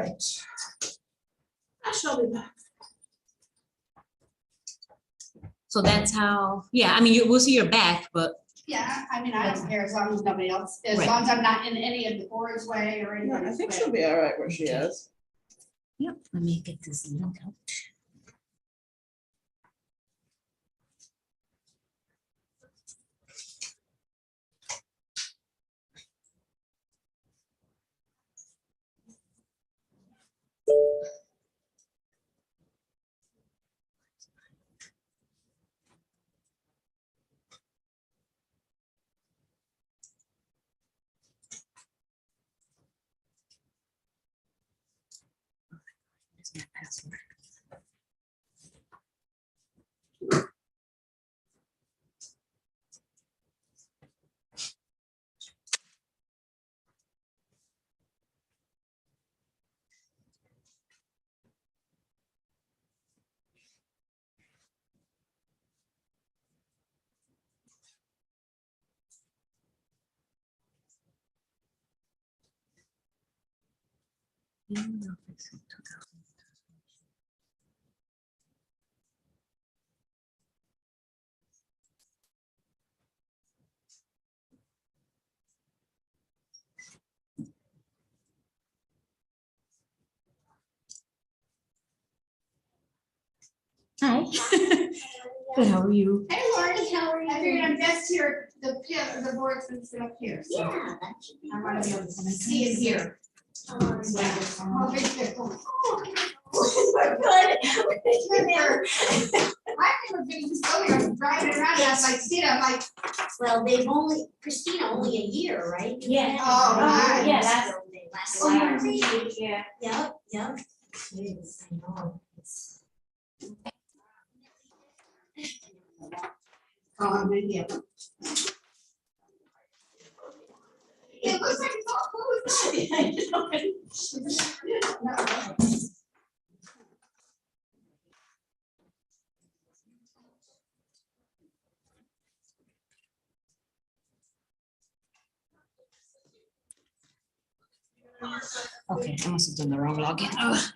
right. I shall be back. So that's how, yeah, I mean, we'll see your back, but Yeah, I mean, I don't care as long as nobody else, as Right. long as I'm not in any of the board's way or No, I anybody's think way. she'll be all right where she Okay. is. yep, let me get this link out. Here's my password. Hi. Good, how are you? Hey, Lori, how are you? I figured I'm best here, the board's been set up here. So Yeah, that should be. I want to be able to see it here. Yeah. Oh, very good. We're good. I've never been to Sylvia, I was driving around, and I was like, see it, I'm like, Well, they've only, Christina, only a year, right? Yeah. Oh, nice. Yeah, that's- Last Oh, year. Yeah. Yep, yep. Yes, I know. It's- oh, maybe. It looks like it's all closed. Okay, I must have done the wrong login. Ugh.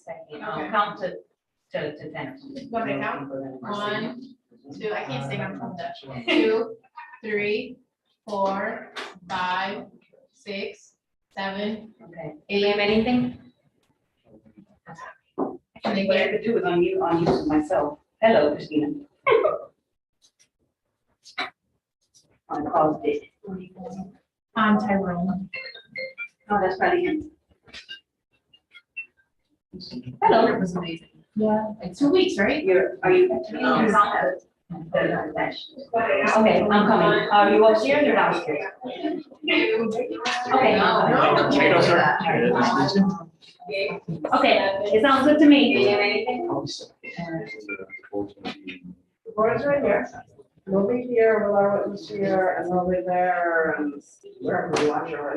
second. Count to 10. Want me to count? 1, 2, I can't sing, I'm from Dutch. 2, 3, 4, 5, 6, 7, Okay. Liam, anything? Actually, what I could do is unmute myself. Hello, Christina. On cause date. I'm Tyrone. Oh, that's probably him. Hello. It was amazing. Yeah, like 2 weeks, right? Are you? Okay, I'm coming. Are you upstairs or downstairs? Okay. Okay, it sounds good to me. Liam, anything? Board's right here. We'll be here with our witness here, and we'll be there, and wherever we watch our.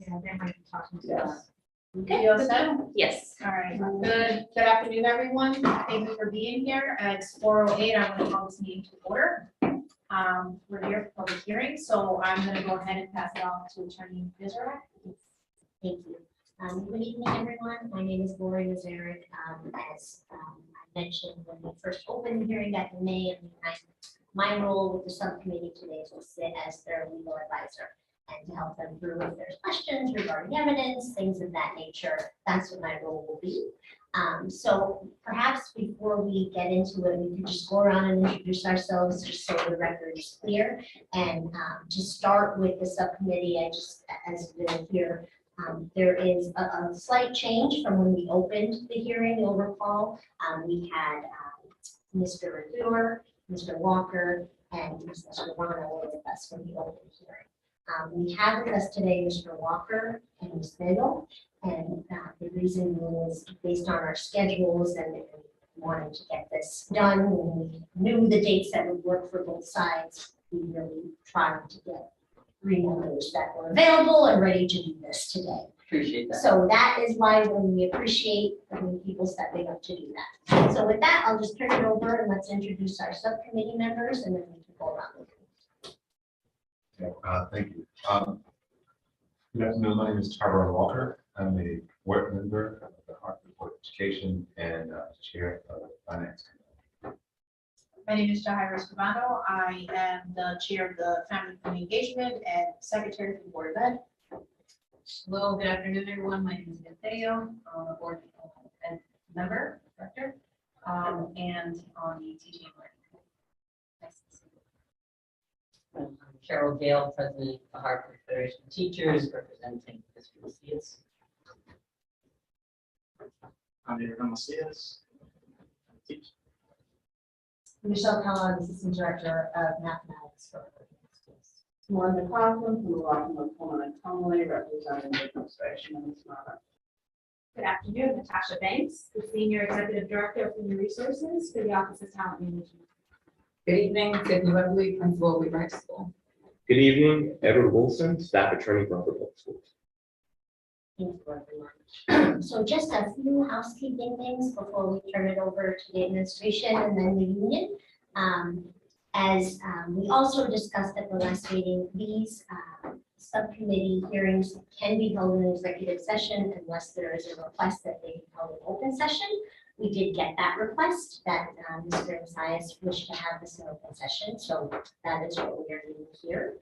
Yeah, they might be talking to Yes. us. You all set? Yes. All right, good afternoon, everyone. Thank you for being here. It's 4:08. I'm going to call this meeting to order. We're here for public hearing, so I'm going to go ahead and pass it off to Attorney Israel. Thank you. Good evening, everyone. My name is Lori Nazarick. As I mentioned, when we first opened the hearing back in May, my role with the subcommittee today is to sit as their legal advisor and to help them through if there's questions regarding evidence, things of that nature. That's what my role will be. So perhaps before we get into it, we could just go around and introduce ourselves just so the record is clear. And to start with the subcommittee, as been here, there is a slight change from when we opened the hearing. You'll recall we had Mr. Revere, Mr. Walker, and Mr. Ronald with us when we opened the hearing. We have with us today Mr. Walker and Ms. Bendel, and the reason is based on our schedules and wanting to get this done. When we knew the dates that would work for both sides, we really tried to get 3 members that were available and ready to do this today. Appreciate that. So that is why we appreciate people stepping up to do that. So with that, I'll just turn it over and let's introduce our subcommittee members and then we can go around. Thank you. Good afternoon, my name is Tyrone Walker. I'm a board member of the Hartford Board of Education and chair of the Finance Committee. My name is Jahira Escobedo. I am the chair of the Family Community Engagement and secretary for the Board of Ed. Hello, good afternoon, everyone. My name is Mateo. I'm a board and member, director, and on the teaching and learning. Nice to see you. I'm Cheryl Gale, president of the Hartford Federation of Teachers, representing Mr. Macias. I'm Macias. Michelle Kellogg, assistant director of mathematics for Melinda Coughlin from the law firm of Pullman and Tumley, representing the administration in this matter. Good afternoon, Natasha Banks, the Senior Executive Director of Human Resources for the Office of Talent Management. Good evening, Tiffany Wembley, principal of Weaver High School. Good evening, Edward Wilson, staff attorney for Hartford Public Schools. Thank you, everyone. So just a few housekeeping things before we turn it over to the administration and then the union. As we also discussed at the last meeting, these subcommittee hearings can be held in executive session unless there is a request that they be held in open session. We did get that request that Mr. Macias wished to have this in open session, so that is what we are doing here.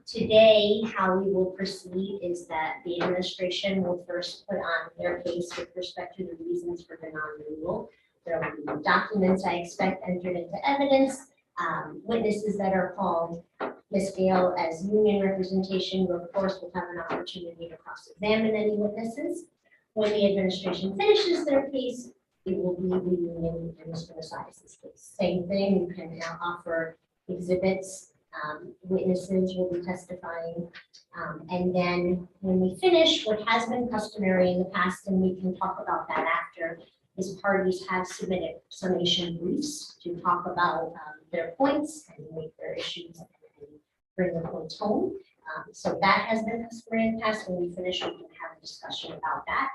Today, how we will proceed is that the administration will first put on their case with respect to the reasons for the non-renewal. There will be documents I expect entered into evidence, witnesses that are called. Ms. Gale, as union representation, of course, will have an opportunity to cross-examine any witnesses. When the administration finishes their case, it will be the union and Mr. Macias' case. Same thing, you can now offer exhibits. Witnesses will be testifying. And then when we finish, what has been customary in the past, and we can talk about that after, is parties have submitted summation briefs to talk about their points and make their issues and bring the points home. So that has been customary in the past. When we finish, we can have a discussion about that.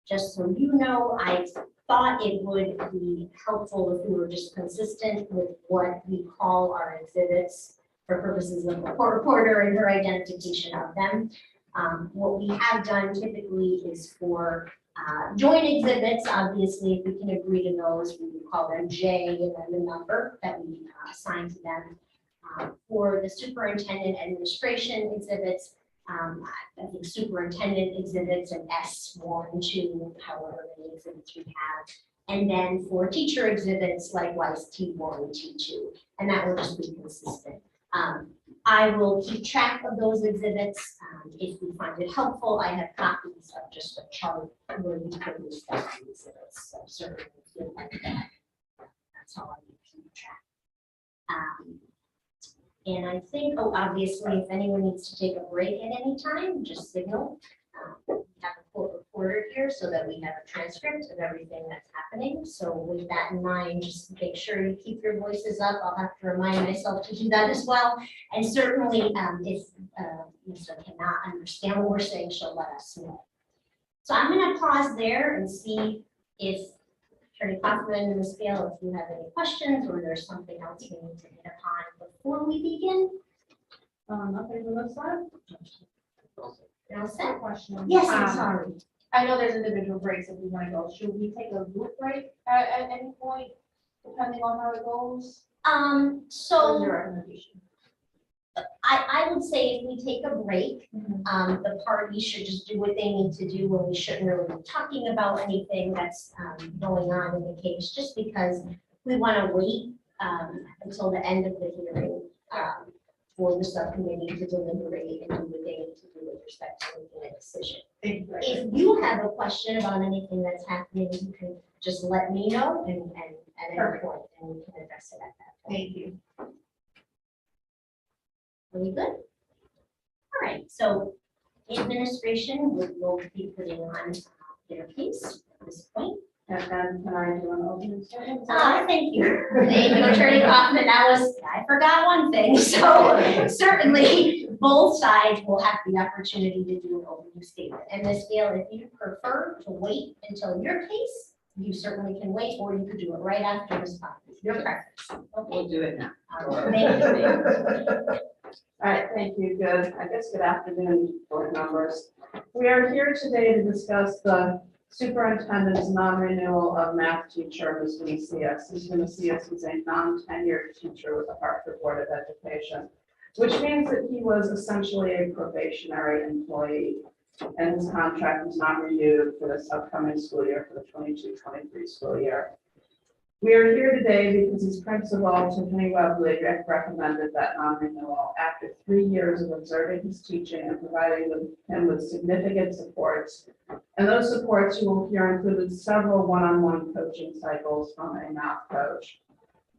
Just so you know, I thought it would be helpful if we were just consistent with what we call our exhibits for purposes of the court reporter and her identification of them. What we have done typically is for joint exhibits, obviously, if we can agree to those, we would call them J and then the number that we assign to them. For the superintendent administration exhibits, I think superintendent exhibits and S1, 2, however many exhibits we have. And then for teacher exhibits, likewise T1, T2, and that will just be consistent. I will keep track of those exhibits. If we find it helpful, I have copies of just a chart where we put these exhibits. So certainly feel like that. That's how I keep track. And I think, obviously, if anyone needs to take a break at any time, just signal. We have a court recorder here so that we have a transcript of everything that's happening. So with that in mind, just make sure you keep your voices up. I'll have to remind myself to do that as well. And certainly, if Lisa cannot understand what we're saying, she'll let us know. So I'm going to pause there and see if Attorney Kaufman and Ms. Gale, if you have any questions or there's something else we need to hit upon before we begin. Nothing on this side? You all set? Question. Yes, I'm sorry. I know there's individual breaks if we want to go. Should we take a group break at any point, depending on how it goes? What is So your recommendation? I would say if we take a break, the parties should just do what they need to do, and we shouldn't really be talking about anything that's going on in the case, just because we want to wait until the end of the hearing for the subcommittee to deliberate and do what they need to do with respect to making a decision. If you have a question about anything that's happening, you can just let me know and at any point, and we can address it at that point. Thank you. Are we good? All right, so administration will be putting on their case at this point. And then can I do an opening statement? Thank you. Thank you, Attorney Kaufman. I forgot one thing. So certainly both sides will have the opportunity to do an opening statement. And Ms. Gale, if you prefer to wait until your case, you certainly can wait, or you could do it right after Ms. Kaufman. Your preference. Okay. We'll do it now. Thank you. All right, thank you. Good. I guess good afternoon, board members. We are here today to discuss the superintendent's non-renewal of math teacher, Mr. Macias. Mr. Macias was a non-tenured teacher with the Hartford Board of Education, which means that he was essentially a probationary employee, and his contract was not renewed for this upcoming school year, for the 22-23 school year. We are here today because his principal, Tiffany Webley, recommended that non-renewal after 3 years of observing his teaching and providing him with significant supports. And those supports you will hear included several one-on-one coaching cycles from a math coach.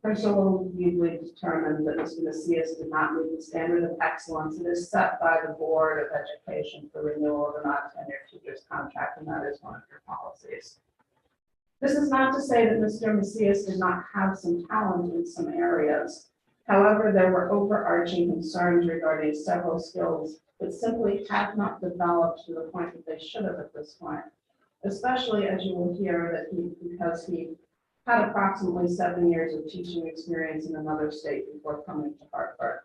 Principal Webley determined that Mr. Macias did not meet the standard of excellence that is set by the Board of Education for renewal of a non-tenured teacher's contract, and that is one of your policies. This is not to say that Mr. Macias did not have some talent in some areas. However, there were overarching concerns regarding several skills that simply have not developed to the point that they should have at this point, especially as you will hear that because he had approximately 7 years of teaching experience in another state before coming to Hartford.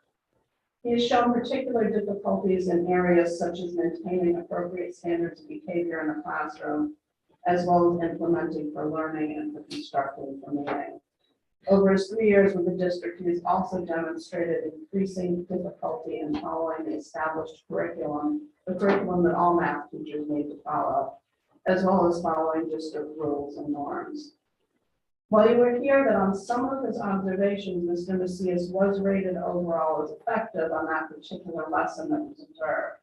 He has shown particular difficulties in areas such as maintaining appropriate standards of behavior in the classroom, as well as implementing for learning and for constructing for meaning. Over his 3 years with the district, he has also demonstrated increasing difficulty in following the established curriculum, the curriculum that all math teachers need to follow, as well as following district rules and norms. While you will hear that on some of his observations, Mr. Macias was rated overall as effective on that particular lesson that was observed,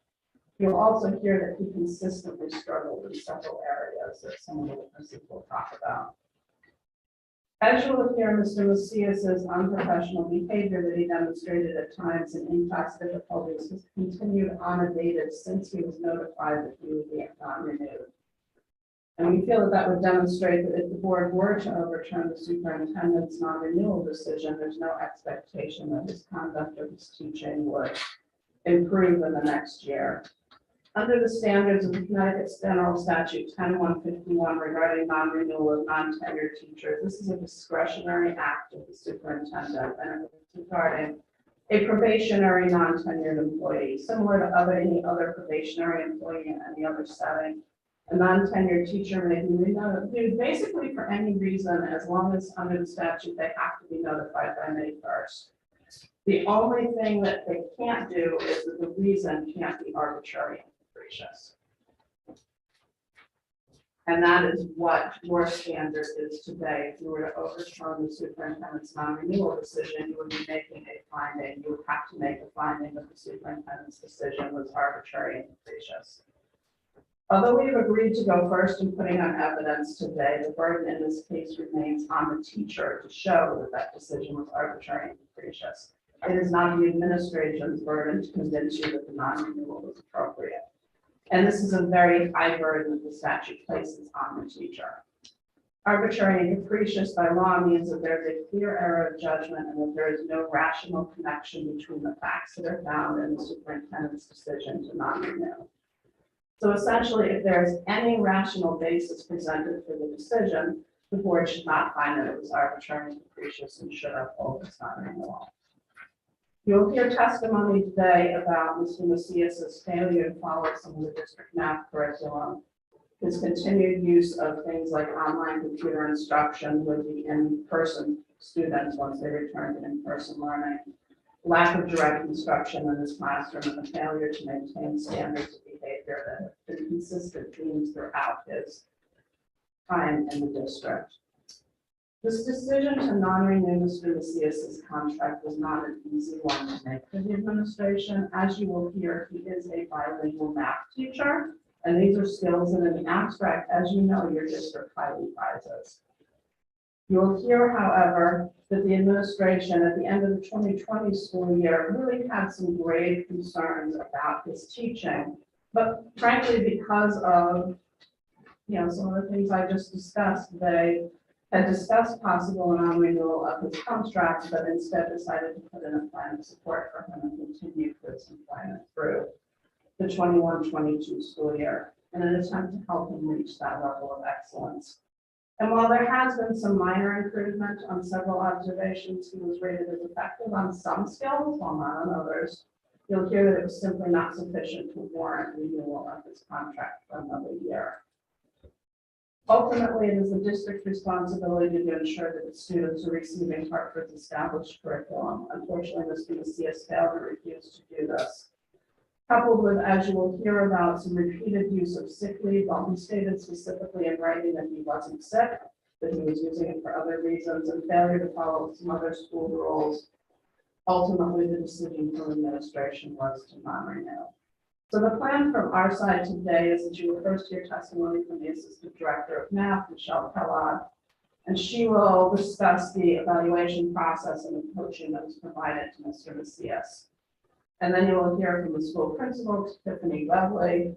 you'll also hear that he consistently struggled in several areas that some of the witnesses will talk about. As you will hear, Mr. Macias's unprofessional behavior that he demonstrated at times and in-class difficulties has continued unabated since he was notified that he would be non-renewed. And we feel that that would demonstrate that if the board were to overturn the superintendent's non-renewal decision, there's no expectation that his conduct of his teaching would improve in the next year. Under the standards of the Connecticut General Statute 10-151 regarding non-renewal of non-tenured teachers, this is a discretionary act of the superintendent, and it's regarding a probationary non-tenured employee, similar to any other probationary employee in any other setting. A non-tenured teacher may be renewed basically for any reason, as long as under the statute they have to be notified by May 1st. The only thing that they can't do is that the reason can't be arbitrary and capricious. And that is what your standard is today. If you were to overturn the superintendent's non-renewal decision, you would be making a finding. You would have to make a finding that the superintendent's decision was arbitrary and capricious. Although we have agreed to go first in putting on evidence today, the burden in this case remains on the teacher to show that that decision was arbitrary and capricious. It is not the administration's burden to convince you that the non-renewal was appropriate. And this is a very high burden that the statute places on the teacher. Arbitrary and capricious by law means that there's a clear error of judgment and that there is no rational connection between the facts that are found in the superintendent's decision to non-renew. So essentially, if there is any rational basis presented for the decision, the board should not find that it was arbitrary and capricious and should uphold its non-renewal. You'll hear testimony today about Mr. Macias' failure to follow some of the district math curriculum, his continued use of things like online computer instruction with the in-person students once they return to in-person learning, lack of direct instruction in his classroom, and the failure to maintain standards of behavior that have been consistent themes throughout his time in the district. This decision to non-renew Mr. Macias' contract was not an easy one to make for the administration. As you will hear, he is a bilingual math teacher, and these are skills that in the abstract, as you know, your district highly prizes. You'll hear, however, that the administration at the end of the 2020 school year really had some grave concerns about his teaching, but frankly, because of some of the things I just discussed, they had discussed possible non-renewal of his contract, but instead decided to put in a plan of support for him and continue his employment through the 21-22 school year in an attempt to help him reach that level of excellence. And while there has been some minor improvement on several observations, he was rated as effective on some skills while not on others. You'll hear that it was simply not sufficient to warrant renewal of his contract for another year. Ultimately, it is the district's responsibility to ensure that its students are receiving Hartford's established curriculum. Unfortunately, Mr. Macias failed to refuse to do this. Coupled with, as you will hear about, some repeated use of sick leave, while he stated specifically in writing that he wasn't sick, that he was using it for other reasons, and failure to follow some other school rules. Ultimately, the decision from administration was to non-renew. So the plan from our side today is that you will first hear testimony from the Assistant Director of Math, Michelle Kellogg, and she will discuss the evaluation process and the coaching that was provided to Mr. Macias. And then you will hear from the school principal, Tiffany Webley,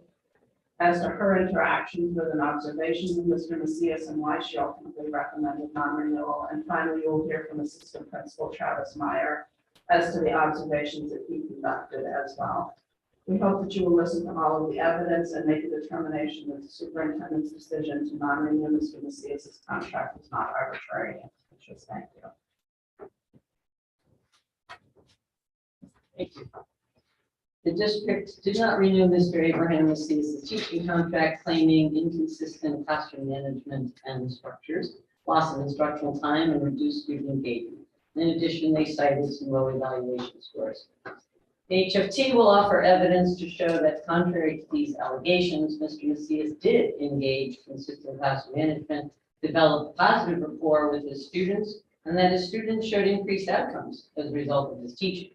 as to her interactions with and observations of Mr. Macias and why she ultimately recommended non-renewal. And finally, you will hear from Assistant Principal Travis Meyer as to the observations that he conducted as well. We hope that you will listen to all of the evidence and make a determination that the superintendent's decision to non-renew Mr. Macias' contract is not arbitrary and capricious. Thank you. Thank you. The district did not renew Mr. Abraham Macias' teaching contract, claiming inconsistent classroom management and structures, loss of instructional time, and reduced student engagement. In addition, they cited some low evaluation scores. The HFT will offer evidence to show that contrary to these allegations, Mr. Macias did engage consistent classroom management, develop positive rapport with his students, and that his students showed increased outcomes as a result of his teaching.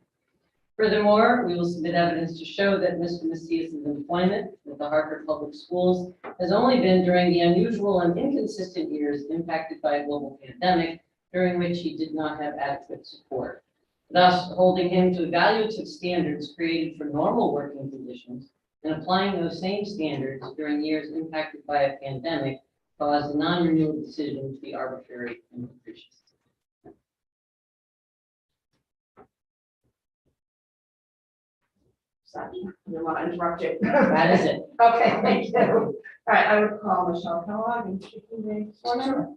Furthermore, we will submit evidence to show that Mr. Macias' employment with the Hartford Public Schools has only been during the unusual and inconsistent years impacted by a global pandemic, during which he did not have adequate support, thus holding him to evaluative standards created for normal working conditions and applying those same standards during years impacted by a pandemic caused a non-renewal decision to be arbitrary and capricious. You want to interrupt you? That is it. Okay, thank you. All right, I would call Michelle Kellogg and she can be sworn in.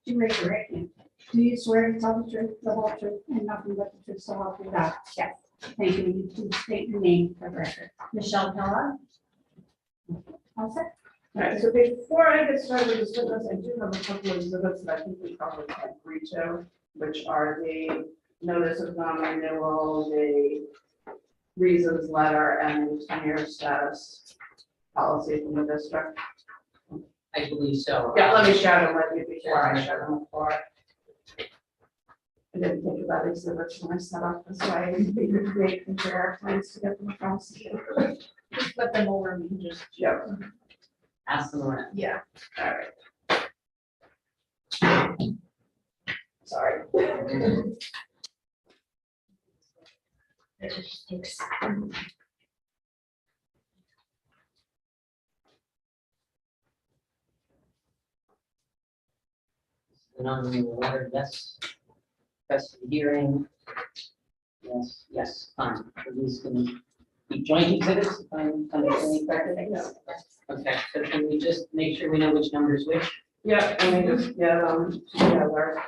Do you raise your right hand? Do you swear to tell the truth, the whole truth, and nothing but the truth, so help you God? Yes. Thank you. You please state your name for the record. Michelle Kellogg. All set? All right, so before I get started with this witness, I do have a couple of exhibits that I think we probably can agree to, which are the notice of non-renewal, the reasons letter, and the tenure status policy from the district. I believe so. Yeah, let me share them with you before I share them before. I didn't think about exhibits when I set up this way. We could create compare plans to get them across. Just flip them over and we can just. Yep. Ask them around. Yeah. All right. Sorry. the non-renewal letter, yes. Press the hearing. Yes, yes, fine. So these can be joint exhibits, if I'm understanding correctly? Yeah. Okay, so can we just make sure we know which number is which? Yeah, and we just get them together.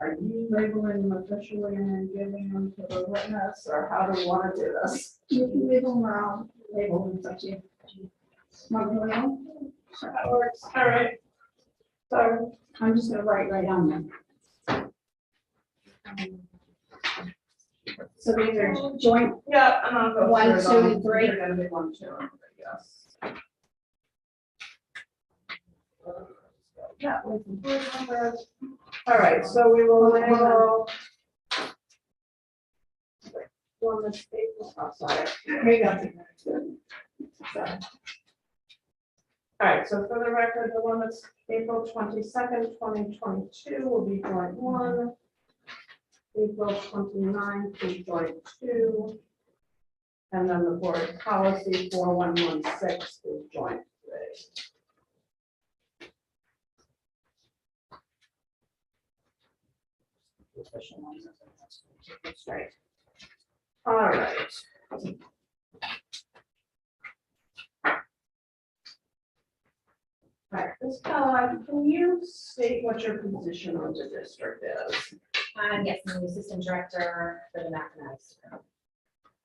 Are you labeling them officially and then giving them to the witness, or how do you want to do this? You can leave them around, label them, such as. Want me to know? That works, all right. So, I'm just gonna write right on them. So these are joint, yeah, and I'll go. 1, through 2, them. and 3. They're gonna be 1, 2, and 3, yes. Yeah, we can do it numbers. All right, so we will label. One mistake, oh, sorry. here you go. All right, so for the record, the one that's April 22nd, 2022 will be joint 1. April 29th is joint 2. And then the board policy 4116 is joint 3. That's right. All right. All right, Ms. Kellogg, can you state what your position on the district is? Yes, I'm the assistant director for the mathematics department.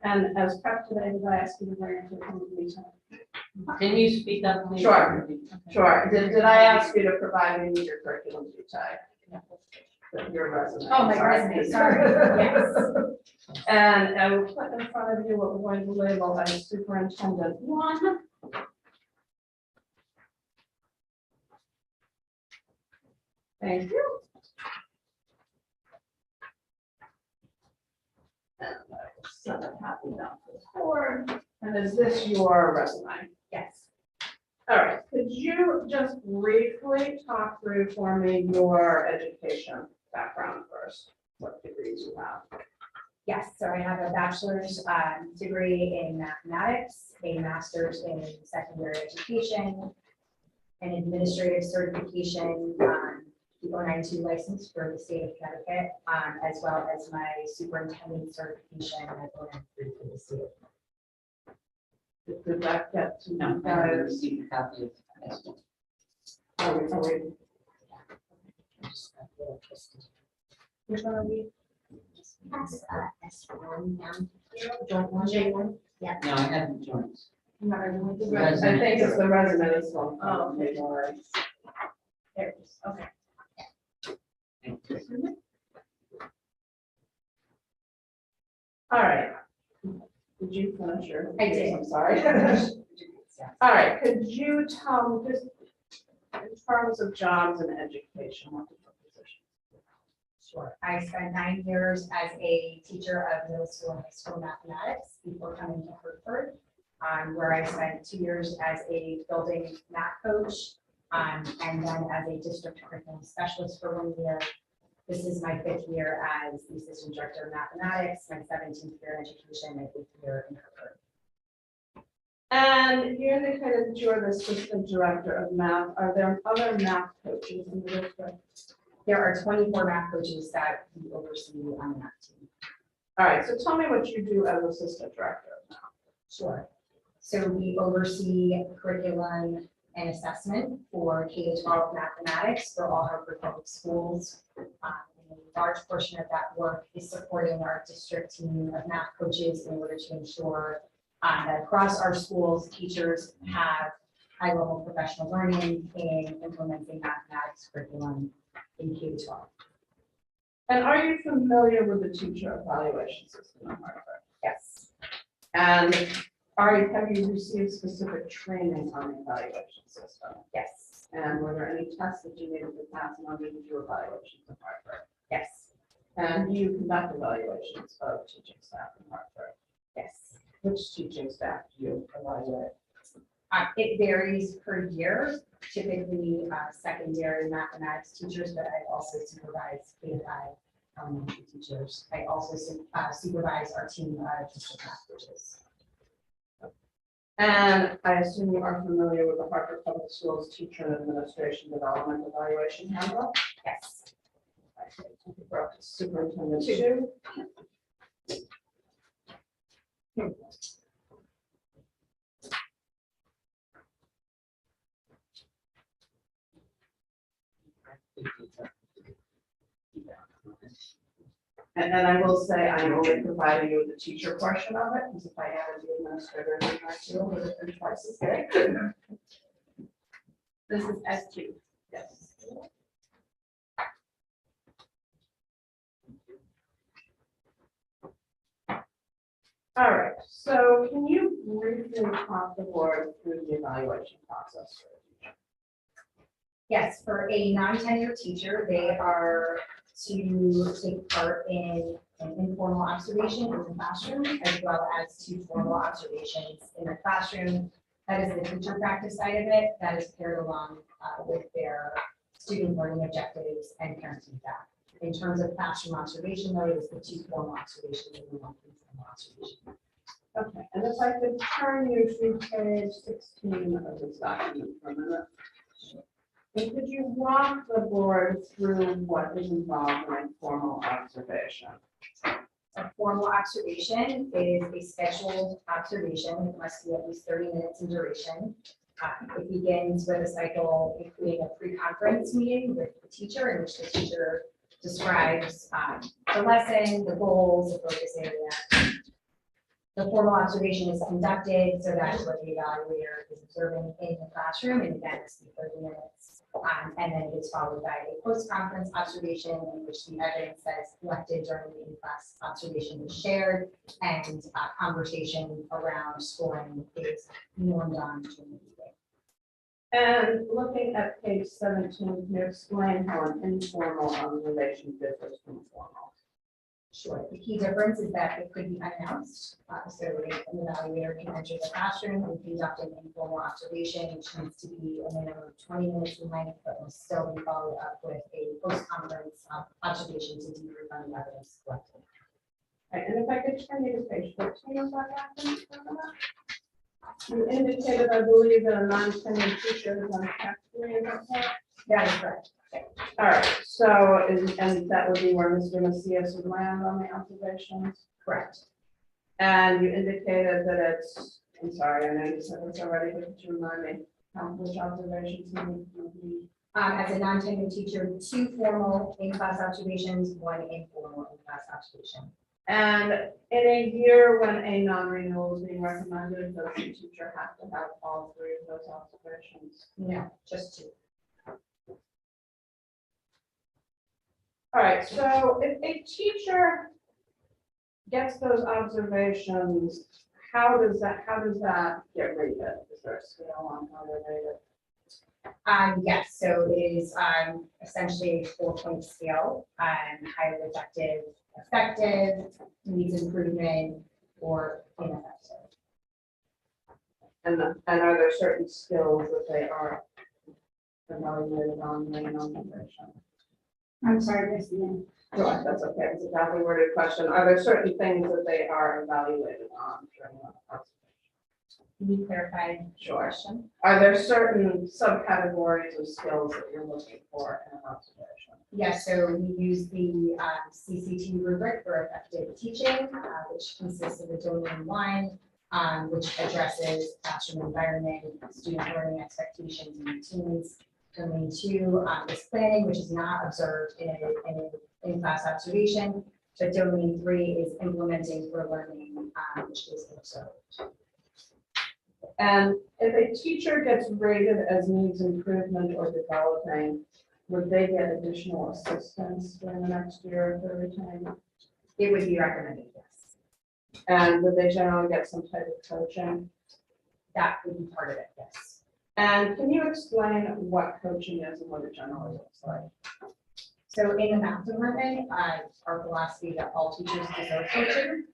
And as prep today, did I ask you to bring it to the meeting? Can you speak up, please? Sure. Sure. Did I ask you to provide me with your curriculum vitae? Your resume. Oh, my resume, sorry, yes. And I will put in front of you what we're going to label as superintendent 1. Thank you. And I will send a copy down to the board. And is this your resume? Yes. All right, could you just briefly talk through for me your education background first? What degrees you have? Yes, so I have a bachelor's degree in mathematics, a master's in secondary education, an administrative certification, the 092 license for the state of Connecticut, as well as my superintendent certification at 093 for the state. Did that get to No, you I haven't guys? received a copy of this one. Are we- Which one are we? That's S1 down here. Joint one, J1. No, I haven't joined. I think it's the resume this one. Oh, okay. All right. There it is, okay. All right. Did you finish your? I did. I'm sorry. All right, could you tell me just in terms of jobs and education, what different positions? Sure. I spent 9 years as a teacher of middle school and high school mathematics before coming to Hartford, where I spent 2 years as a building math coach, and then as a district curriculum specialist for 1 year. This is my 5th year as the assistant director of mathematics, my 17th year in education, my 5th year in Hartford. And you indicated that you're the assistant director of math. Are there other math coaches in the district? There are 24 math coaches that we oversee on the math team. All right, so tell me what you do as assistant director of math. Sure. So we oversee curriculum and assessment for K-12 mathematics for all Hartford Public Schools. And a large portion of that work is supporting our district team of math coaches in order to ensure that across our schools, teachers have high-level professional learning in implementing mathematics curriculum in K-12. And are you familiar with the teacher evaluation system in Hartford? Yes. And have you received specific training on the evaluation system? Yes. And were there any tests that you needed to pass in order to do evaluations in Hartford? Yes. And do you conduct evaluations of teaching staff in Hartford? Yes. Which teaching staff do you evaluate? It varies per year, typically secondary mathematics teachers, but I also supervise K-5 elementary teachers. I also supervise our team of district math coaches. And I assume you are familiar with the Hartford Public Schools Teacher and Administration Development Evaluation Handbook? Yes. Superintendent Chu. And then I will say, I'm only providing you with the teacher portion of it, because if I added the administrator, then I feel would have been twice as big. This is S2. Yes. All right, so can you briefly talk the board through the evaluation process? Yes, for a non-tenured teacher, they are to take part in an informal observation in the classroom, as well as 2 formal observations in the classroom. That is the teacher practice side of it, that is paired along with their student learning objectives and parent feedback. In terms of classroom observation, though, it is the 2 formal observations and the 1 informal observation. Okay, and if I could turn you to page 16 of this document for a minute. And could you walk the board through what is involved in a formal observation? A formal observation is a scheduled observation. It must be at least 30 minutes in duration. It begins with a cycle, including a pre-conference meeting with the teacher, in which the teacher describes the lesson, the goals, the focus area. The formal observation is conducted, so that is what the evaluator is observing in the classroom, and again, it's 30 minutes. And then it's followed by a post-conference observation in which the evidence that is collected during the in-class observation is shared, and conversation around scoring is normed on during the meeting. And looking at page 17, can you explain how an informal observation differs from formal? Sure. The key difference is that it could be unannounced. So an evaluator can enter the classroom and conduct an informal observation, which needs to be a minimum of 20 minutes in length, but will still be followed up with a post-conference observation to debrief on the evidence collected. Right, and if I could turn you to page 14 of that document. You indicated, I believe, that a non-tenured teacher is on track 3, is that correct? That is correct. All right, so, and that would be where Mr. Macias would land on the observations? Correct. And you indicated that it's, I'm sorry, I know you said this already, but could you remind me which observations you need? As a non-tenured teacher, 2 formal in-class observations, 1 informal in-class observation. And in a year when a non-renewal is being recommended, does the teacher have to have all 3 of those observations? No, just 2. All right, so if a teacher gets those observations, how does that get rated? Is there a scale on how they're rated? Yes, so it is essentially a 4-point scale, highly effective, needs improvement, or ineffective. And are there certain skills that they are evaluated on in an observation? I'm sorry, Miss Ian. Sure, that's okay. It's a badly worded question. Are there certain things that they are evaluated on during the observation? Can you clarify the Sure. question? Are there certain subcategories of skills that you're looking for in an observation? Yes, so we use the CCT rubric for effective teaching, which consists of a domain 1, which addresses classroom environment, student learning expectations and routines. Domain 2 is planning, which is not observed in an in-class observation. So domain 3 is implementing for learning, which is observed. And if a teacher gets rated as needs improvement or developing, would they get additional assistance during the next year of their return? It would be recommended, yes. And would they generally get some type of coaching? That would be part of it, yes. And can you explain what coaching is and what it generally looks like? So in the math department, our philosophy that all teachers deserve coaching,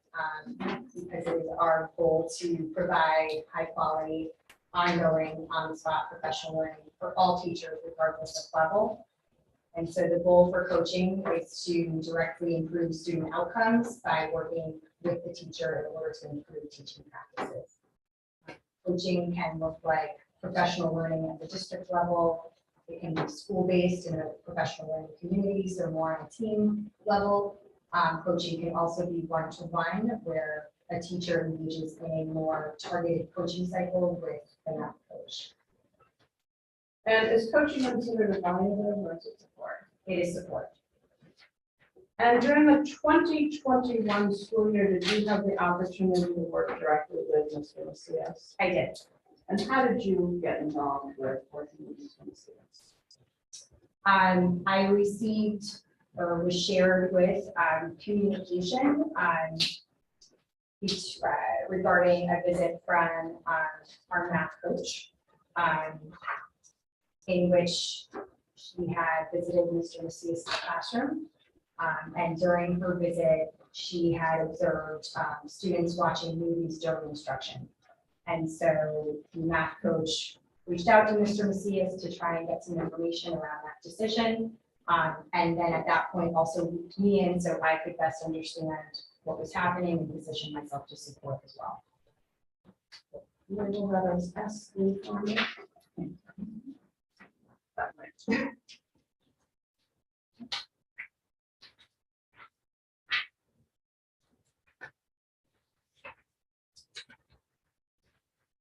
because it is our goal to provide high quality, ongoing, on-the-spot professional learning for all teachers regardless of level. And so the goal for coaching is to directly improve student outcomes by working with the teacher in order to improve teaching practices. Coaching can look like professional learning at the district level. It can be school-based in a professional learning community, so more on a team level. Coaching can also be one-to-one, where a teacher engages in a more targeted coaching cycle with the math coach. And is coaching considered evaluative or is it support? It is support. And during the 2021 school year, did you have the opportunity to work directly with Mr. Macias? I did. And how did you get involved with working with Mr. Macias? I received or was shared with communication regarding a visit from our math coach, in which she had visited Mr. Macias' classroom. And during her visit, she had observed students watching movies during instruction. And so the math coach reached out to Mr. Macias to try and get some information around that decision. And then at that point also looped me in so I could best understand what was happening and position myself to support as well. Label that as S3 for me. That might.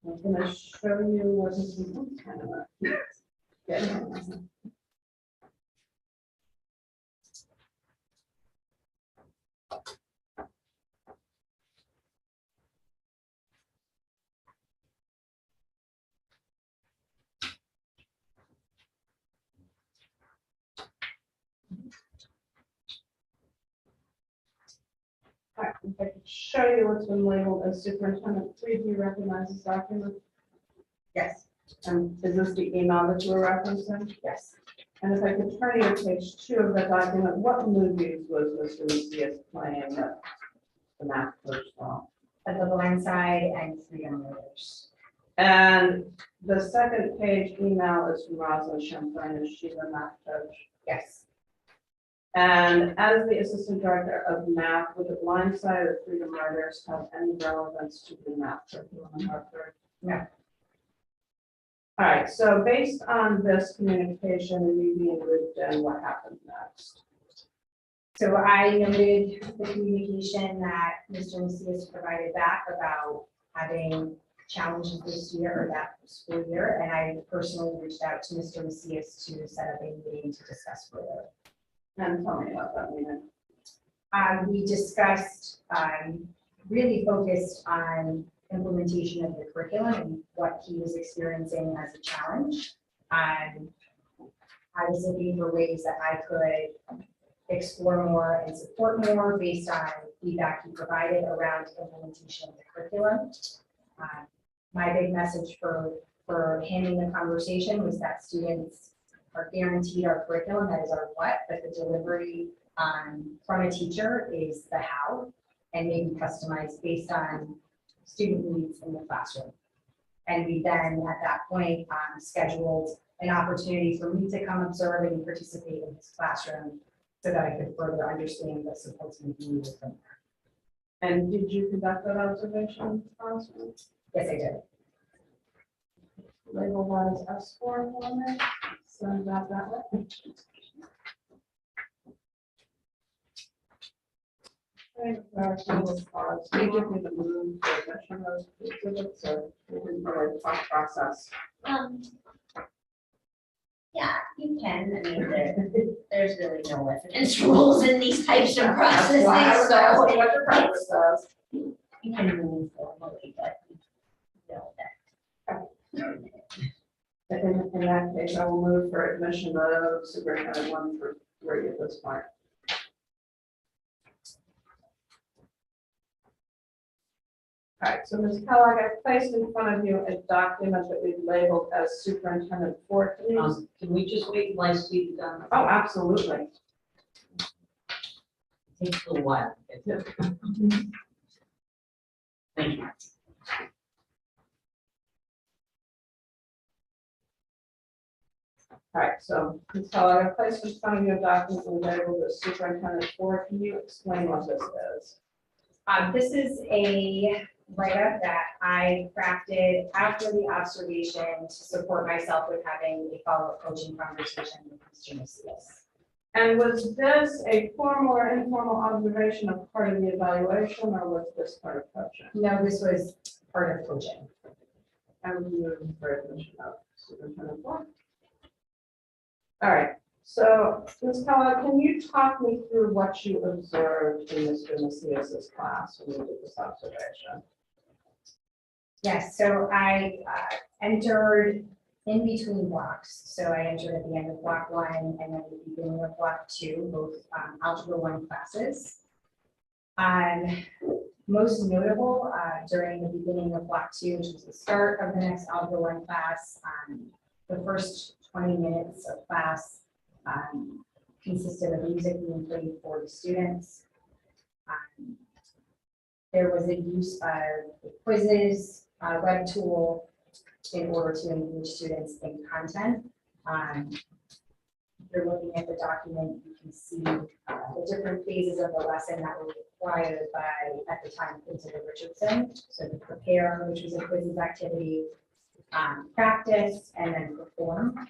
I'm gonna show you what this is kind of a. Yeah. All right, if I could show you what's been labeled as superintendent 3, do you recognize this document? Yes. And is this the email that you were referencing? Yes. And if I could turn you to page 2 of the document, what movies was Mr. Macias playing that the math coach saw? At the blind side and freedom movers. And the second page email is from Rosalind Champagne, is she the math coach? Yes. And as the assistant director of math, would the blind side or freedom riders have any relevance to the math curriculum in Hartford? No. All right, so based on this communication and you being looped in, what happened next? So I noted the communication that Mr. Macias provided back about having challenges this year or that school year, and I personally reached out to Mr. Macias to set up a meeting to discuss further. And tell me about that meeting. We discussed, really focused on implementation of the curriculum and what he was experiencing as a challenge. I was looking for ways that I could explore more and support more based on feedback he provided around implementation of the curriculum. My big message for him in the conversation was that students are guaranteed our curriculum, that is our what, but the delivery from a teacher is the how, and maybe customized based on student needs in the classroom. And we then, at that point, scheduled an opportunity for me to come observe and participate in his classroom so that I could further understand what supports me needed from there. And did you conduct that observation classroom? Yes, I did. Label that as S4 for me. Send that way. Okay, you give me the move for admission of exhibits, so we didn't really talk process. Yeah, you can, I mean, there's really no evidence rules in these types of processes, That's why I was asking so what your practice says. you can move formally, but you know that. In that case, I will move for admission of superintendent 1 through 3 at this point. All right, so Ms. Kellogg, I've placed in front of you a document that we've labeled as superintendent 4. Can we just wait till I speak done? Oh, absolutely. Takes a little while. Thank you. All right, so Ms. Kellogg, I've placed in front of you a document we labeled as superintendent 4. Can you explain what this is? This is a write-up that I crafted after the observation to support myself with having a follow-up coaching conversation with Mr. Macias. And was this a formal or informal observation of part of the evaluation, or was this part of coaching? No, this was part of coaching. I would move for admission of Superintendent Ford. All right, so Ms. Kellogg, can you talk me through what you observed in Mr. Macias's class when you did this observation? Yes, so I entered in between blocks. So I entered at the end of block 1 and then the beginning of block 2, both algebra 1 classes. Most notable during the beginning of block 2, which was the start of the next algebra 1 class, the first 20 minutes of class consisted of music being played for the students. There was a use of the quizzes, web tool, in order to engage students in content. If you're looking at the document, you can see the different phases of the lesson that were required by, at the time, Principal Richardson. So to prepare, which was a quizzes activity, practice, and then perform.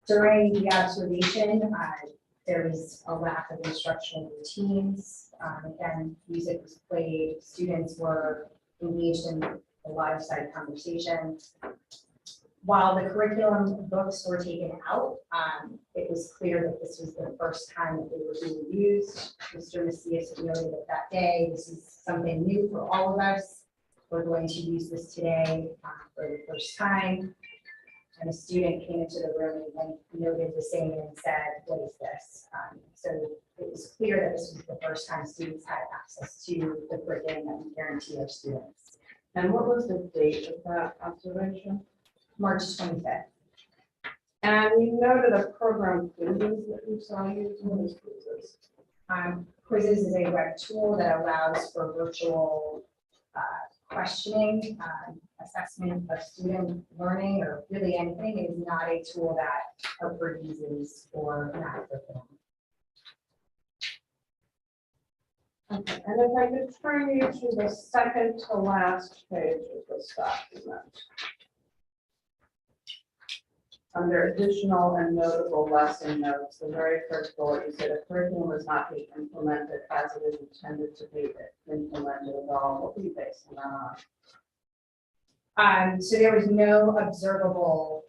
During the observation, there was a lack of instructional routines. Again, music was played, students were engaged in a lot of side conversation. While the curriculum books were taken out, it was clear that this was the first time that they were being used. Mr. Macias noted that day, this is something new for all of us. We're going to use this today for the first time. And a student came into the room and noted the same and said, "What is this?" So it was clear that this was the first time students had access to the curriculum that we guarantee our students. And what was the date of that observation? March 25th. And you noted a program quizzes that you saw used. What is quizzes? Quizzes is a web tool that allows for virtual questioning, assessment of student learning, or really anything. It is not a tool that Harvard uses for math curriculum. Okay, and if I could turn you to the second to last page of this document. Under additional and notable lesson notes, the very first bullet, you said a curriculum is not being implemented as it is intended to be implemented at all. What were you basing that on? So there was no observable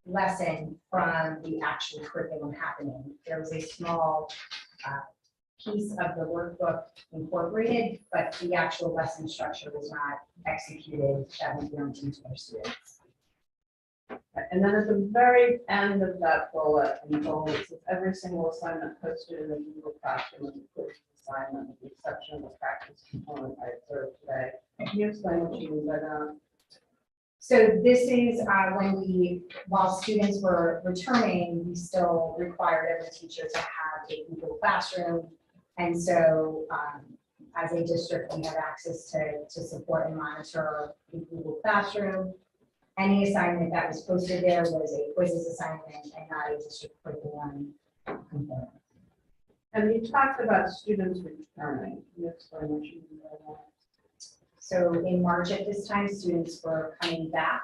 lesson from the actual curriculum happening. There was a small piece of the workbook incorporated, but the actual lesson structure was not executed that we guaranteed to our students. And then at the very end of that bullet, in bold, it says every single assignment posted in the Google Classroom is a quiz assignment, with the exception of the practice component I observed today. Can you explain what you mean by that? So this is while students were returning, we still required every teacher to have a Google Classroom. And so as a district, we have access to support and monitor the Google Classroom. Any assignment that was posted there was a quizzes assignment and not a district curriculum component. And you talked about students returning. Can you explain what you mean by that? So in March at this time, students were coming back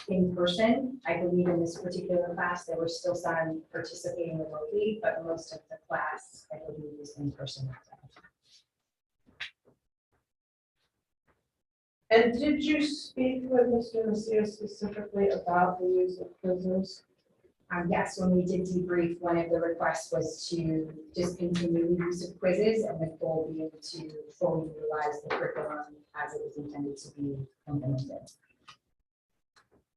in person. I believe in this particular class, there were still some participating remotely, but most of the class, I believe, was in person. And did you speak with Mr. Macias specifically about the use of quizzes? Yes, when we did debrief, one of the requests was to discontinue the use of quizzes and the goal being to fully utilize the curriculum as it was intended to be implemented.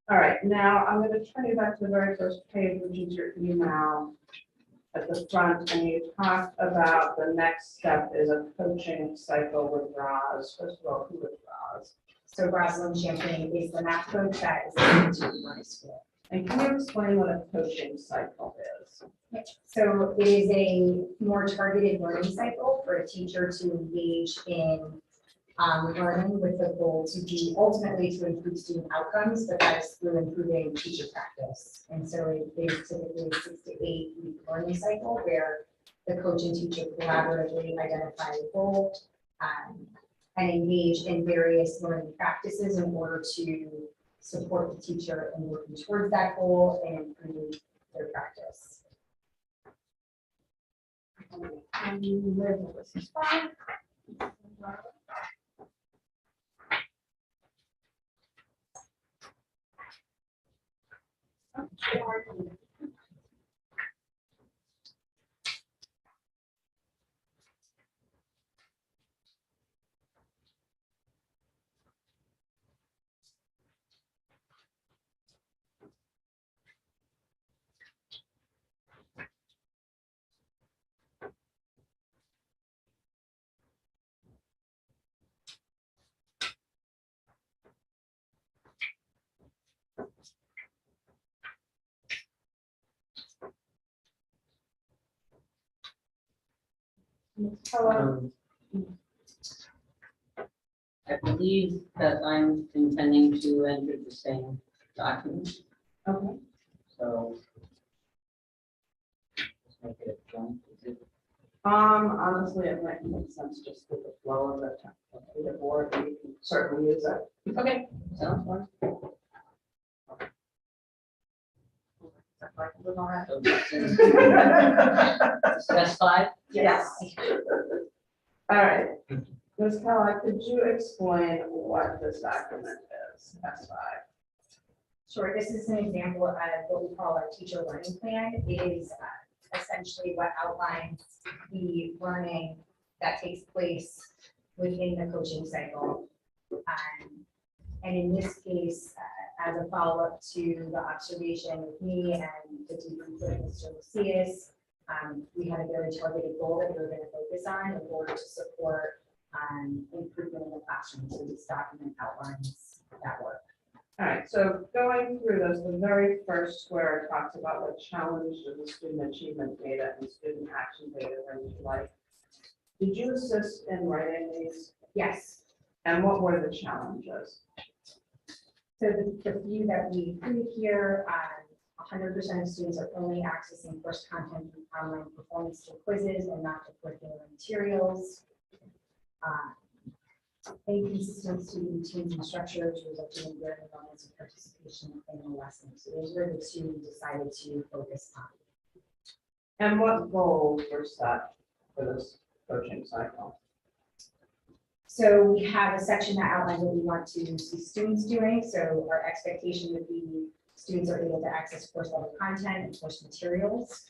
All right, now I'm going to turn you back to the very first page, which is your email at the front, and you talked about the next step is a coaching cycle with Roz. First of all, who is Roz? So Rosalind Champagne is the math coach that is going to my school. And can you explain what a coaching cycle is? So it is a more targeted learning cycle for a teacher to engage in learning with the goal to be ultimately to improve student outcomes, but that is through improving teacher practice. And so it is typically a 6 to 8 week learning cycle where the coach and teacher collaboratively identify a goal and engage in various learning practices in order to support the teacher in working towards that goal and improve their practice. And you live with this is fine. Hello. I believe that I'm intending to enter the same document, Okay. so. Let's make it a joint. Is it- Honestly, it might make sense just with the flow of the board, you can certainly use it. Okay, sounds fine. That's five? Yes. All right. Ms. Kellogg, could you explain what this document is, S5? Sure, this is an example of what we call a teacher learning plan. It is essentially what outlines the learning that takes place within the coaching cycle. And in this case, as a follow-up to the observation with me and the debrief with Mr. Macias, we had a very targeted goal that we were going to focus on in order to support improvement in the classroom. So this document outlines that work. All right, so going through this, the very first square talks about what challenges the student achievement data and student action data bring to life. Did you assist in writing these? Yes. And what were the challenges? So the view that we include here, 100% of students are only accessing course content through online performance through quizzes and not the curricular materials. Inconsistent student routines and structures resulting in varying levels of participation in the lesson. So those were the two we decided to focus on. And what goals were set for this coaching cycle? So we have a section that outlines what we want to see students doing. So our expectation would be students are able to access course level content and course materials.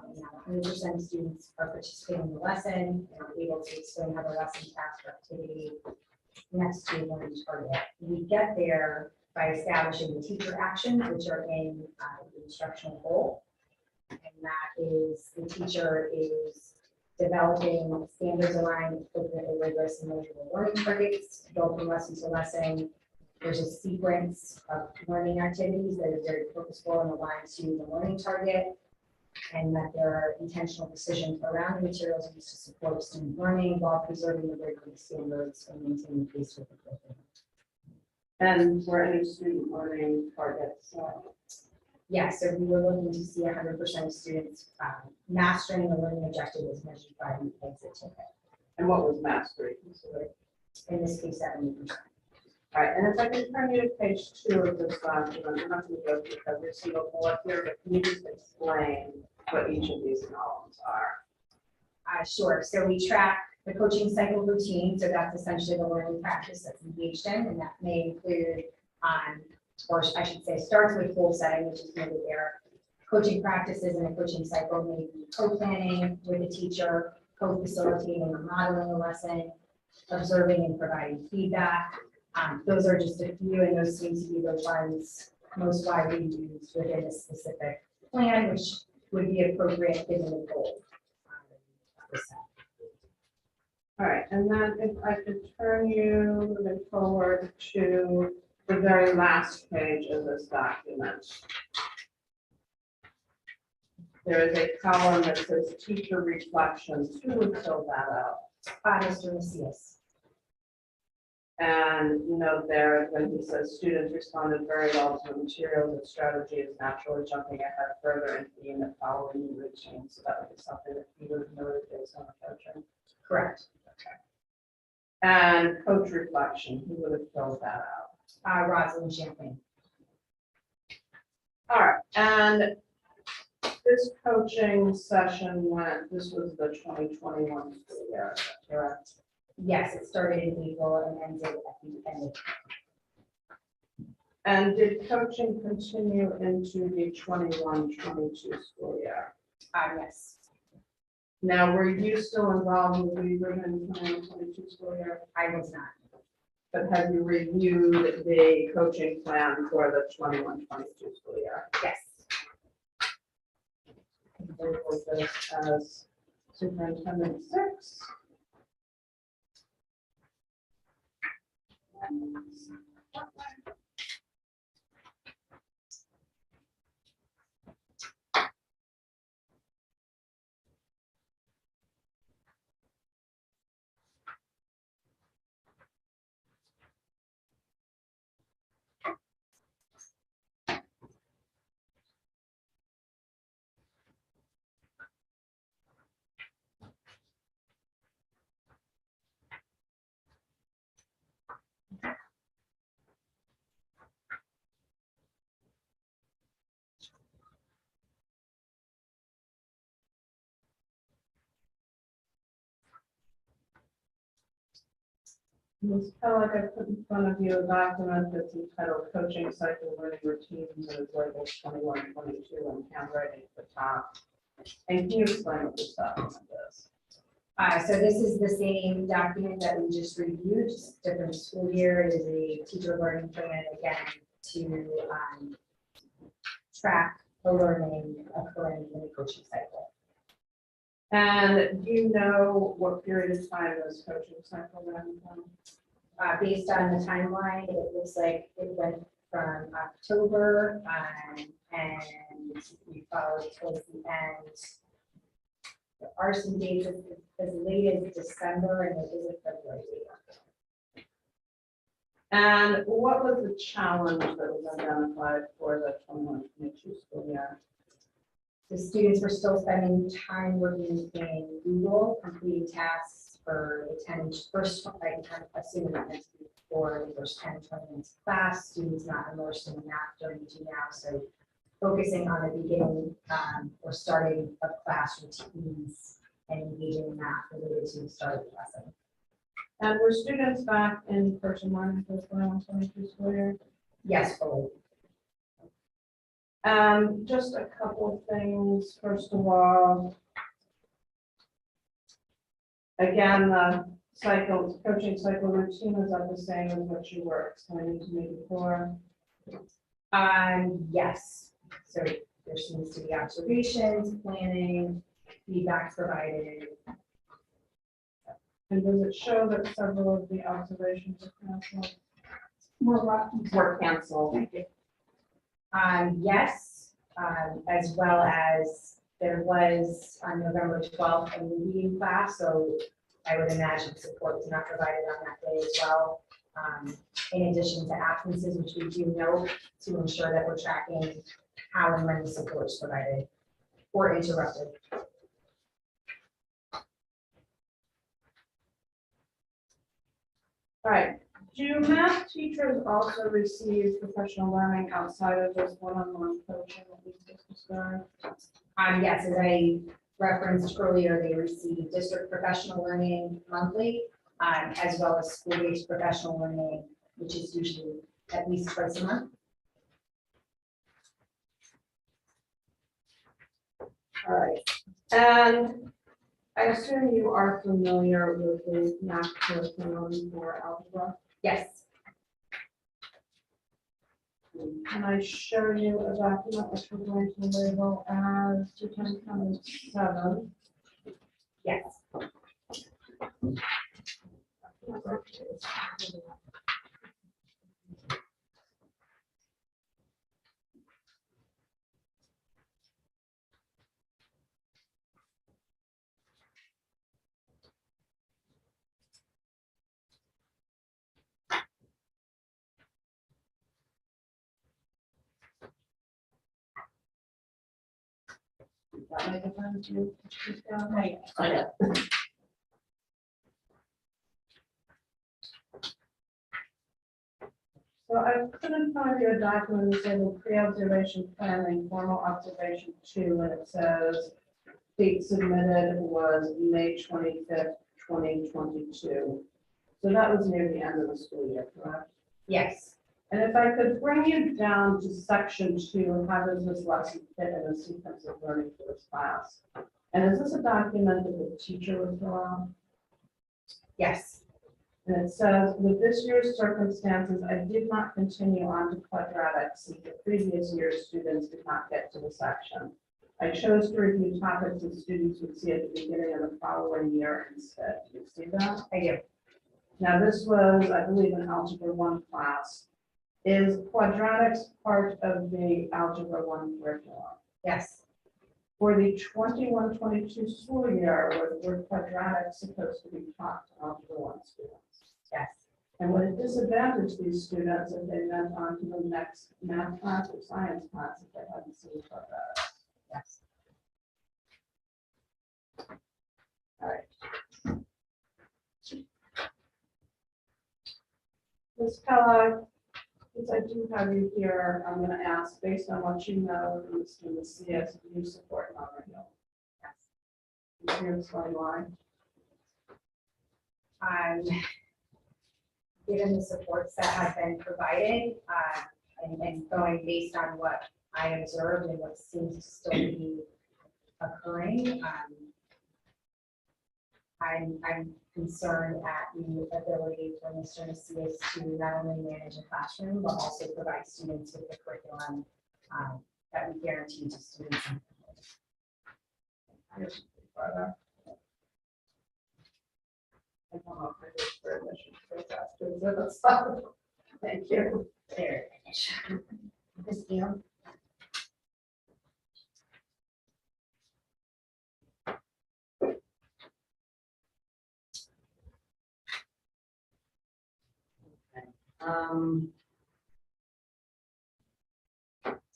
And now 100% of students are participating in the lesson and are able to explain how the lesson, task, or activity next to learning target. We get there by establishing the teacher actions, which are in the instructional goal. And that is the teacher is developing standards aligned with appropriately rigorous and measurable learning targets to go from lesson to lesson. There's a sequence of learning activities that are very purposeful and aligned to the learning target, and that there are intentional decisions around the materials used to support student learning while preserving the rigorous standards and maintaining pace with the curriculum. And were any student learning targets? Yes, so we were looking to see 100% of students mastering the learning objective as measured by the exit ticket. And what was mastery considered? In this case, 70%. All right, and if I can turn you to page 2 of this document, I'm not going to go through every single bullet here, but can you just explain what each of these columns are? Sure, so we track the coaching cycle routine, so that's essentially the learning practice that's engaged in, and that may include, or I should say, starts with goal setting, which is noted there. Coaching practices in a coaching cycle may be co-planning with the teacher, co-facilitating or modeling a lesson, observing and providing feedback. Those are just a few, and those seem to be the ones most widely used within a specific plan, which would be appropriate given the goal. All right, and then if I could turn you moving forward to the very last page of this document. There is a column that says teacher reflections. Who would fill that out? Mr. Macias. And there, when he says students responded very well to the materials and strategies, naturally jumping ahead further into the unit following the routine. So that would be something that he would have noted based on the coaching. Correct. And coach reflection, he would have filled that out. Rosalind Champagne. All right, and this coaching session this was the 2021 school year, is that correct? Yes, it started in April and ended at the end of. And did coaching continue into the 21-22 school year? Yes, Now, were you still involved with the Ribbon 21-22 school year? I was not. But have you reviewed the coaching plan for the 21-22 school year? Yes. Therefore, this as superintendent 6. Ms. Pellick, I put in front of you a document that's entitled Coaching Cycle Learning Routines and is labeled 21-22 and handwriting at the top. And can you explain what this document is? So this is the same document that we just reviewed, just different school year. It is a teacher learning plan again to track the learning occurring in the coaching cycle. And do you know what period of time this coaching cycle ran from? Based on the timeline, it looks like it went from October and we followed towards the end. There are some dates as late as December and it is a February date. And what was the challenge that was identified for the 21-22 school year? The students were still spending time working in Google, completing tasks for the 10, first, I can assume that next week for the first 10, 20 minutes of class, students not immersed in the math during the 2 now. So focusing on the beginning or starting of class routines and engaging in math related to the start of the lesson. And were students back in person learning for the 21-22 school year? Yes, fully. Just a couple of things. First of all, again, the coaching cycle routine is that the same as what you were explaining to me before? Yes. So there seems to be observations, planning, feedback provided. And does it show that several of the observations are canceled? We're Canceled. Thank you. Yes, as well as there was on November 12th a reading class, so I would imagine support was not provided on that day as well. In addition to absences, which we do know to ensure that we're tracking how and when the support is provided or interrupted. All right. Do math teachers also receive professional learning outside of this one-on-one coaching that we just described? Yes, as I referenced earlier, they receive district professional learning monthly, as well as school-based professional learning, which is usually at least twice a month. All right. And I assume you are familiar with the math curriculum for algebra. Yes, Can I show you a document which we're going to label as 210.7? yes. That make a sense to you? I know. So I couldn't find your document that said pre-observation planning, formal observation 2, and it says date submitted was May 25th, 2022. So that was near the end of the school year, correct? Yes. And if I could bring you down to section 2, how does this lesson fit in the sequence of learning for this class? And is this a document that the teacher would fill out? Yes. And it says, with this year's circumstances, I did not continue on to quadratics since the previous year's students did not get to the section. I chose to review topics that students would see at the beginning of the following year instead. Do you see that? I do. Now, this was, I believe, an Algebra 1 class. Is quadratics part of the Algebra 1 curriculum? Yes. For the 21-22 school year, were quadratics supposed to be taught to Algebra 1 students? Yes. And would it disadvantage these students if they went on to the next math class or science class if they hadn't seen quadratics? Yes. All right. Ms. Kellogg, since I do have you here, I'm going to ask, based on what you know from the CS, do you support non-renewal? Yes. Can you explain why? Given the supports that have been provided, and going based on what I observed and what seems to still be occurring, I'm concerned at the ability for Mr. Macias to not only manage a classroom, but also provide students with the curriculum that we guarantee to students. Yes, further. I don't know if I did for admission, but that's good. So that's fine. Thank you. There. Ms. Gill?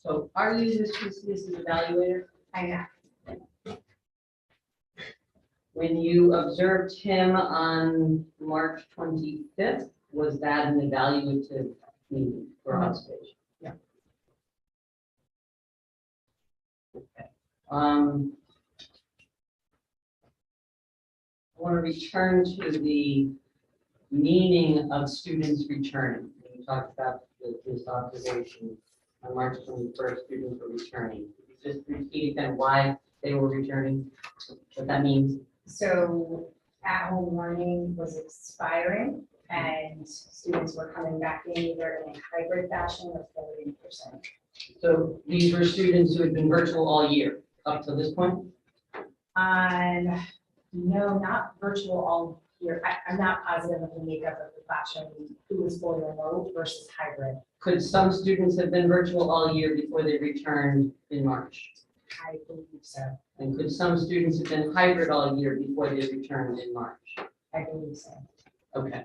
So are you Mr. Macias as evaluator? I know. When you observed him on March 25th, was that an evaluative meeting for observation? Yeah. Okay. I want to return to the meaning of students returning. We talked about this observation on March 21st, students were returning. Could you just repeat again why they were returning, what that means? So at-home learning was expiring and students were coming back in either in a hybrid fashion or fully in person. So these were students who had been virtual all year up to this point? No, not virtual all year. I'm not positive of the makeup of the classroom, who was fully remote versus hybrid. Could some students have been virtual all year before they returned in March? I believe so. And could some students have been hybrid all year before they returned in March? I believe so. Okay.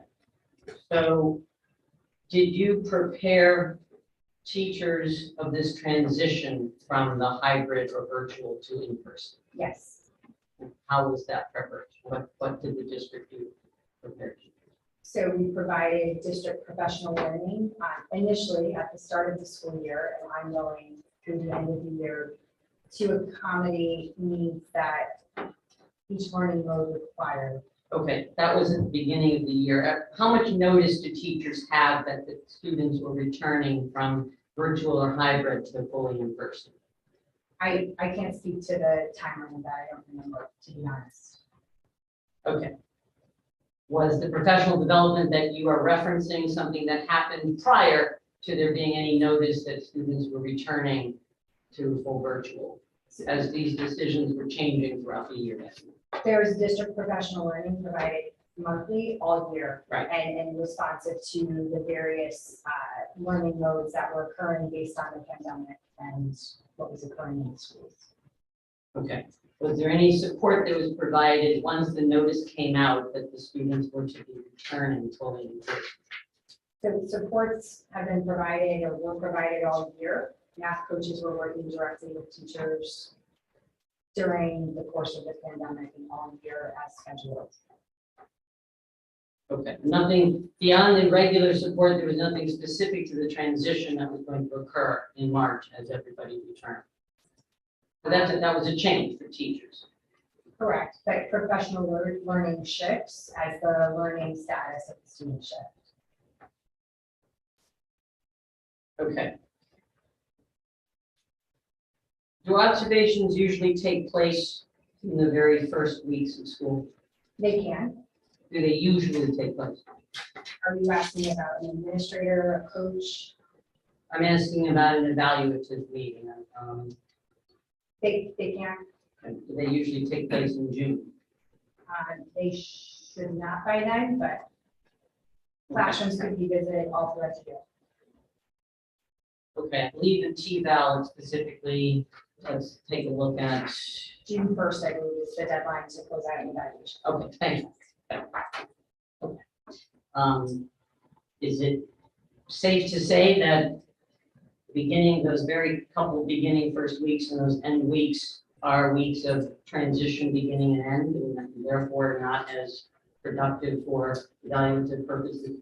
So did you prepare teachers of this transition from the hybrid or virtual to in-person? Yes. How was that preparation? What did the district do to prepare teachers? So we provided district professional learning initially at the start of the school year and ongoing through the end of the year to accommodate needs that each learning mode required. Okay, that was at the beginning of the year. How much notice do teachers have that the students were returning from virtual or hybrid to fully in person? I can't speak to the timeline of that. I don't remember, to be honest. Okay. Was the professional development that you are referencing something that happened prior to there being any notice that students were returning to full virtual, as these decisions were changing throughout the year? There is district professional learning provided monthly all year. Right. And responsive to the various learning modes that were occurring based on the pandemic and what was occurring in the schools. Okay. Was there any support that was provided once the notice came out that the students were to be returning fully in person? So supports have been provided or were provided all year. Math coaches were working directly with teachers during the course of the pandemic and all year as scheduled. Okay, nothing beyond the regular support, there was nothing specific to the transition that was going to occur in March as everybody returned. So that was a change for teachers. Correct, but professional learning shifts as the learning status of the student shift. Okay. Do observations usually take place in the very first weeks of school? They can. Do they usually take place? Are you asking about an administrator, a coach? I'm asking about an evaluative meeting. They can. Do they usually take place in June? They should not by then, but classrooms could be visited all throughout the year. Okay, I believe the T-val specifically, let's take a look at, June 1st, I believe, is the deadline to close out an evaluation. okay, thank you. Okay. Is it safe to say that beginning, those very couple beginning first weeks and those end weeks are weeks of transition beginning and end, and therefore not as productive for evaluative purposes?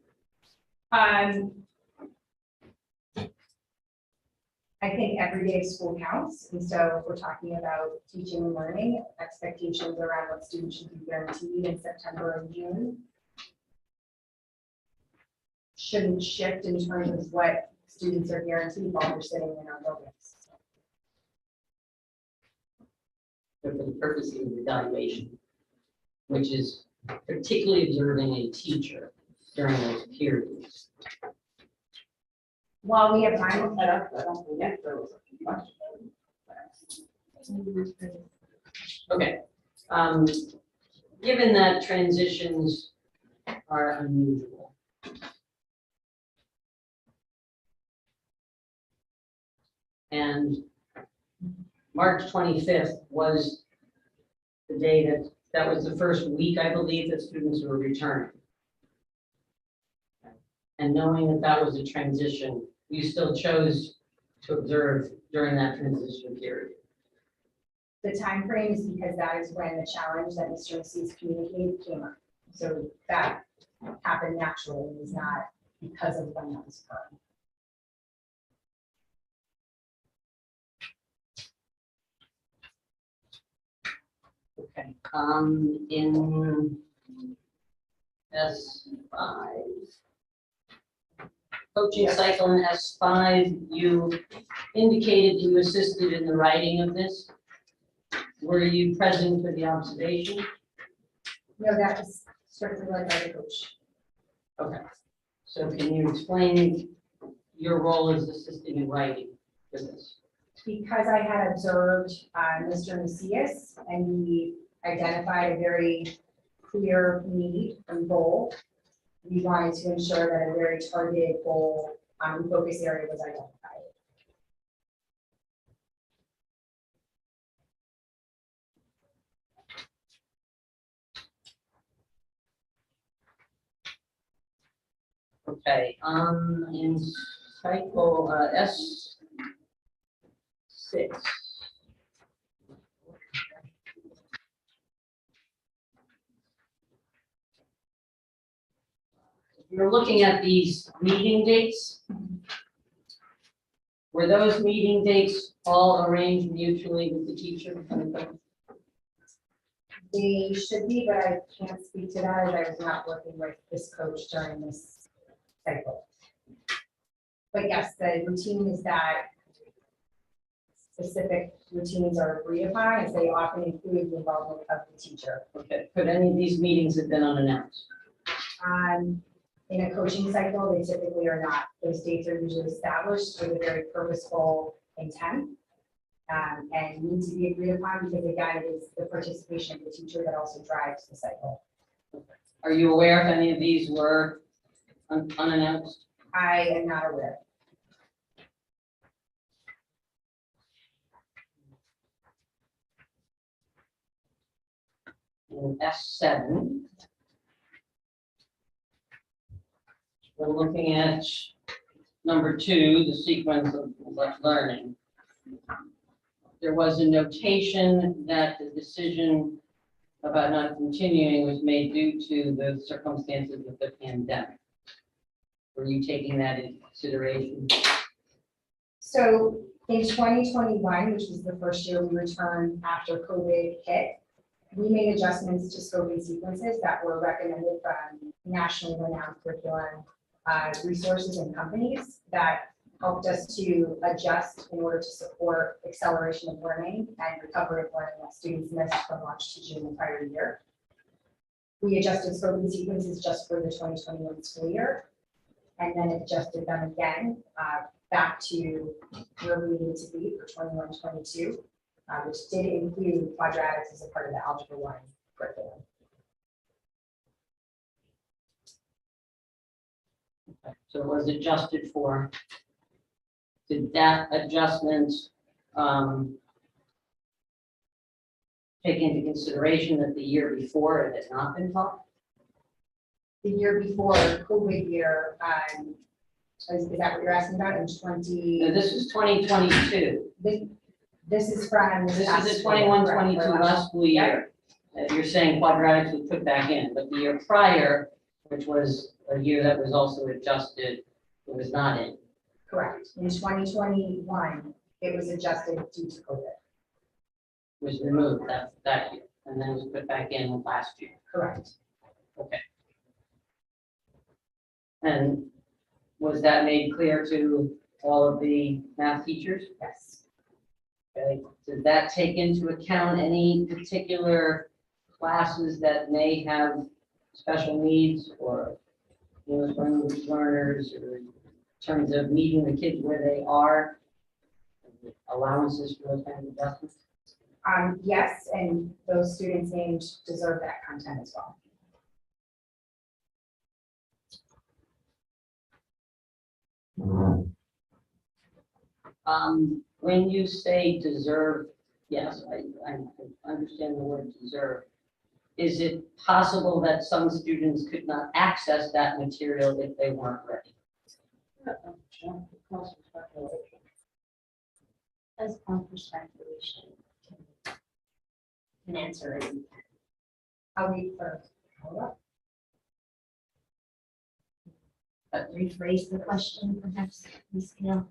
I think every day of school counts, and so if we're talking about teaching and learning, expectations around what students should be guaranteed in September and June shouldn't shift in terms of what students are guaranteed while they're sitting in our buildings. But for the purpose of evaluation, which is particularly observing a teacher during those periods. While we have time, I don't forget there was a question. Okay, given that transitions are unusual, and March 25th was the day that was the first week, I believe, that students were returning. And knowing that was a transition, you still chose to observe during that transition period. the time frame is because that is when the challenge that Mr. Macias communicated came up. So that happened naturally, it was not because of when that was occurring. Okay, in S5, coaching cycle in S5, you indicated you assisted in the writing of this. Were you present for the observation? No, that was strictly led by the coach. Okay, so can you explain your role as assisting in writing for this? Because I had observed Mr. Macias and he identified a very clear need and goal, we wanted to ensure that a very targeted goal focus area was identified. Okay, in cycle S6. You're looking at these meeting dates. Were those meeting dates all arranged mutually with the teacher? They should be, but I can't speak to that as I was not working with this coach during this cycle. But yes, the routine is that specific routines are agreed upon as they often include the involvement of the teacher. Okay, could any of these meetings have been unannounced? In a coaching cycle, they typically are not. Those dates are usually established with a very purposeful intent and need to be agreed upon because again, it is the participation of the teacher that also drives the cycle. Are you aware if any of these were unannounced? I am not aware. In S7, we're looking at number 2, the sequence of learning. there was a notation that the decision about not continuing was made due to the circumstances of the pandemic. Were you taking that into consideration? So in 2021, which was the first year we returned after COVID hit, we made adjustments to scope and sequences that were recommended from nationally renowned curriculum resources and companies that helped us to adjust in order to support acceleration of learning and recovery of learning that students missed from March to June the prior year. We adjusted scope and sequences just for the 2021 school year, and then adjusted them again back to where we needed to be for 21-22, which did include quadratics as a part of the Algebra 1 curriculum. So it was adjusted for. Did that adjustment take into consideration that the year before it had not been taught? The year before COVID year, is that what you're asking about in 20? No, this is 2022. This is from. This is the 21-22 last school year. You're saying quadratics was put back in, but the year prior, which was a year that was also adjusted, it was not in. Correct. In 2021, it was adjusted due to COVID. Was removed that year, and then was put back in last year. Correct. Okay. And was that made clear to all of the math teachers? Yes. Okay. Did that take into account any particular classes that may have special needs or English language learners, or in terms of meeting the kids where they are? Allowances for those kinds of adjustments? Yes, and those students named deserve that content as well. When you say deserve, yes, I understand the word deserve. Is it possible that some students could not access that material if they weren't ready? As proper speculation can answer it. I'll wait for follow-up. Rephrase the question, perhaps, Ms. Gill.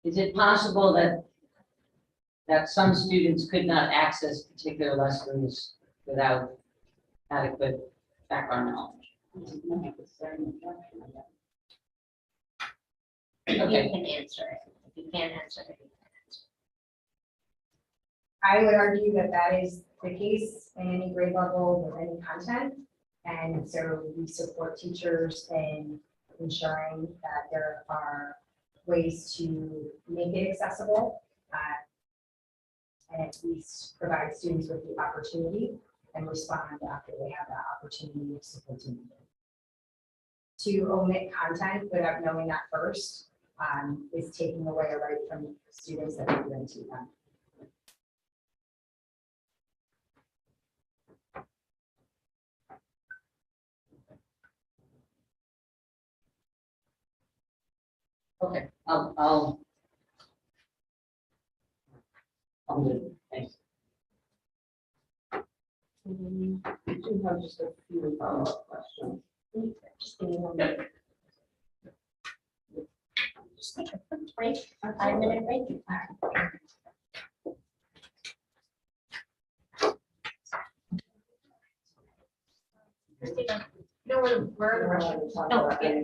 Is it possible that some students could not access particular lessons without adequate background knowledge? You Okay. can answer it. If you can't answer it, you can answer I would argue that that is the case in any grade level with any content. And so we support teachers in ensuring that there are ways to make it accessible and at least provide students with the opportunity and respond after they have that opportunity of supporting them. To omit content without knowing that first is taking away a right from students that are given to them. Okay, I'll do. Thanks. We do have just a few follow-up questions. Just give me 1 minute. Just take a quick break, a 5-minute break. Christina, you know where the Russians? Oh, yeah.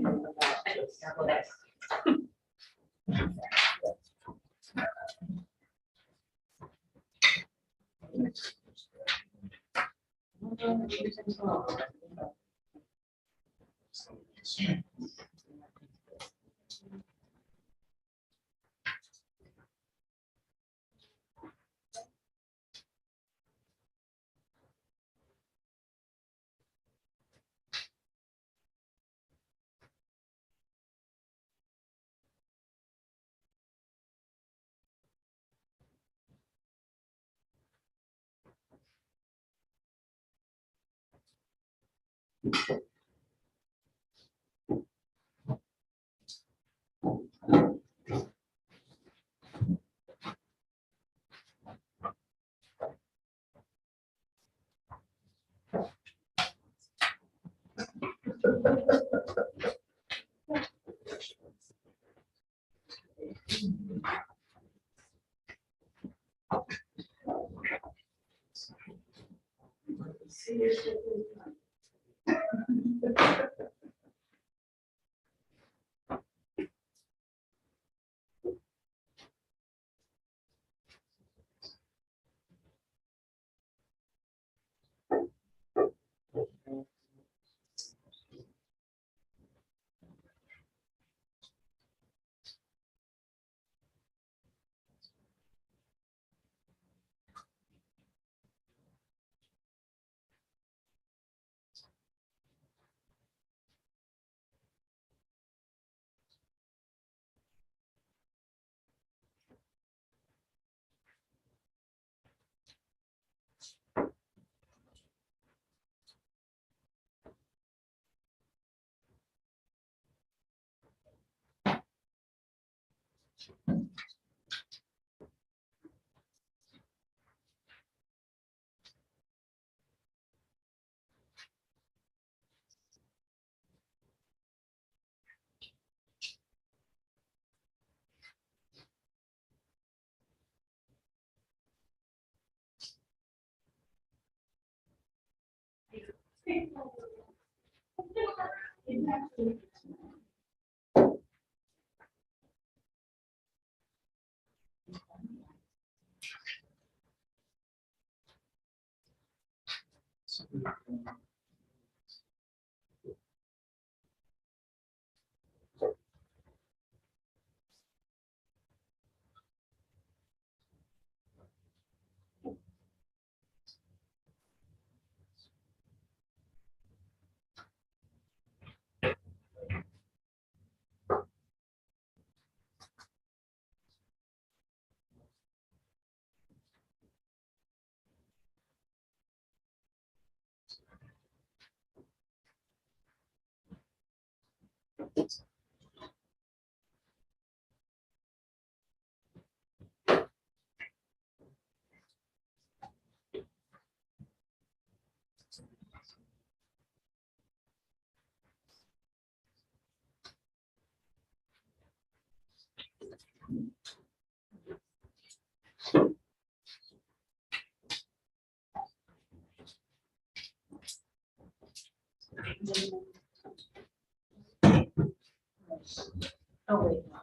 Oh, wait. No,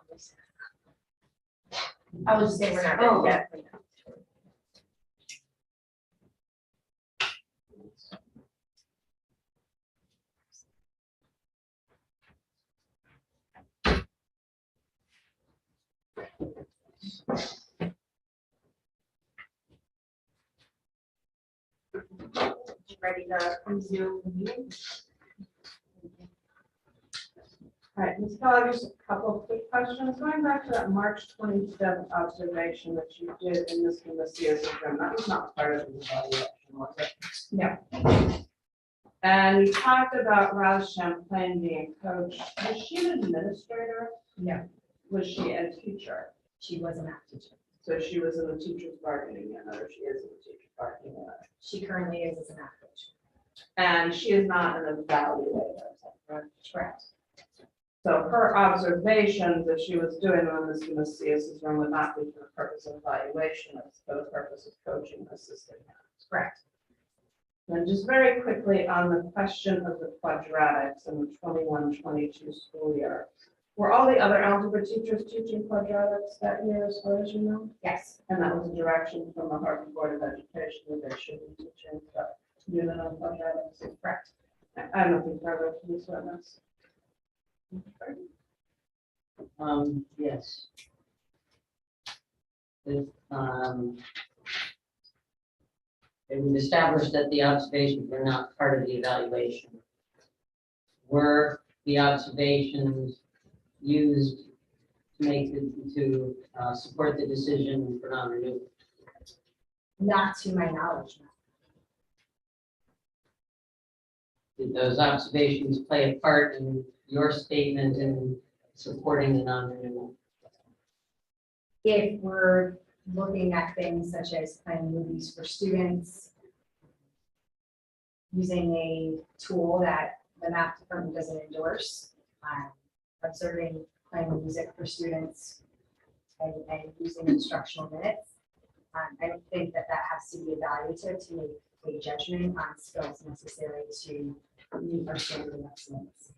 I was just saying we're not Oh. ready yet. Ready to resume the meeting? All right, Ms. Keller, just a couple of quick questions. Going back to that March 27th observation that you did in Ms. Macias' room, that was not part of the evaluation, was it? No. And you talked about Rouse Champlain being coach. Was she an administrator? No, Was she a teacher? she was a math teacher. So she was in the teacher's bargaining unit, or she is in the teacher's bargaining unit. She currently is as a math coach. And she is not an evaluator, is that correct? Correct. So her observations that she was doing on Ms. Macias' room would not be for the purpose of evaluation, it's for the purpose of coaching, assisting her. Correct. And just very quickly on the question of the quadratics in the 21-22 school year. Were all the other algebra teachers teaching quadratics that year, as far as you know? Yes. And that was a direction from the Harvard Board of Education that they should be teaching the unit on quadratics. Correct. I have nothing further to this witness. Yes. If, it was established that the observations were not part of the evaluation. Were the observations used to make to support the decision for non-renewal? Not to my knowledge. No. Did those observations play a part in your statement in supporting the non-renewal? If we're looking at things such as planning movies for students, using a tool that the math department doesn't endorse, observing playing music for students, and using instructional minutes, I don't think that has to be evaluated to make a judgment on skills necessary to meet our standard of excellence.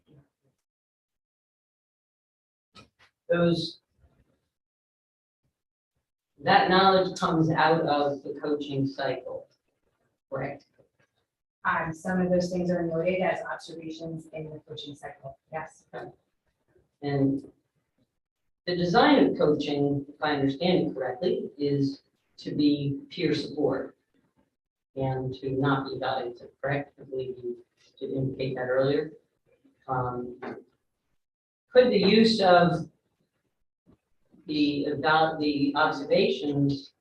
That knowledge comes out of the coaching cycle, correct? Some of those things are noted as observations in the coaching cycle. Yes. And the design of coaching, if I understand it correctly, is to be peer support and to not be evaluative, correct? I believe you did indicate that earlier. Could the use of the observations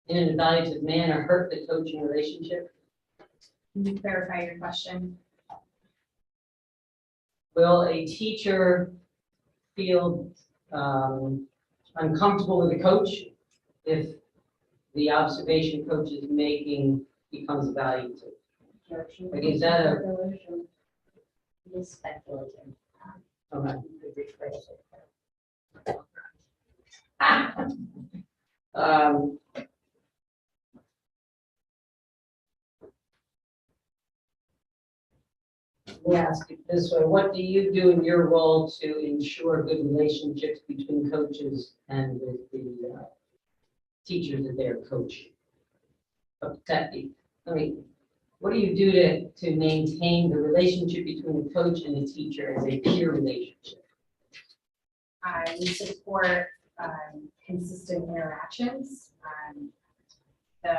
in an evaluative manner hurt the coaching relationship? Can you clarify your question? Will a teacher feel uncomfortable with the coach if the observation coach is making becomes a value to. Like, is that a? It is speculative. Okay. You could rephrase it. Um, Let me ask it this way, what do you do in your role to ensure good relationships between coaches and with the teachers that they're coaching? What do you do to maintain the relationship between the coach and the teacher as a peer relationship? We support consistent interactions. The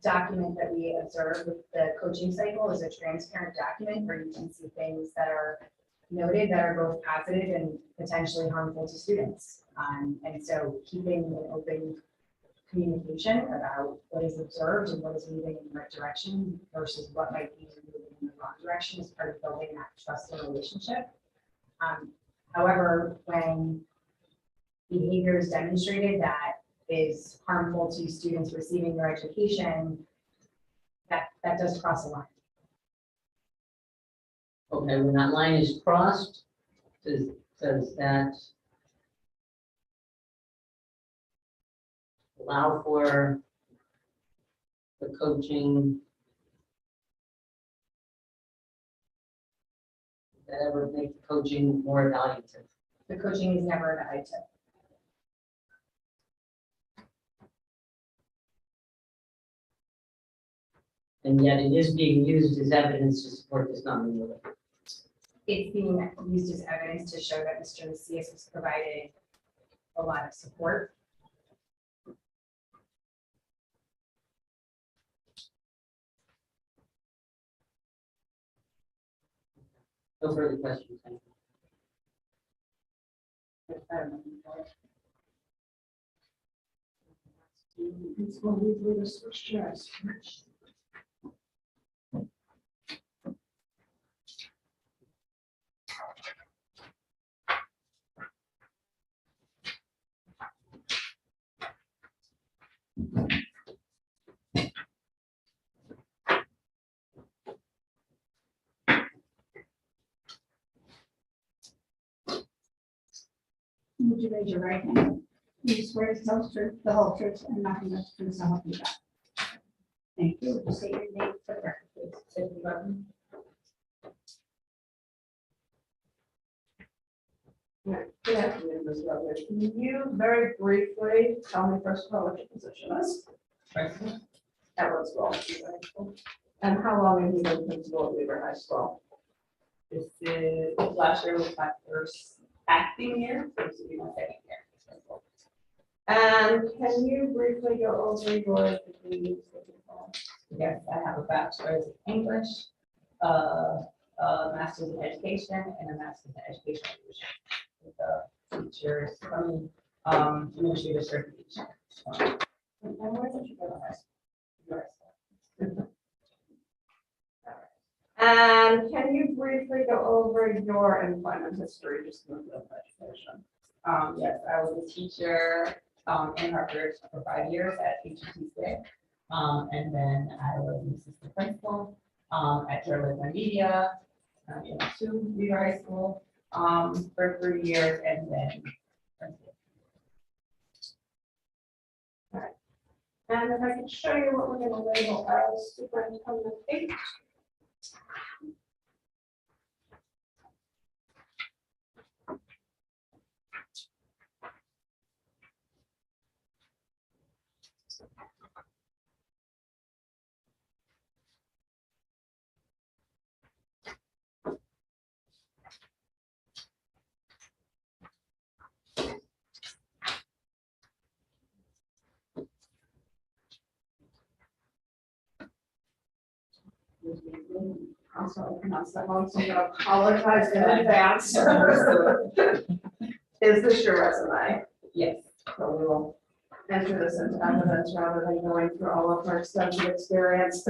document that we observe with the coaching cycle is a transparent document where you can see things that are noted that are both positive and potentially harmful to students. And so keeping an open communication about what is observed and what is moving in the right direction versus what might be moving in the wrong direction is part of building that trusting relationship. However, when behavior is demonstrated that is harmful to students receiving their education, that does cross a line. Okay, when that line is crossed, does that allow for the coaching? That ever make the coaching more evaluative? The coaching is never evaluative. And yet it is being used as evidence to support this non-renewal. It's being used as evidence to show that Mr. Macias has provided a lot of support. No further questions. Thank you. It's going to be through the switch chairs. Would you raise your right hand? You swear to tell the truth, the whole truth, and nothing but the truth, so help you God. Thank you. Would you say your name for the record, please? Cindy Button. Good afternoon, Ms. Rutledge. Can you very briefly tell me first of all what your position is? At what school? And how long have you been principal at Weaver High School? This is, last year was my first acting year, so this will be my second year. And can you briefly go over your degrees? Yes, I have a bachelor's in English, a master's in education, and a master's in education leadership. With a teacher's from administrative certification. And where did you go to high school? And can you briefly go over your employment history, just in the field of education? Yes, I was a teacher in Hartford for 5 years at HTC. And then I was an assistant principal at Journalism and Media in Weaver High School for 3 years, and then principal. And if I could show you what we're going to label as superintendent 8. Also, pronounce that wrong, so I'm gonna apologize in advance. Is this your resume? Yes. So we will enter this into evidence rather than going through all of our extensive experience.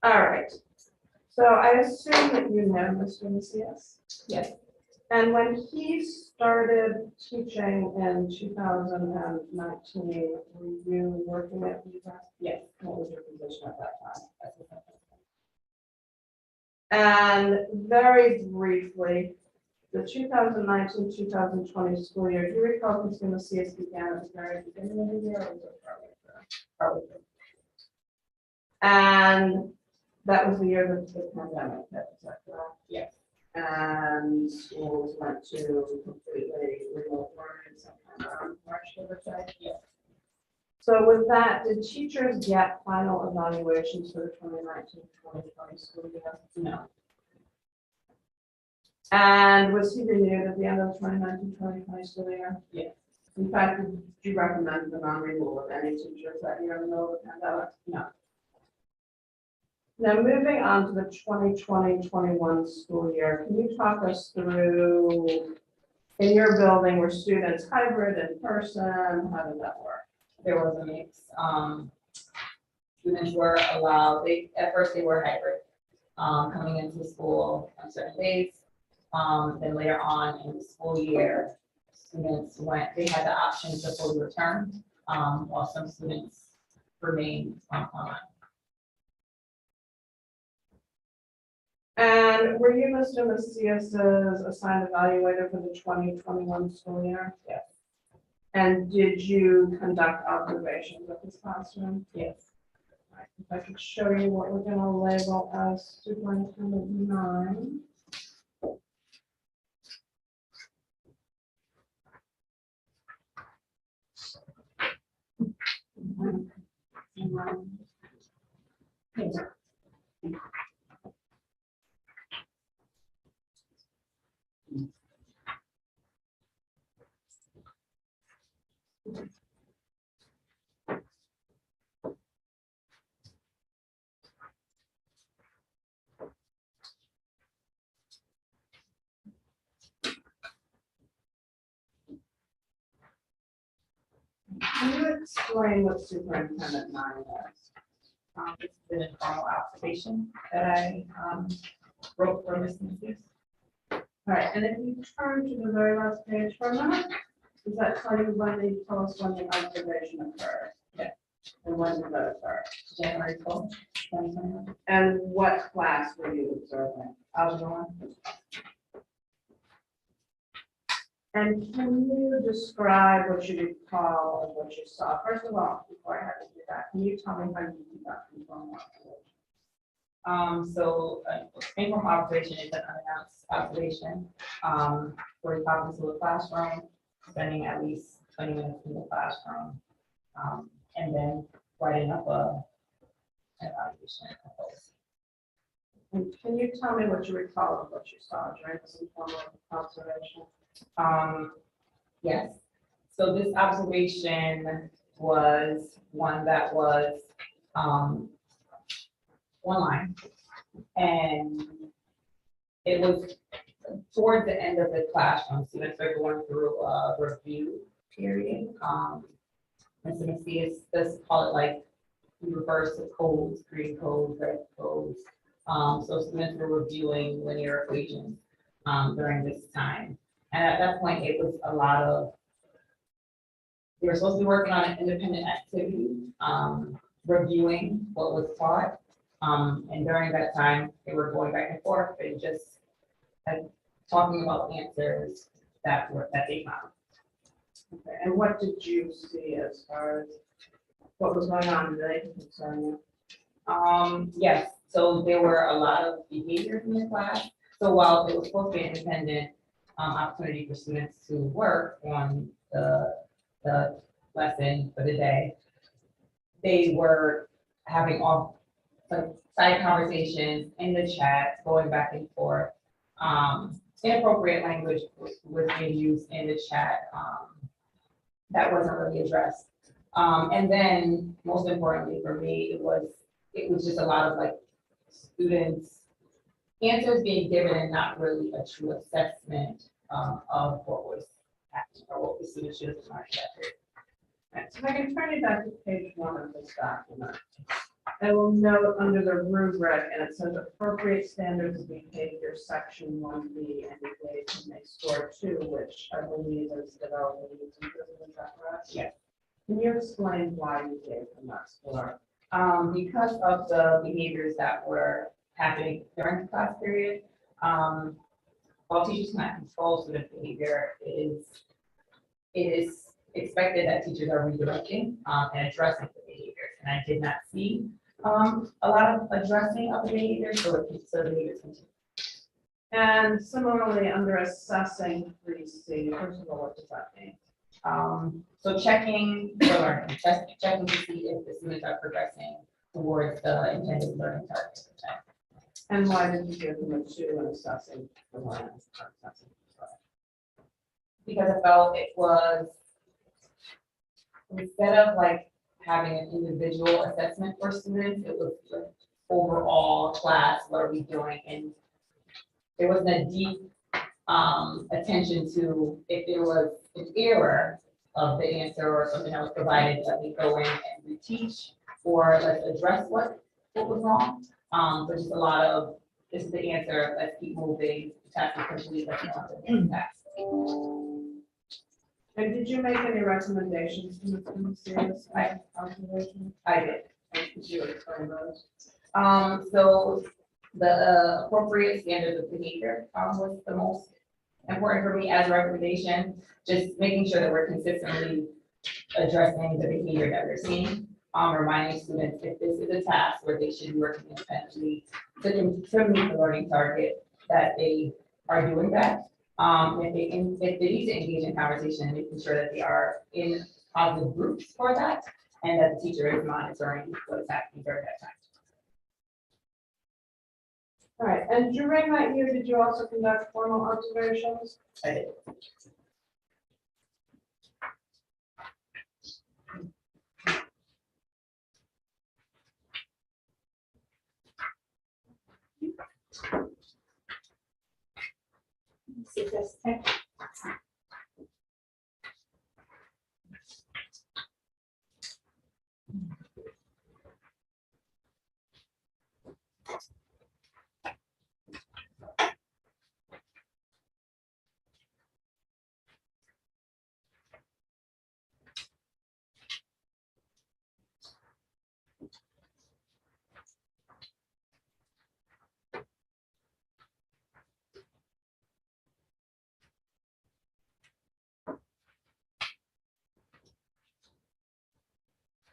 All right. So I assume that you know Mr. Macias? Yes. And when he started teaching in 2019, were you working at UMass? Yes. What was your position at that time? And very briefly, the 2019-2020 school year, do you recall if the Macias began at the very beginning of the year? Or was it probably? And that was the year that the pandemic hit, is that correct? Yes. And schools went to completely remote learning sometime around March, give or take. Yes. So with that, did teachers get final evaluations for the 2019-2020 school year? No. And was he renewed at the end of the 2019-2020 school year? Yes. In fact, did you recommend the non-renewal of any teachers that year in the middle of the pandemic? No. Now, moving on to the 2020-21 school year, can you talk us through, in your building, were students hybrid, in person, how did that work? There was a mix. Students were allowed, at first they were hybrid, coming into school on certain days. Then later on in the school year, students they had the option to fully return, while some students remained online. And were you Mr. Macias's assigned evaluator for the 2021 school year? Yes. And did you conduct observations of his classroom? Yes. Right, if I could show you what we're gonna label as superintendent 9. Can you explain what superintendent 9 is? It's been a formal observation that I wrote for Ms. Macias. All right, and if you turn to the very last page for a minute, does that tell you when they tell us when the observation occurred? Yeah. And when did that occur? January 12th, 2021. And what class were you observing? Algebra 1. And can you describe what you recall of what you saw? First of all, before I have to do that, can you tell me how you conduct informal observation? So informal observation is an unannounced observation. Where you're talking to a classroom, spending at least 20 minutes in the classroom, and then writing up an evaluation. And can you tell me what you recall of what you saw during this informal observation? Yes. So this observation was one that was online, and it was towards the end of the classroom. Students are going through a review period. Mr. Macias does call it, like, he refers to codes, green codes, red codes. So students were reviewing linear equations during this time. And at that point, it was a lot of, they were supposed to be working on an independent activity, reviewing what was taught. And during that time, they were going back and forth and just talking about answers that they found. Okay, and what did you see as far as what was going on today concerning you? Yes, so there were a lot of behaviors in the class. So while it was supposed to be an independent opportunity for students to work on the lesson for the day, they were having all side conversations in the chat, going back and forth. Inappropriate language was being used in the chat that wasn't really addressed. And then, most importantly for me, it was just a lot of, like, students' answers being given and not really a true assessment of what was happening or what the students should have learned that period. Right, so if I can turn you back to page 1 of this document. I will note under the rubric, and it says appropriate standards of behavior, section 1B, and engagement may score 2, which I believe is developing. Is that correct? Yes. Can you explain why you gave them that score? Because of the behaviors that were happening during the class period, while teachers cannot control student behavior, it is expected that teachers are redirecting and addressing the behaviors. And I did not see a lot of addressing of the behaviors, so the behaviors continue. And similarly, under assessing 3C, first of all, what does that mean? So checking the learning, checking to see if the students are progressing towards the intended learning targets. And why did you give them a 2 in assessing the learning? Because I felt it was, instead of like having an individual assessment for students, it was like overall class, what are we doing? And there wasn't a deep attention to if there was an error of the answer or something that was provided, let me go in and reteach, or let's address what was wrong. But just a lot of, this is the answer, let's keep moving, task is complete, let's move on to the next task. And did you make any recommendations to the serious observation? I did. And could you explain those? So the appropriate standards of behavior was the most important for me as a recommendation, just making sure that we're consistently addressing the behavior that we're seeing. Reminding students if this is a task where they should be working independently to meet the learning target, that they are doing that. If they need to engage in conversation, making sure that they are in positive groups for that, and that the teacher is monitoring what is happening during that time. All right, and during that year, did you also conduct formal observations? I did. See this.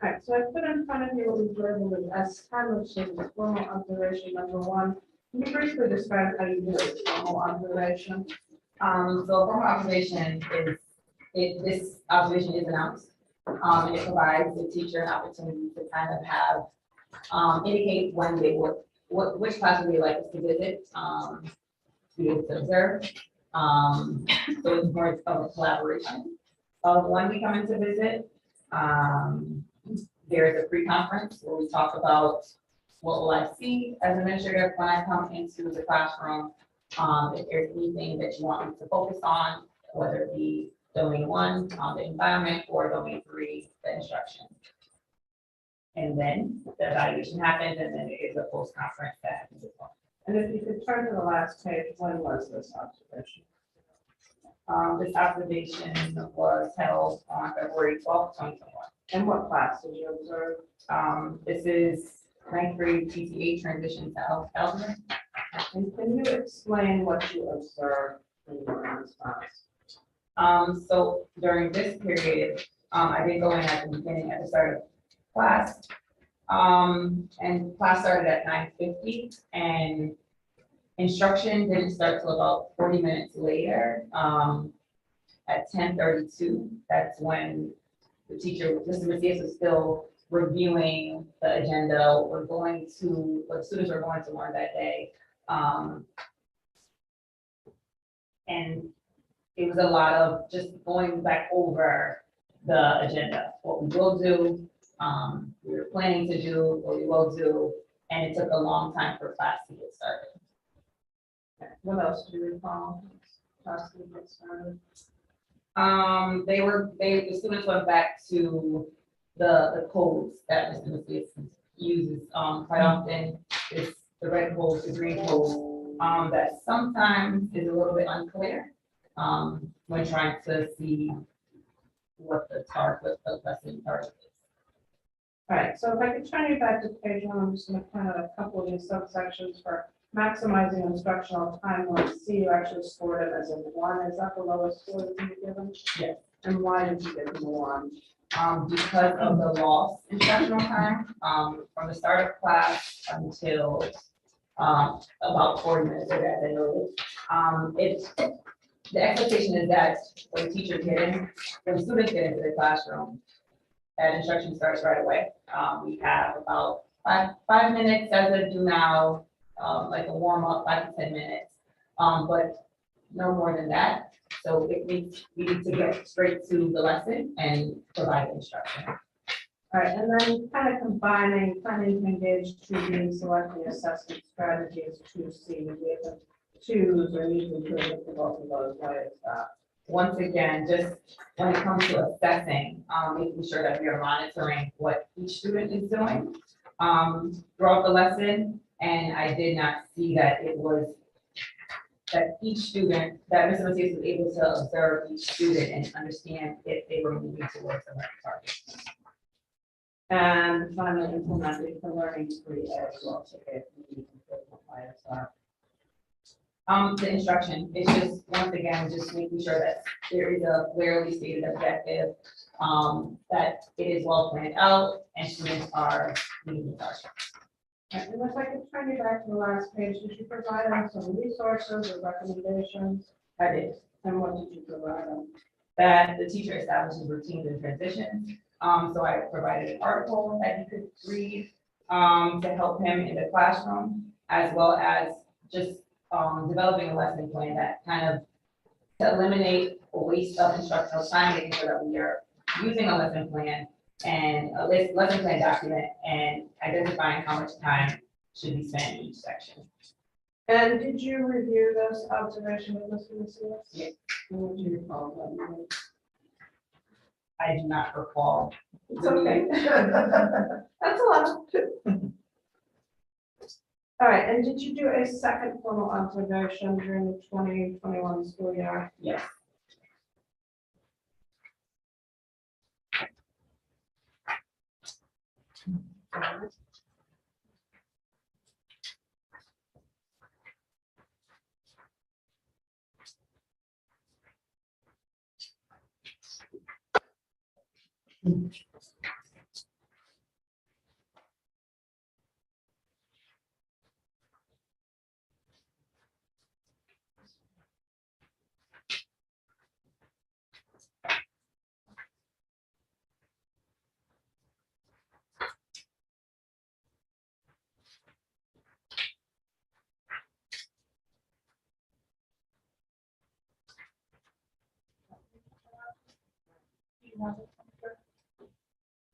All right, so I put in front of you what we've labeled as S10, which is formal observation number 1. Can you briefly describe how you do a formal observation? So formal observation is, this observation is announced, and it provides the teacher an opportunity to kind of have, indicate when they would, which class would they like us to visit, to be able to observe. So it's more of a collaboration of when we come in to visit. There is a pre-conference where we talk about what will I see as an administrator when I come into the classroom. If there's anything that you want me to focus on, whether it be domain 1, the environment, or domain 3, the instruction. And then the evaluation happens, and then it is a post-conference that happens as well. And if you could turn to the last page, when was this observation? This observation was held on February 12th, 2021. And what class did you observe? This is 9th grade PTA transition to algebra. And can you explain what you observed in your class? So during this period, I did go in at the beginning, at the start of class. And class started at 9:50, and instruction didn't start till about 40 minutes later. At 10:32, that's when the teacher, Mr. Macias, was still reviewing the agenda, what we're going to, what students are going to learn that day. And it was a lot of just going back over the agenda, what we will do, we were planning to do, what we will do, and it took a long time for class to get started. What else do you recall? Class to get started? The students went back to the codes that Mr. Macias uses, quite often is the red post, the green post, that sometimes is a little bit unclear, when trying to see what the lesson target is. All right, so if I could turn you back to page one, I'm just gonna point out a couple of these subsections for maximizing instructional time. Like C, you actually scored it as a 1. Is that the lowest score that you've given? Yes. And why did you give them a 1? Because of the lost instructional time, from the start of class until, about 40 minutes of that, I noticed. The expectation is that when teachers get in, when students get into the classroom, that instruction starts right away. We have about five minutes as a do now, like a warm up, 5 to 10 minutes, but no more than that. So we need to get straight to the lesson and provide instruction. All right, and then kind of combining, planning to engage 2B, selecting assessment strategies 2C, we have them choose or need to improve for both of those ways. Once again, just when it comes to assessing, making sure that we are monitoring what each student is doing throughout the lesson. And I did not see that it was that each student, that Mr. Macias was able to observe each student and understand if they were moving towards the right target. And finally, implementing the learning 3A as well, so if we need to simplify it. The instruction, it's just, once again, just making sure that there is a clearly stated objective, that it is well planned out and students are meeting the target. And if I could turn you back to the last page, did you provide them some resources or recommendations? I did. And what did you provide them? That the teacher establishes routines and transitions. So I provided an article that he could read, to help him in the classroom, as well as just developing a lesson plan that kind of to eliminate a waste of instructional time, making sure that we are using a lesson plan and a lesson plan document and identifying how much time should be spent in each section. And did you review this observation with Mr. Macias? Yes. And what do you recall them? I do not recall. It's okay. That's a lot. All right, and did you do a second formal observation during the 2021 school year? Yes.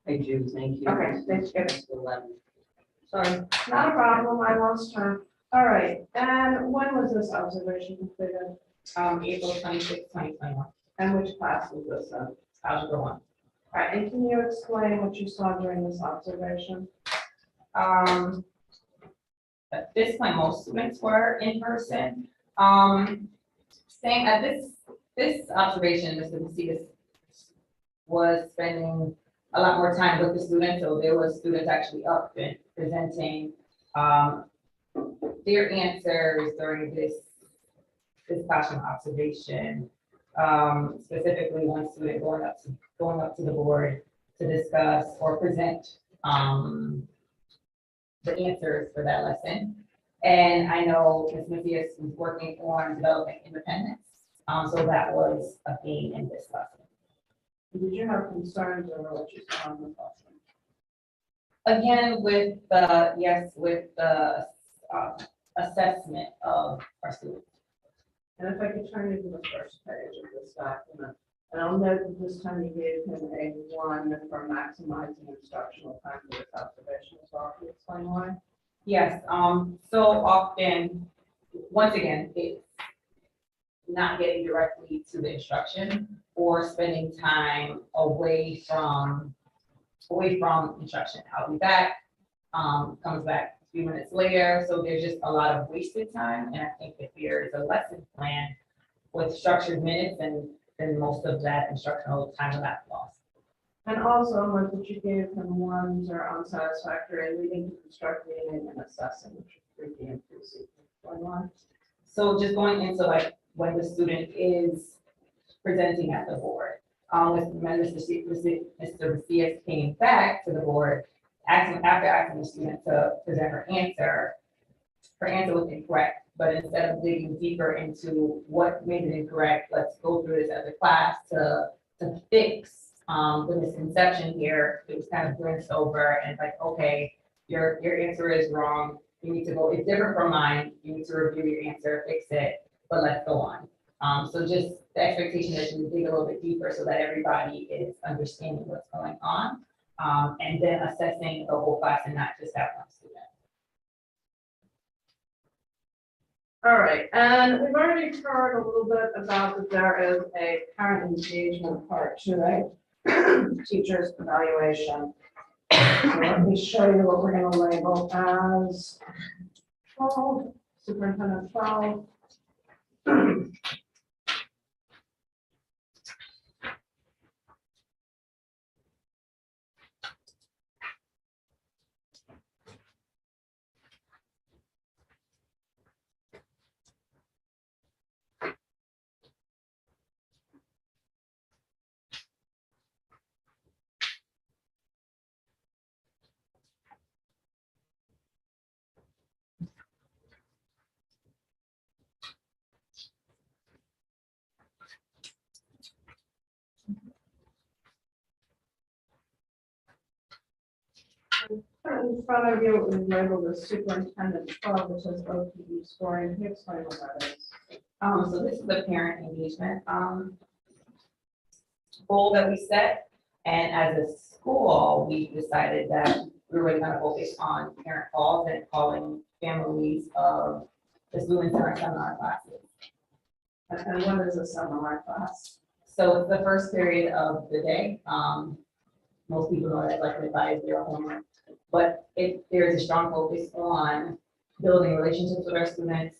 I do, thank you. Okay, thank you. 11. Sorry, not a problem, I lost time. All right, and when was this observation completed? April 26, 2021, And which class was this in? algebra 1. All right, and can you explain what you saw during this observation? At this point, most students were in person. Saying at this observation, Mr. Macias was spending a lot more time with the students, so there was students actually up and presenting their answers during this classroom observation. Specifically, one student going up to the board to discuss or present the answers for that lesson. And I know Ms. Macias was working on developing independence. So that was a theme in this lesson. Did you have concerns over what you saw in the classroom? Again, with the assessment of our students. And if I could turn you to the first page of this document, and I'll note that this time you gave him a 1 for maximizing instructional time for this observation as well. Can you explain why? Yes, so often, once again, it's not getting directly to the instruction or spending time away from instruction. I'll be back, comes back a few minutes later, so there's just a lot of wasted time, and I think if there is a lesson plan with structured minutes, and then most of that instructional time will not be lost. And also, like what you gave him, ones are unsatisfactory, leading to constructing and assessing, which is pretty inclusive. Going on. So just going into like when the student is presenting at the board, when Mr. Macias came back to the board, after asking the student to present her answer was incorrect. But instead of digging deeper into what made it incorrect, let's go through this as a class to fix the misconception here. It was kind of glanced over and like, okay, your answer is wrong. You need to go, it's different from mine. You need to review your answer, fix it, but let's go on. So just the expectation that you dig a little bit deeper so that everybody is understanding what's going on. And then assessing the whole class and not just that one student. All right, and we've already heard a little bit about that there is a parent engagement part to a teacher's evaluation. So let me show you what we're gonna label as 12, superintendent 12. In front of you, we labeled as superintendent 12, which is OPE scoring. Can you explain what that is? So this is the parent engagement goal that we set. And as a school, we decided that we were going to focus on parent calls and calling families of the students in our seminar classes. And what is a seminar class? So it's the first period of the day. Most people know that like an advisory or homework, but there's a strong focus on building relationships with our students.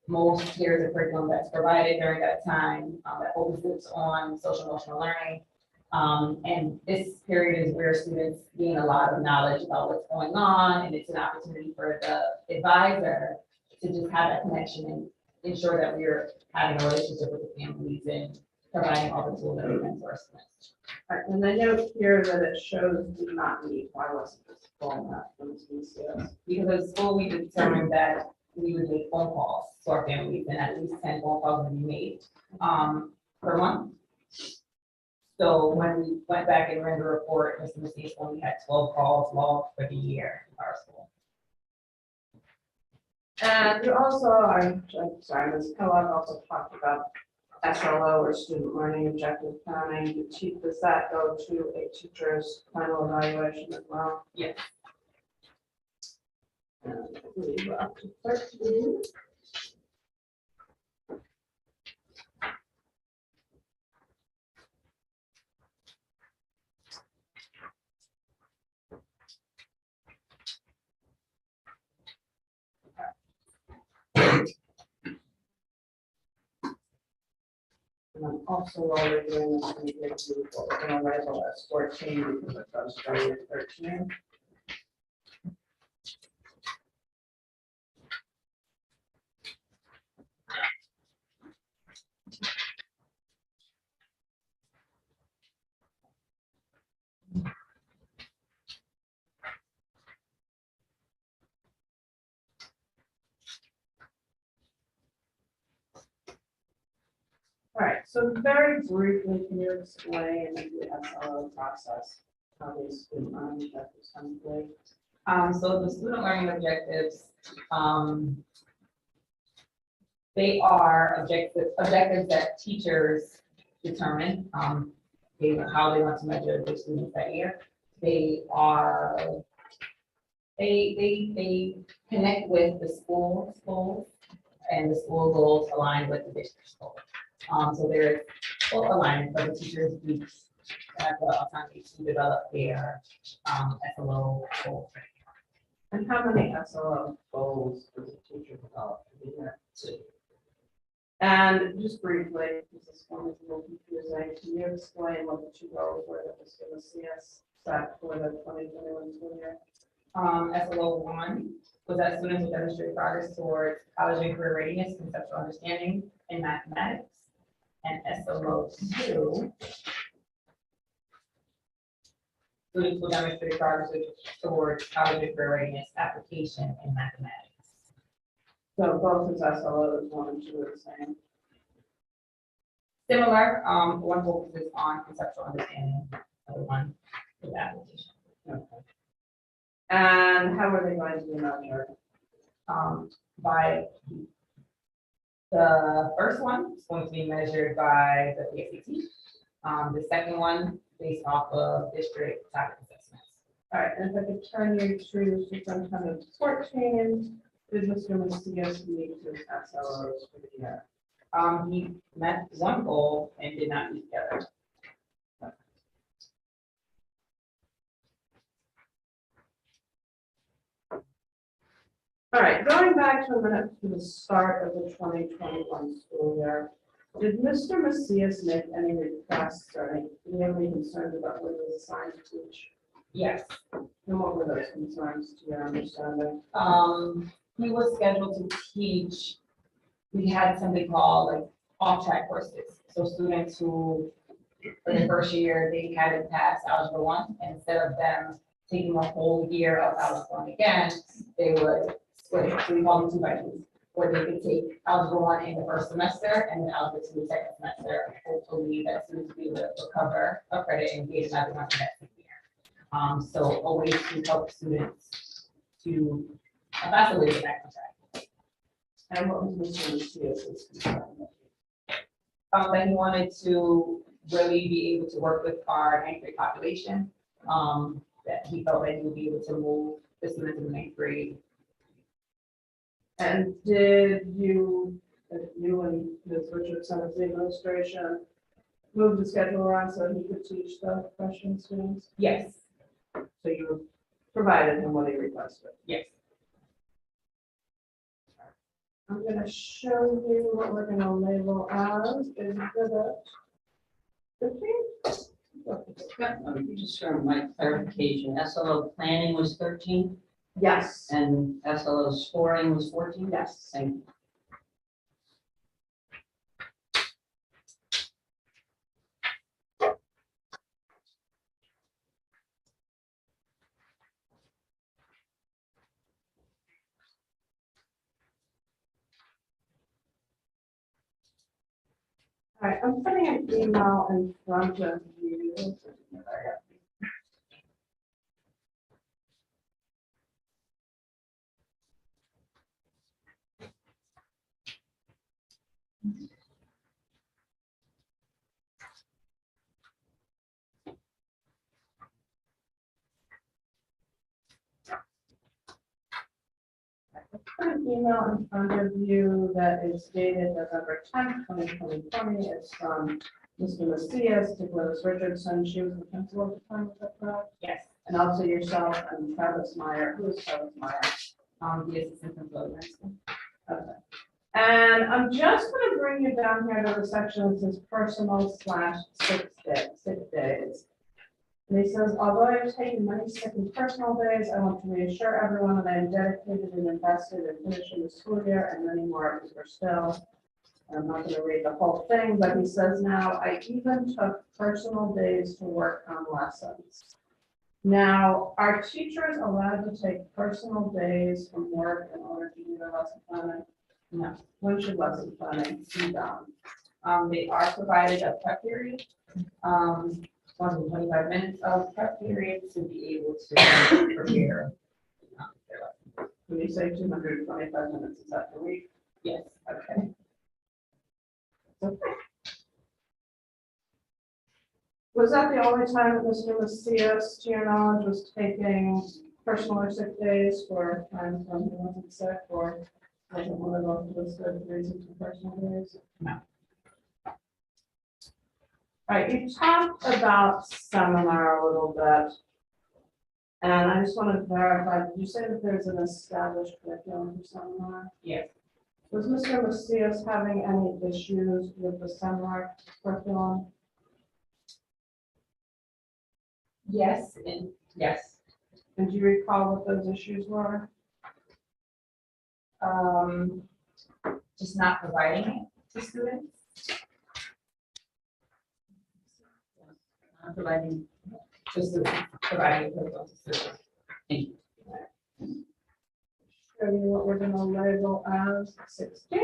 Most there's a curriculum that's provided during that time that focuses on social emotional learning. And this period is where students gain a lot of knowledge about what's going on, and it's an opportunity for the advisor to just have that connection and ensure that we're having a relationship with the families and providing all the tools that we can to our students. All right, and I note here that it shows do not meet. Why wasn't this full enough from this BCS? Because as a school, we determined that we would make phone calls to our families, and at least 10 phone calls would be made per month. So when we went back and ran the report, Mr. Macias only had 12 calls logged for the year in our school. And you also, I'm sorry, Ms. Kellogg also talked about SLO or student learning objective planning. Does that go to a teacher's final evaluation as well? Yes. And we were up to 13. And then also while we're doing this, we get to what we're gonna label as 14 because it goes straight to 13. All right, so very briefly, can you explain the SLO process, how these student learning objectives come to play? So the student learning objectives, they are objectives that teachers determine, how they want to measure the students that year. They connect with the school's goals, and the school goals align with the district's goals. So there's full alignment, but the teachers do have the autonomy to develop their SLO goals. And how many SLO goals does a teacher develop to be met? And just briefly, because this one is a little confusing, can you explain what the two goals were that was going to see us set for the 2021 school year? SLO 1 was that students will demonstrate progress towards college and career readiness, conceptual understanding, and mathematics. And SLO 2, students will demonstrate progress towards college and career readiness, application, and mathematics. So both is SLOs, 1 and 2 are the same. Similar, one focuses on conceptual understanding, other one is application. Okay. And how are they going to be measured? By the first one is going to be measured by the PSAT. The second one based off of district topic assessments. All right, and if I could turn you to Superintendent 14, did Mr. Macias meet his SLOs for the year? He met one goal and did not meet the other. All right, going back to a minute to the start of the 2021 school year, did Mr. Macias make any requests or any concerns about what he was assigned to teach? Yes. And what were those concerns to your understanding? He was scheduled to teach, we had something called like off-track courses. So students who, for the first year, they hadn't passed Algebra 1, and instead of them taking a whole year of Algebra 1 again, they would split it. So we call them 2 by 2s, where they could take Algebra 1 in the first semester and then Algebra 2 the second semester. Hopefully that students will be able to recover a credit and get another one for that same year. So a way to help students to, that's the way to get back on track. And what was Mr. Macias's concern? That he wanted to really be able to work with our ninth grade population. That he felt that he would be able to move the students in the ninth grade. And did you and Ms. Richardson as the administration move the schedule around so he could teach the freshman students? Yes, So you provided him what he requested? yes. I'm gonna show you what we're gonna label as exhibit 15. Just for my clarification, SLO planning was 13 Yes. and SLO scoring was 14? Yes. Thank you. All right, I'm putting an email in front of you. Put an email in front of you that is dated November 10th, 2020. It's from Mr. Macias to Ms. Richardson. She was the principal at the time, is that correct? Yes. And also yourself and Travis Meyer. Who is Travis Meyer? The assistant principal. Okay. And I'm just going to bring you down here to the section that says personal/sick days. And he says, although I've taken many sick and personal days, I want to reassure everyone that I am dedicated and invested in finishing the school year and many more because we're still. I'm not going to read the whole thing, but he says now, I even took personal days to work on lessons. Now, are teachers allowed to take personal days from work in order to do their lesson planning? No. When should lesson planning be done? They are provided a prep period. 25 minutes of prep period to be able to prepare. Their lesson. When you say 225 minutes, is that per week? Yes. Okay. Okay. Was that the only time that Mr. Macias, to your knowledge, was taking personal or sick days for times when he wasn't sick, or wasn't one of those listed reasons for personal days? No. All right, you talked about seminar a little bit. And I just wanted to verify, did you say that there's an established curriculum for seminar? Yes, Was Mr. Macias having any issues with the seminar curriculum? yes, and yes. And do you recall what those issues were? Just not providing it to students. Not providing to students, providing it to students. Show you what we're gonna label as 16.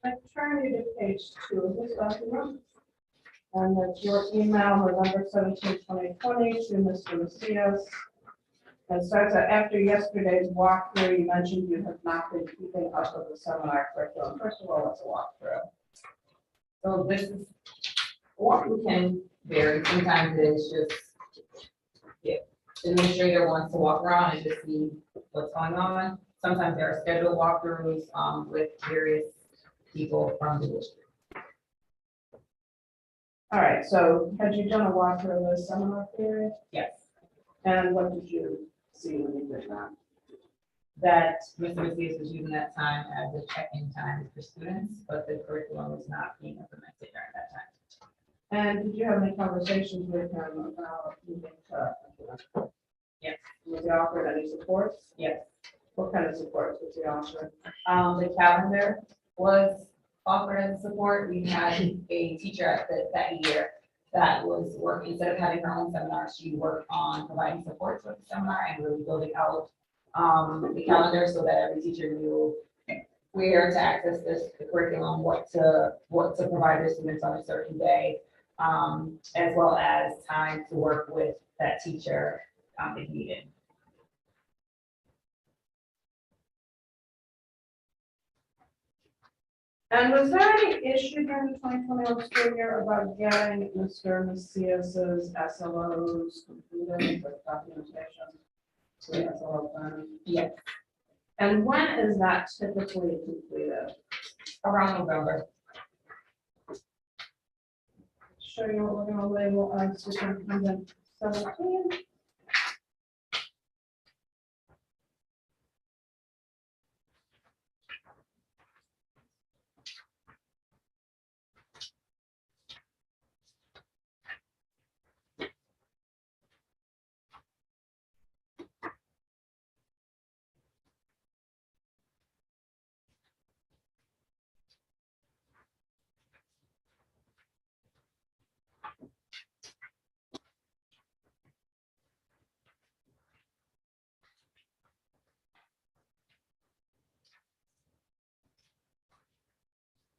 I turn you to page 2 of this document. And that's your email, November 17, 2020, to Mr. Macias. And starts out after yesterday's walkthrough, you mentioned you have not been keeping up with the seminar curriculum. First of all, it's a walkthrough. So this is, walkthrough can vary, sometimes it's just, yeah, the administrator wants to walk around and just see what's going on. Sometimes there are scheduled walkthroughs, with various people from the district. All right, so had you done a walkthrough of the seminar period? Yes, And what did you see when you did that? that Mr. Macias was using that time as a check-in time for students, but the curriculum was not being implemented during that time. And did you have any conversations with him about moving to? Yes. Was he offered any supports? Yes. What kind of supports was he offered? The calendar was offered as support. We had a teacher at that year that was working, instead of having her own seminar, she worked on providing supports with the seminar and really building out the calendar so that every teacher knew where to access the curriculum, what to provide their students on a certain day, as well as time to work with that teacher if needed. And was there any issue during the 2021 school year about getting Mr. Macias's SLOs completed with documentation? So the SLO plan? Yes, And when is that typically completed? around November. Show you what we're gonna label as superintendent 17.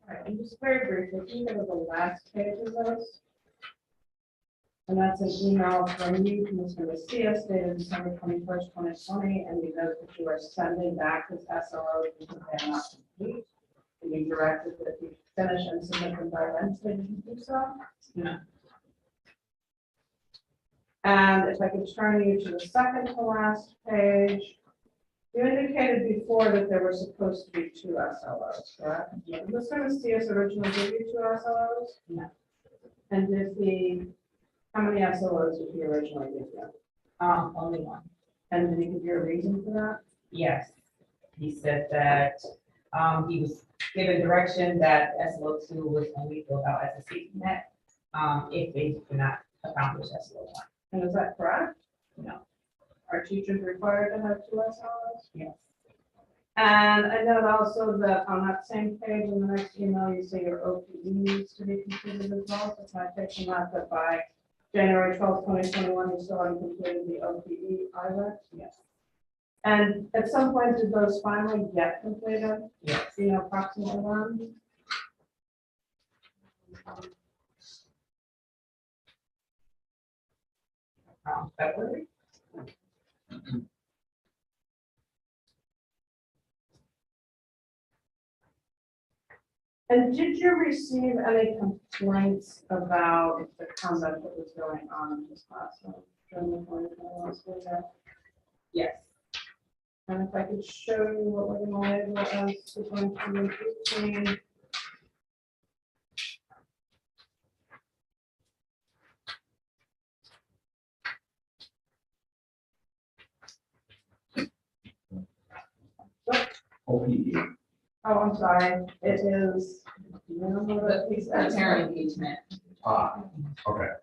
All right, and just very briefly, if you go to the last page of this. And that's an email from you to Mr. Macias dated December 21st, 2020, and you note that you are sending back his SLOs because they are not complete. And you directed that you finish and submit them by Wednesday, did you do so? No. And if I could turn you to the second to last page. You indicated before that there were supposed to be 2 SLOs, correct? Yeah. Did Mr. Macias originally give you 2 SLOs? No. And how many SLOs did he originally give you? Only one. And did he give you a reason for that? Yes, he said that he was given direction that SLO 2 was only filled out as a safety net if they could not accomplish SLO 1. And is that correct? No. Are teachers required to have 2 SLOs? Yes. And I note also that on that same page in the next email, you say your OPE needs to be completed as well. So it's my taking out that by January 12th, 2021, you still haven't completed the OPE either? Yes. And at some point, did those finally get completed? Yes. Do you know approximately when? February. And did you receive any complaints about the conduct that was going on in this classroom during the 2021 school year? Yes. And if I could show you what we're gonna label as superintendent 18. OPE. Oh, I'm sorry, it is. The parent engagement. Ah, okay.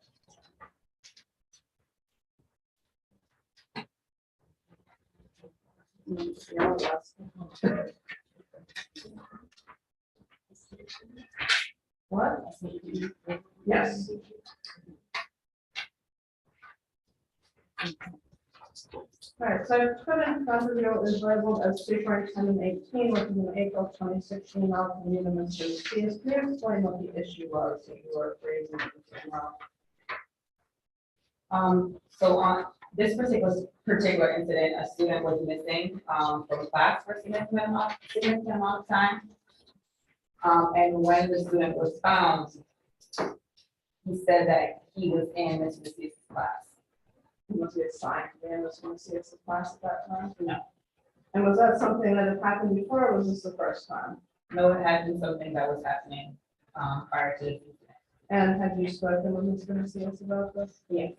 What? Yes. All right, so I put in front of you is labeled as superintendent 18, which is an April 2016 email from you to Mr. Macias. Can you explain what the issue was that you were raising in this email? So on this particular incident, a student was missing, from class for a significant amount of time. And when the student was found, he said that he was in Mr. Macias' class. Was he assigned to be in this Macias' class at that time? No. And was that something that had happened before, or was this the first time? No, it had been something that was happening, prior to this incident. And had you spoken with Mr. Macias about this? Yes.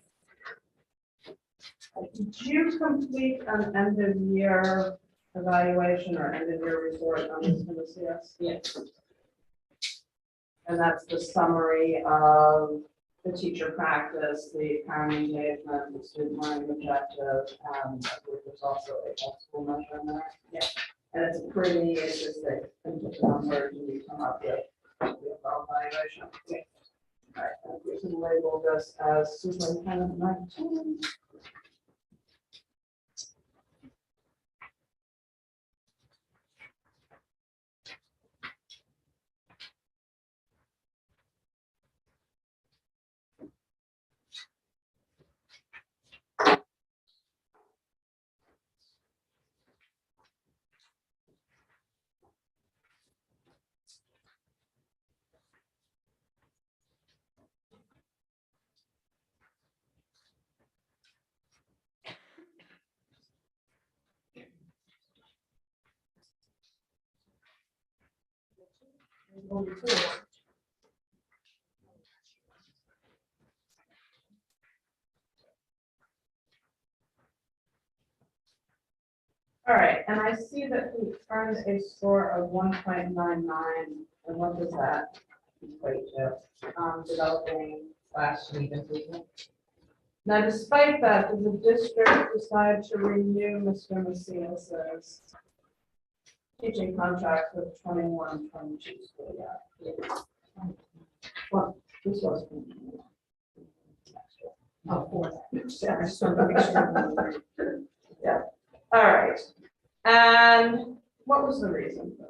Did you complete an end of year evaluation or end of year report on Mr. Macias? Yes. And that's the summary of the teacher practice, the parent engagement, the student learning objective, and I believe there's also a health school measure in there. Yeah. And it's pretty interesting, into the numbers you come up with the overall evaluation. Yeah. All right, and we can label this as superintendent 19. All right, and I see that he earned a score of 1.99, and what does that equate to? Developing /leave improvement. Now, despite that, did the district decide to renew Mr. Macias's teaching contract with 21-22 school year? Yes. Well, this was. Of course. Yeah, all right. And what was the reason for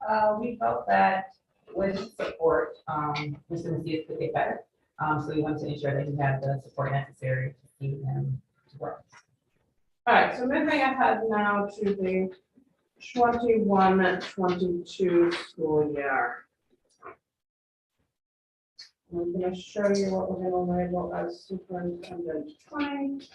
that? We felt that with support, Mr. Macias could get better. So we wanted to ensure that he had the support necessary to see him to work. All right, so moving ahead now to the 21-22 school year. I'm going to show you what we're going to label as superintendent 20.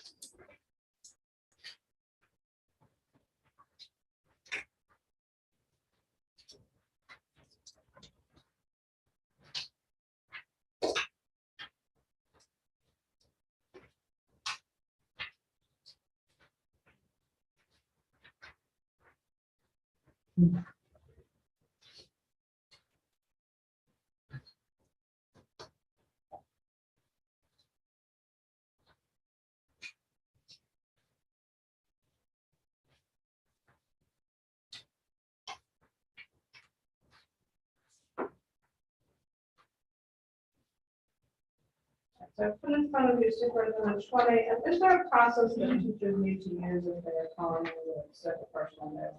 So put in front of you superintendent 20, and is there a process that teachers need to use if they are calling you with such a personal note?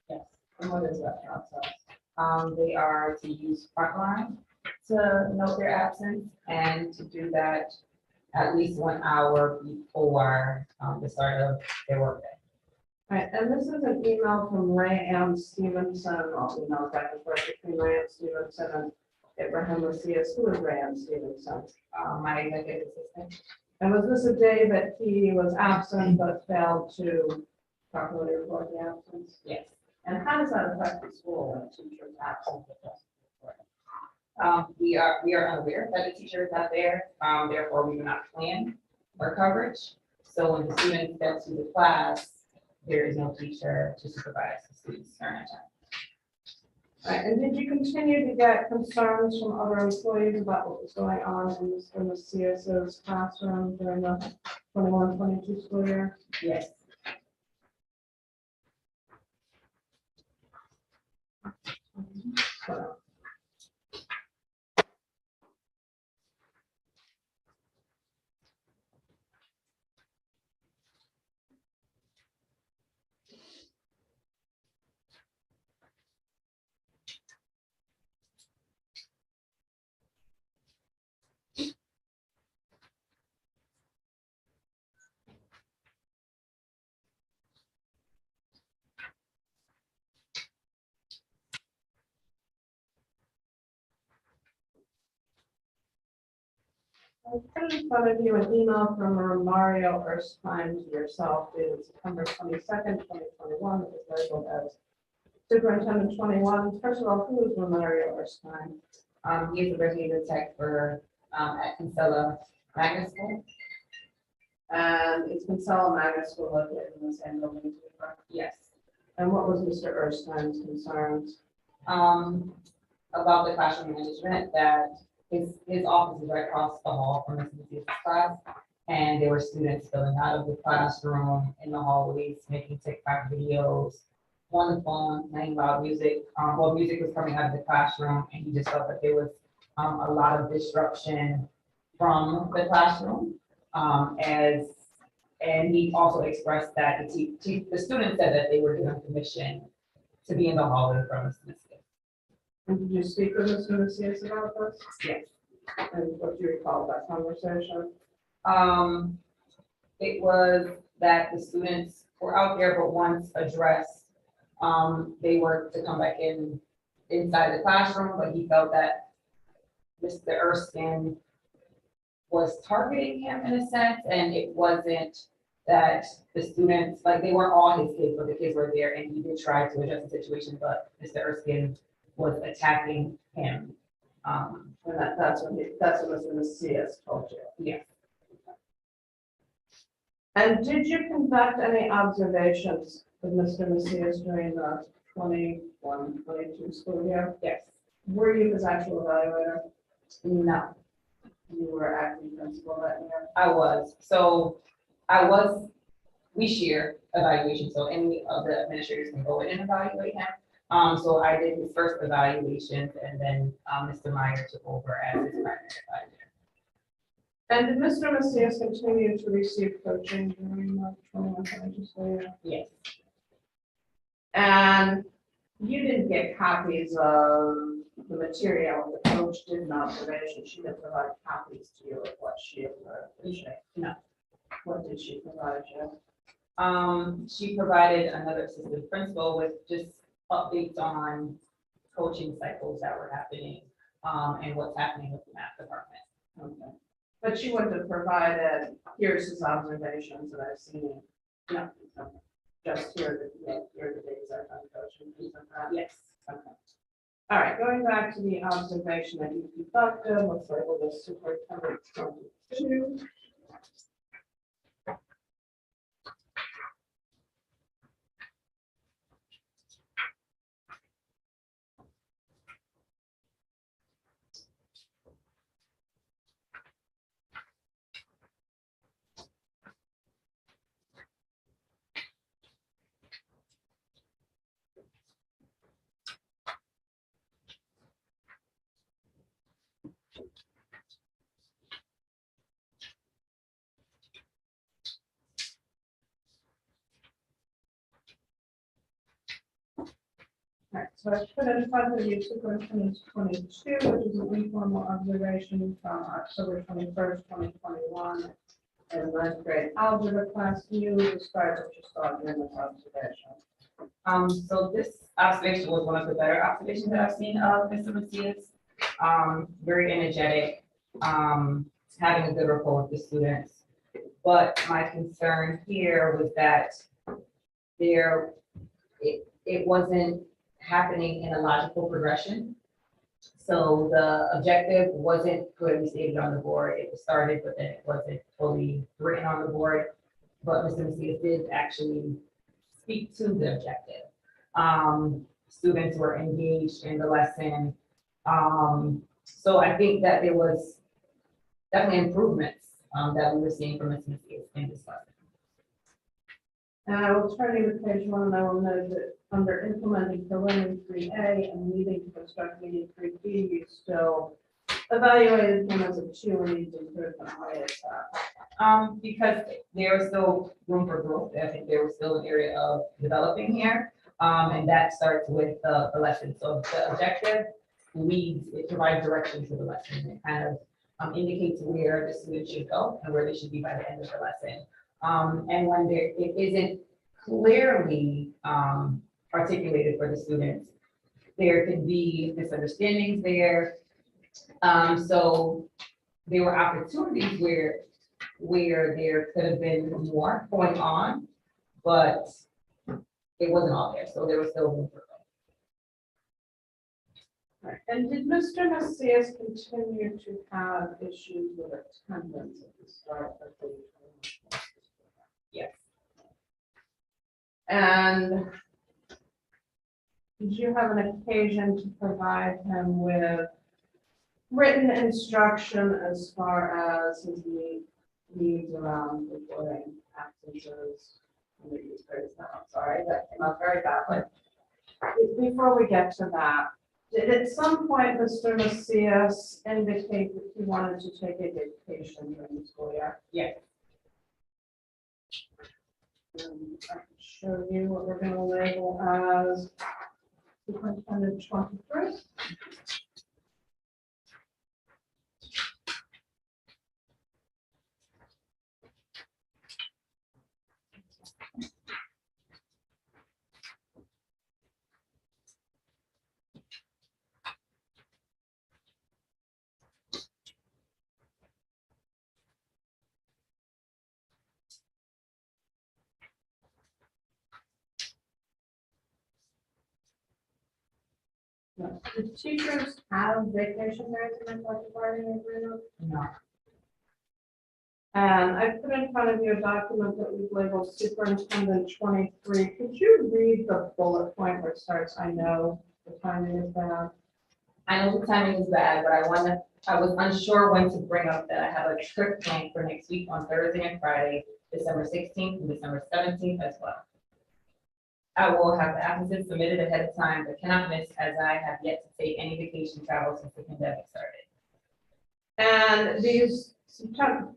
Yes. And what is that process? They are to use Frontline to note their absence and to do that at least 1 hour before the start of their workday. Right, and this is an email from Ray Ann Stevenson, also email back and forth between Ray Ann Stevenson and Abraham Macias. Who is Ray Ann Stevenson? My executive assistant. And was this a day that he was absent but failed to properly report the absence? Yes. And how does that affect the school when a teacher is absent? but doesn't report it? We are unaware that the teacher is not there, therefore we do not plan for coverage. So when the students get to the class, there is no teacher to supervise the students during that time. Right, and did you continue to get concerns from other employees about what was going on in Mr. Macias's classroom during the 21-22 school year? Yes. So, I put in front of you an email from Mario Erskine to yourself dated September 22nd, 2021. It was labeled as Superintendent 21. First of all, who is Mario Erskine? He's a resident tech for at Kinsella Magnet School. And it's Kinsella Magnet School located in the same building. Yes. And what was Mr. Erskine's concerns? About the classroom management, that his office is right across the hall from Mr. Macias' class. And there were students filling out of the classroom in the hallways, making TikTok videos on the phone, playing loud music. Well, music was coming out of the classroom, and he just felt that there was a lot of disruption from the classroom. And he also expressed that the students said that they were given permission to be in the hallway from Mr. Macias. And did you speak with Mr. Macias about this? Yes. And what do you recall that conversation? It was that the students were out there, but once addressed, they were to come back inside the classroom, but he felt that Mr. Erskine was targeting him in a sense, and it wasn't that the students, like, they weren't all his kids, but the kids were there, and he did try to address the situation, but Mr. Erskine was attacking him. And that's what Mr. Macias told you. Yes. And did you conduct any observations with Mr. Macias during the 21-22 school year? Yes. Were you his actual evaluator? No. You were acting principal that year? I was. We share evaluation, so any of the administrators can go in and evaluate him. So I did his first evaluations, and then Mr. Meyer took over as his primary evaluator. And did Mr. Macias continue to receive coaching during the 21-22 school year? Yes. And you didn't get copies of the material the coach did in observation. She didn't provide copies to you of what she observed, did she? No. What did she provide you? She provided another assistant principal with just updates on coaching cycles that were happening, and what's happening with the math department. Okay. But she wouldn't have provided, here's his observations that I've seen. No. Okay. Just here the days I've done coaching, things like that. Yes. Okay. All right, going back to the observation that you conducted, let's label this superintendent 22. So I put in front of you superintendent's 22, which is an informal observation from October 21st, 2021. And ninth grade algebra class view, describe what you saw during this observation. So this observation was one of the better observations that I've seen of Mr. Macias. Very energetic, having a good rapport with the students. But my concern here was that it wasn't happening in a logical progression. So the objective wasn't clearly stated on the board. It was started, but then it wasn't fully written on the board. But Mr. Macias did actually speak to the objective. Students were engaged in the lesson. So I think that there was definitely improvements that we were seeing from Mr. Macias in this lesson. And I will turn you to page 1, and I will note that under implementing preliminary 3A and needing to construct meeting 3B, you still evaluated him as a 2 and needs improvement. Why is that? Because there was still room for growth. I think there was still an area of developing here. And that starts with the lesson. So the objective leads, it provides direction to the lesson. It kind of indicates where the student should go and where they should be by the end of the lesson. And when it isn't clearly articulated for the students, there could be misunderstandings there. So there were opportunities where there could have been more going on, but it wasn't all there. So there was still room for growth. Right. And did Mr. Macias continue to have issues with attendance at the start of the? Yes. And did you have an occasion to provide him with written instruction as far as his needs around reporting absences? I'm sorry, that came out very badly. Before we get to that, did at some point Mr. Macias indicate that he wanted to take a vacation during the school year? Yes. I can show you what we're going to label as superintendent 23. No. Do teachers have vacation days in their collective bargaining agreement? No. And I put in front of you a document that we've labeled Superintendent 23. Could you read the bullet point where it starts, I know the timing is bad? I know the timing is bad, but I was unsure when to bring up that I have a trip planned for next week on Thursday and Friday, December 16th and December 17th as well. I will have the absences submitted ahead of time, but cannot miss as I have yet to take any vacation travel since the pandemic started. And these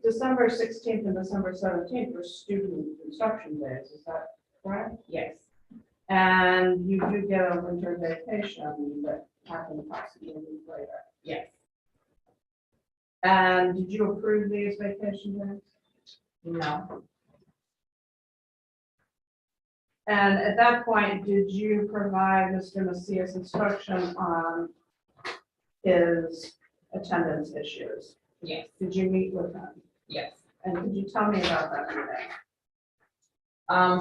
December 16th and December 17th were student instruction days, is that correct? Yes. And you do get a winter vacation that happened possibly a week later. Yes. And did you approve these vacation days? No. And at that point, did you provide Mr. Macias instruction on his attendance issues? Yes. Did you meet with him? Yes. And could you tell me about that meeting?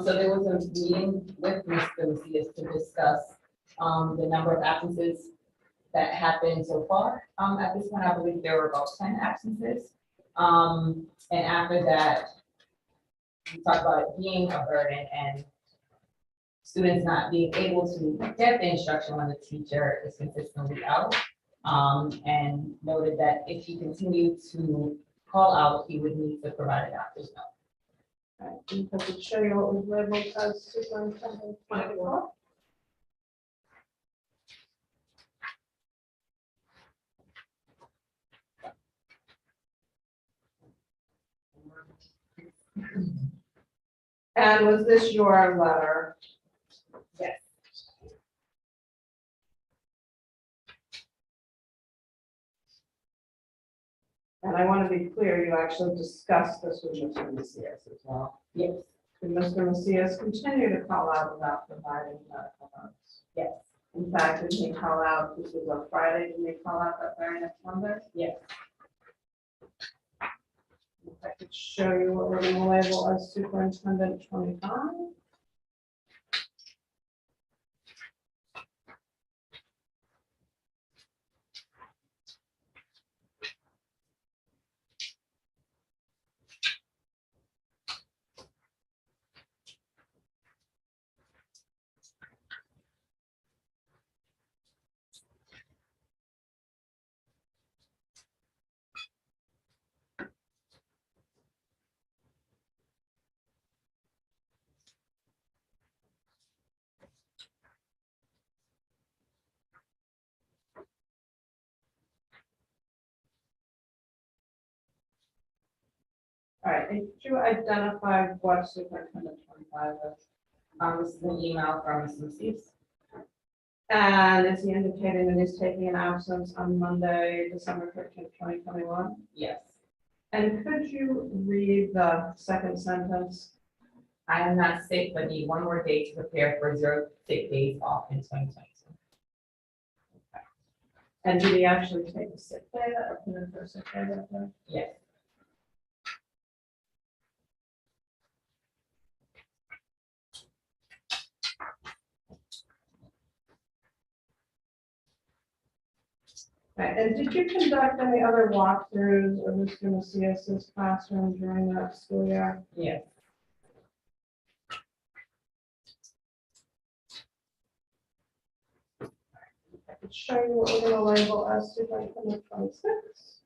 So there was a meeting with Mr. Macias to discuss the number of absences that happened so far. At this point, I believe there were about 10 absences. And after that, we talked about it being a burden and students not being able to get the instruction when the teacher is consistently out. And noted that if he continued to call out, he would need to provide a doctor's note. All right, and could you show you what was labeled as superintendent 24? And was this your letter? Yes. And I want to be clear, you actually discussed this with Mr. Macias as well. Yes, Did Mr. Macias continue to call out without providing medical notes? yes, In fact, did he call out, this was a Friday, did he call out that very next Monday? yes. If I could show you what we're gonna label as superintendent 25. All right, and could you identify what superintendent 25 is? This is an email from Mrs. Macias. And is he indicating that he's taking an absence on Monday, December 13th, 2021? Yes. And could you read the second sentence? I am not sick, but need one more day to prepare for 0 sick days off in 2022. And did he actually take a sick day or put in for a sick day that day? Yes. Right, and did you conduct any other walkthroughs of Mr. Macias's classroom during that school year? Yes. I could show you what we're gonna label as superintendent 26.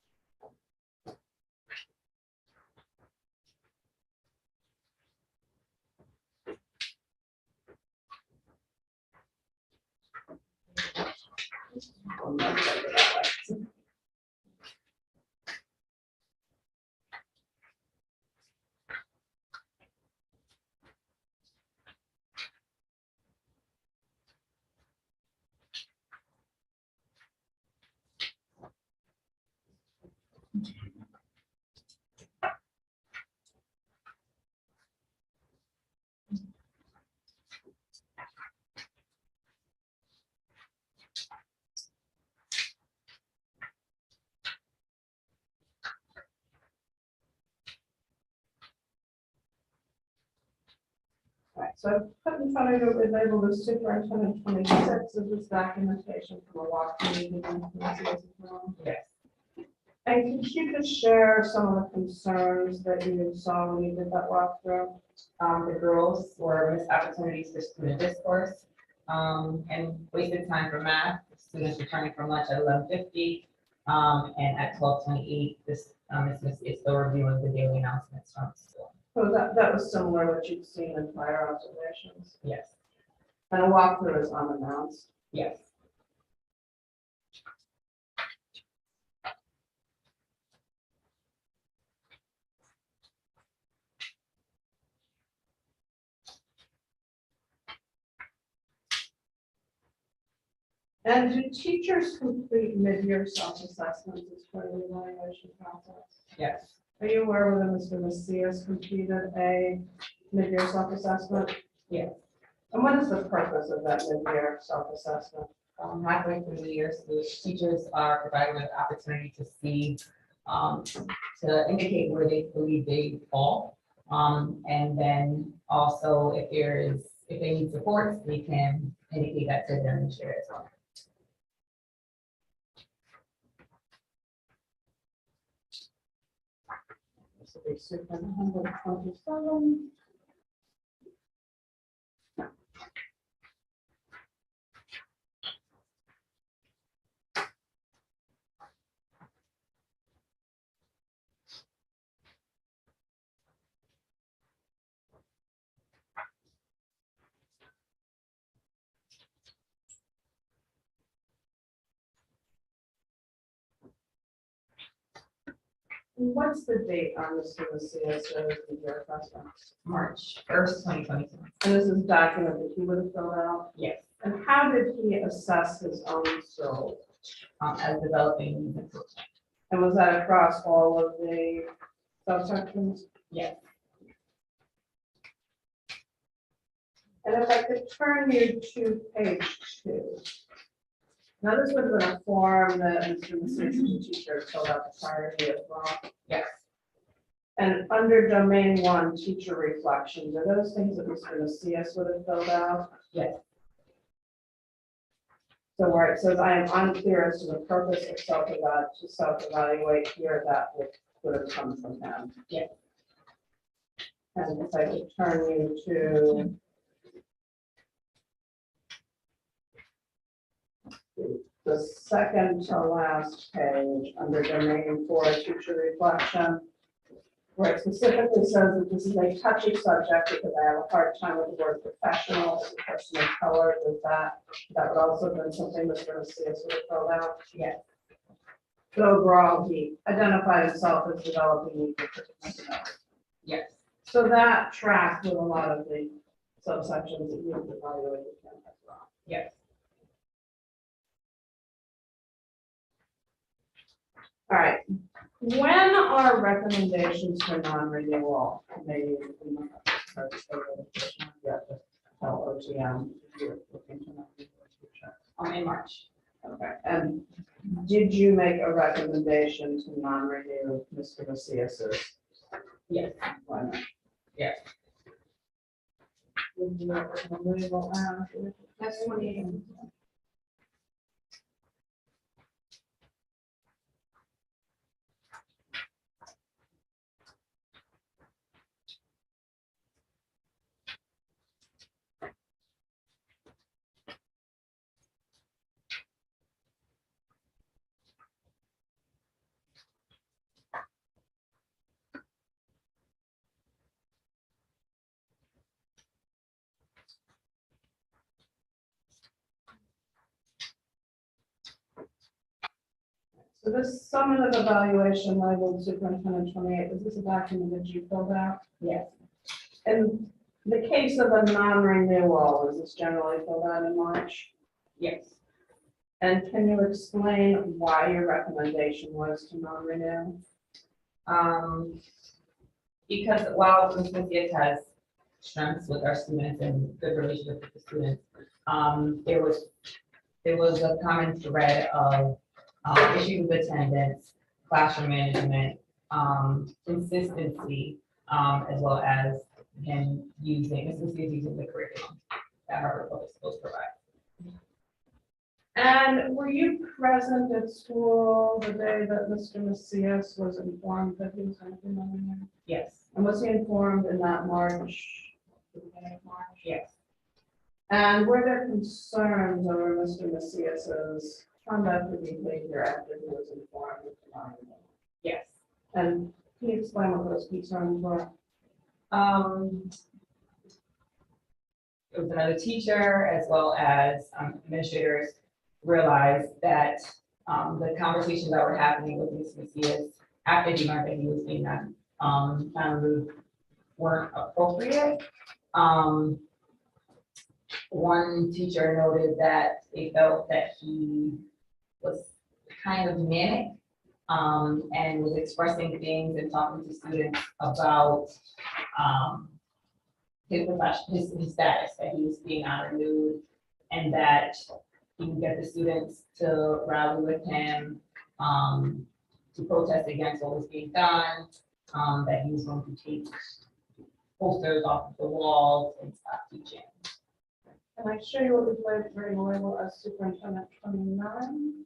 Right, so I've put in front of you, we labeled as superintendent 26 of this documentation from a walkthrough meeting. Yes. And could you just share some of the concerns that you saw when you did that walkthrough? The girls were missed opportunities for student discourse, and wasted time for math. Students returning from lunch at 11:50, and at 12:28, this, Ms. Macias is still reviewing the daily announcements from school. So that was similar to what you'd seen in prior observations. Yes, And a walkthrough is unannounced. yes. And do teachers complete mid-year self-assessments as part of the evaluation process? Yes, Are you aware whether Mr. Macias completed a mid-year self-assessment? yes. And what is the purpose of that mid-year self-assessment? Halfway through the year, the teachers are provided with the opportunity to see, to indicate where they believe they fall. And then also if if they need support, they can indicate that to them and share it as well. This will be superintendent 27. What's the date on Mr. Macias' mid-year assessment? March 1st, 2022. And this is document that he would have filled out? Yes, And how did he assess his own skills? as developing improvement. And was that across all of the subsections? Yes. And if I could turn you to page 2. Now, this would have been a form that Mr. Macias' teacher filled out the prior year as well. Yes. And under domain 1, teacher reflections, are those things that Mr. Macias would have filled out? Yes. So where it says, I am unclear as to the purpose of self-evaluate here, that would have come from him. Yes. And if I could turn you to the second to last page, under domain 4, teacher reflection, where it specifically says that this is a touchy subject because I have a hard time with the word professional as a person of color. Does that would also have been something Mr. Macias would have filled out? Yes. But overall, he identified himself as developing equal participation. Yes. So that tracked with a lot of the subsections that you evaluated as well. Yes. All right. When are recommendations for non-renewal made? LOTM, if you're looking to non-renew. In March. Okay, and did you make a recommendation to non-renew Mr. Macias's? Yes. employment? Yes. Would you like to removal, That's 28. So this summative evaluation labeled superintendent 28, is this a document that you filled out? Yes. In the case of a non-renewal, is this generally filled out in March? Yes. And can you explain why your recommendation was to non-renew? Because while Ms. Macias has strengths with our students and good relationship with the students, there was a common thread of issues with attendance, classroom management, consistency, as well as him using the curriculum that Harvard Public Schools provide. And were you present at school the day that Mr. Macias was informed that he was going to be nominated? Yes. And was he informed in that March? The beginning of March? Yes. And were there concerns over Mr. Macias's conduct or behavior after he was informed of the nomination? Yes. And can you explain what those concerns were? It was another teacher as well as administrators realized that the conversations that were happening with Ms. Macias after he learned that he was being found weren't appropriate. One teacher noted that they felt that he was kind of manic and was expressing things and talking to students about his profession, his status, that he was being non-renewed, and that he would get the students to rally with him to protest against what was being done, that he was going to take posters off of the walls and stop teaching. Can I show you what we played during the label as superintendent 29?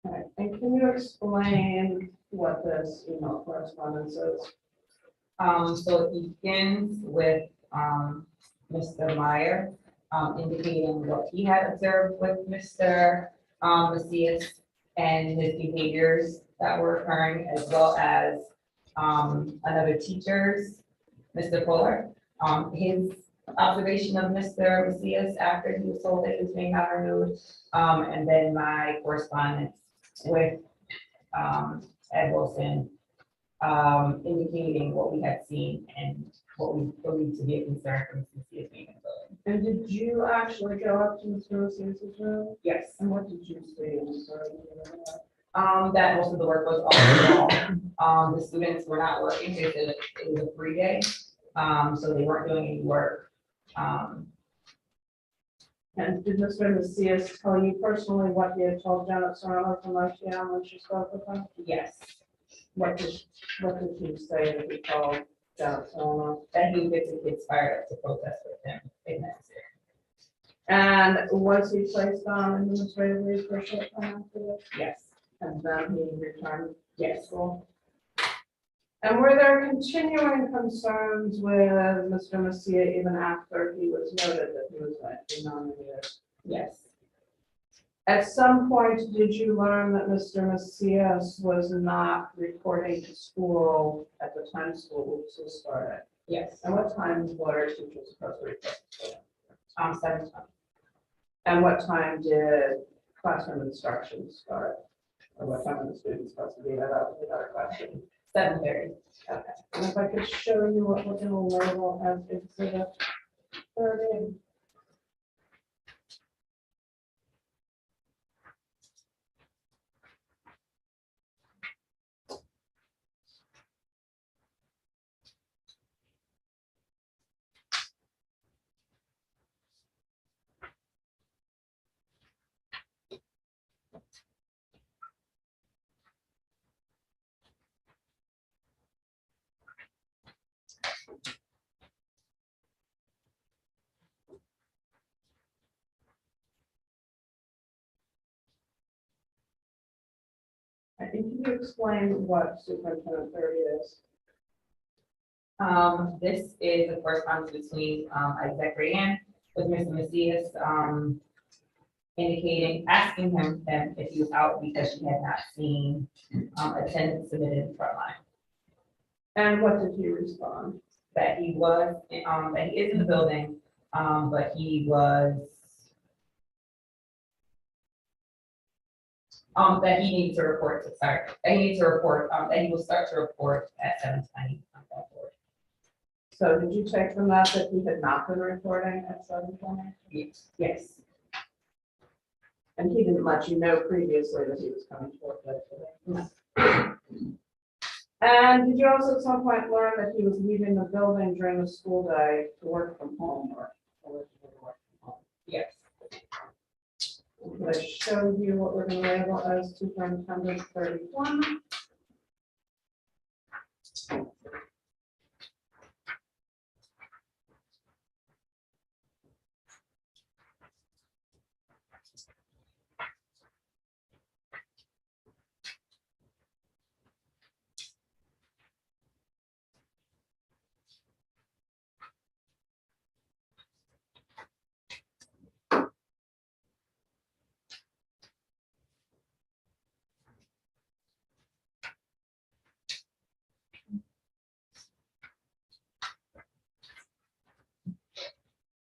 Okay, and can you explain what this email correspondence is? So it begins with Mr. Meyer indicating what he had observed with Mr. Macias, and his behaviors that were occurring, as well as another teacher's, Mr. Fuller. His observation of Mr. Macias after he was told that he was being non-renewed, and then my correspondence with Ed Wilson, indicating what we had seen and what we believe to be a concern from Macias being in the building. And did you actually go up to Mr. Macias's room? Yes. And what did you see? I'm sorry. That most of the work was off the wall. The students were not working, they said it was a free day, so they weren't doing any work. And did Mr. Macias tell you personally what he had told Janet Serrano from Macias when she spoke with him? Yes, What did you say that he told Janet Serrano? that he would get the kids fired up to protest with him if necessary. And was he placed on administrative leave for a short time after this? Yes, And then he returned to yes. school? And were there continuing concerns with Mr. Macias even after he was noted that he was going to be nominated? Yes, At some point, did you learn that Mr. Macias was not reporting to school at the time school was started? yes. And what time were teachers supposed to report to school? 7:20. And what time did classroom instruction start? Or what time are the students supposed to be there? That was another question. 7:30. Okay. And if I could show you what we're going to label as exhibit 30. I think you explain what Superintendent 30 is. This is a correspondence between, Isaac Rayan with Mr. Macias, asking him if he was out because she had not seen, attendance submitted in front line. And what did he respond? That he was, that he is in the building, but he was, that he needs to report, that he will start to report at 7:20. So did you take from that that he had not been reporting at 7:20? Yes, And he didn't let you know previously that he was coming to work late today? No. And did you also at some point learn that he was leaving the building during the school day to work from home or to work from home? yes. Can I show you what we're going to label as Superintendent 31?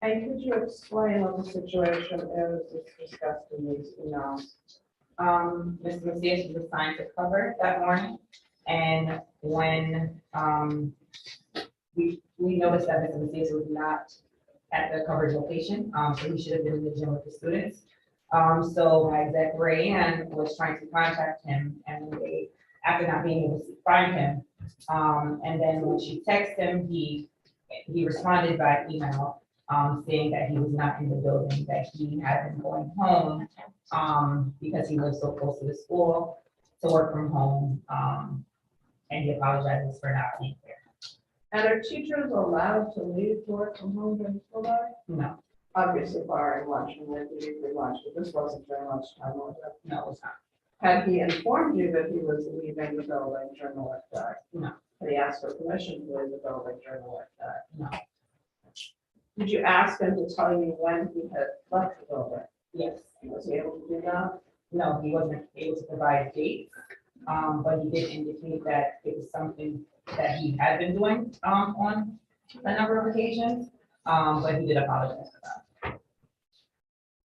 And could you explain what the situation is that's discussed in these emails? Mr. Macias was assigned to cover that morning, and when, we noticed that Mr. Macias was not at the coverage location, so he should have been in the gym with the students. So my exec Rayanne was trying to contact him, and they, after not being able to find him, and then when she texted him, he responded by email, saying that he was not in the building, that he had been going home, because he lives so close to the school, to work from home, and he apologizes for not being there. And are teachers allowed to leave to work from home during school day? No, Obviously barring lunch, and they do free lunch, but this wasn't during lunchtime, was it? no, it's not. Had he informed you that he was leaving the building during the work day? No. Had he asked for permission to leave the building during the work day? No. Did you ask him to tell you when he had left the building? Yes, Was he able to do that? no, he wasn't able to provide dates. But he did indicate that it was something that he had been doing, on a number of occasions. But he did apologize for that.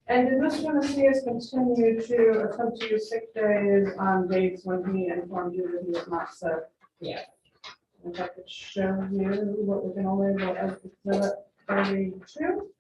And did Mr. Macias continue to attempt to use sick days on dates when he informed you that he was not sick? Yeah. If I could show you what we're gonna label as exhibit 32.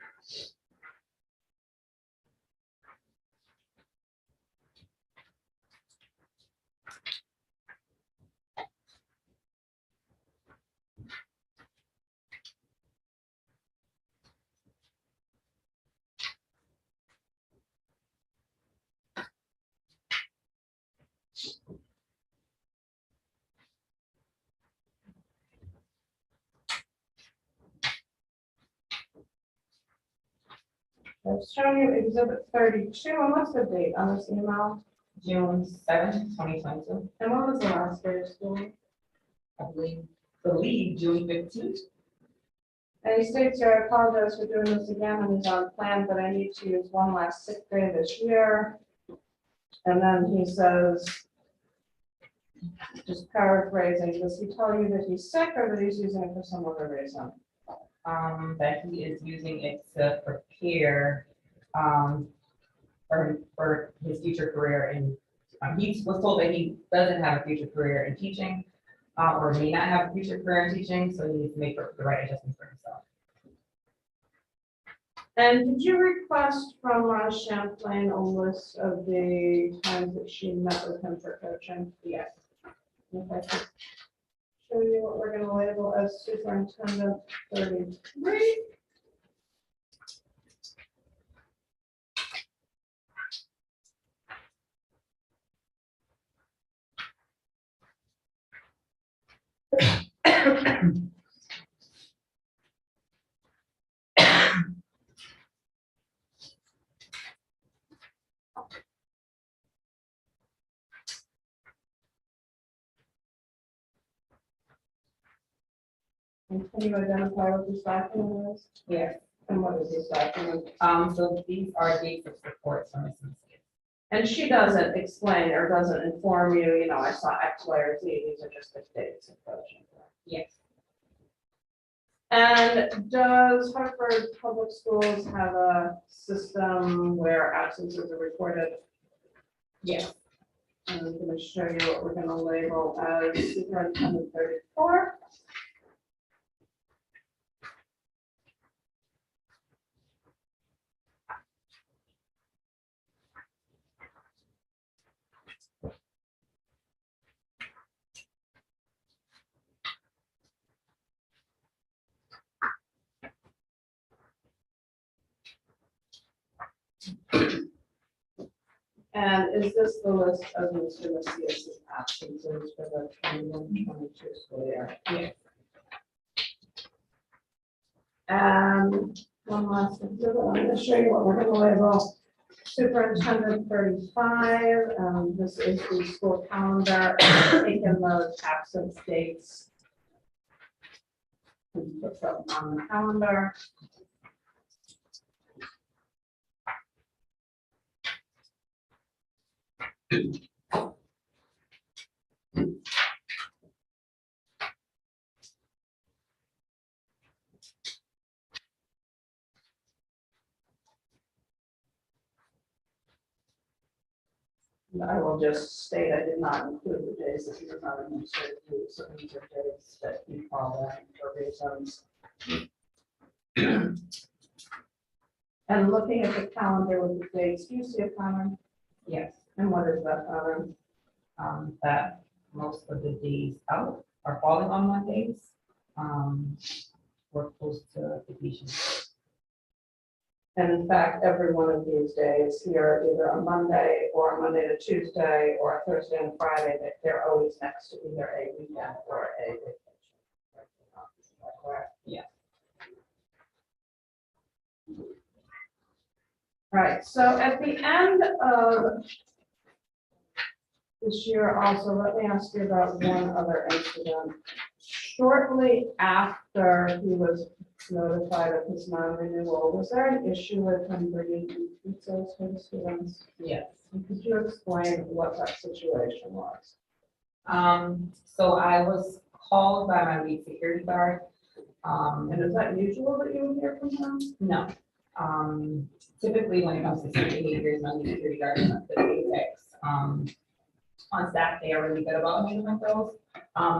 I've shown you exhibit 32, and what's the date on this email? June 7th, 2022. And when was the last day of school? I believe June 15th. And he states here, I apologize for doing this again, and he's on plan, but I need to use one last sick day this year. And then he says, just paraphrasing, does he tell you that he's sick or that he's using it for some other reason? That he is using it to prepare, for his future career in, he was told that he doesn't have a future career in teaching, or may not have a future career in teaching, so he needs to make the right adjustments for himself. And did you request from Ron Champlain a list of the times that she met with him for coaching? Yes. If I could show you what we're gonna label as superintendent 33. And can you identify what this document is? Yes. And what is this document? So these are dates of support from Ms. Macias. And she doesn't explain or doesn't inform you, you know, I saw X, Y, or Z, these are just the dates of coaching. Yes. And does Hartford Public Schools have a system where absences are recorded? Yes. And I'm gonna show you what we're gonna label as superintendent 34. And is this the list of Mr. Macias's absences for the 21-22 school year? Yes. And one last exhibit, I'm gonna show you what we're gonna label superintendent 35. This is the school calendar, taking those absence dates and put them on the calendar. I will just state I did not include the days that he was not administrative leave, so these are days that he called in for reasons. And looking at the calendar with the dates, do you see a pattern? Yes. And what is that pattern? That most of the days out are falling on Mondays. We're close to vacation. And in fact, every one of these days here, either a Monday or a Monday to Tuesday or a Thursday and Friday, that they're always next to either a weekend or a vacation. Correct? Yeah. Right, so at the end of this year also, let me ask you about one other incident. Shortly after he was notified of his non-renewal. Was there an issue with him bringing pizzas for the students? Yes. And could you explain what that situation was? So I was called by my lead security guard. And is that usual that you would hear from him? No. Typically, when it comes to student behaviors, my lead security guard is the apex. On staff, they are really good about handling those.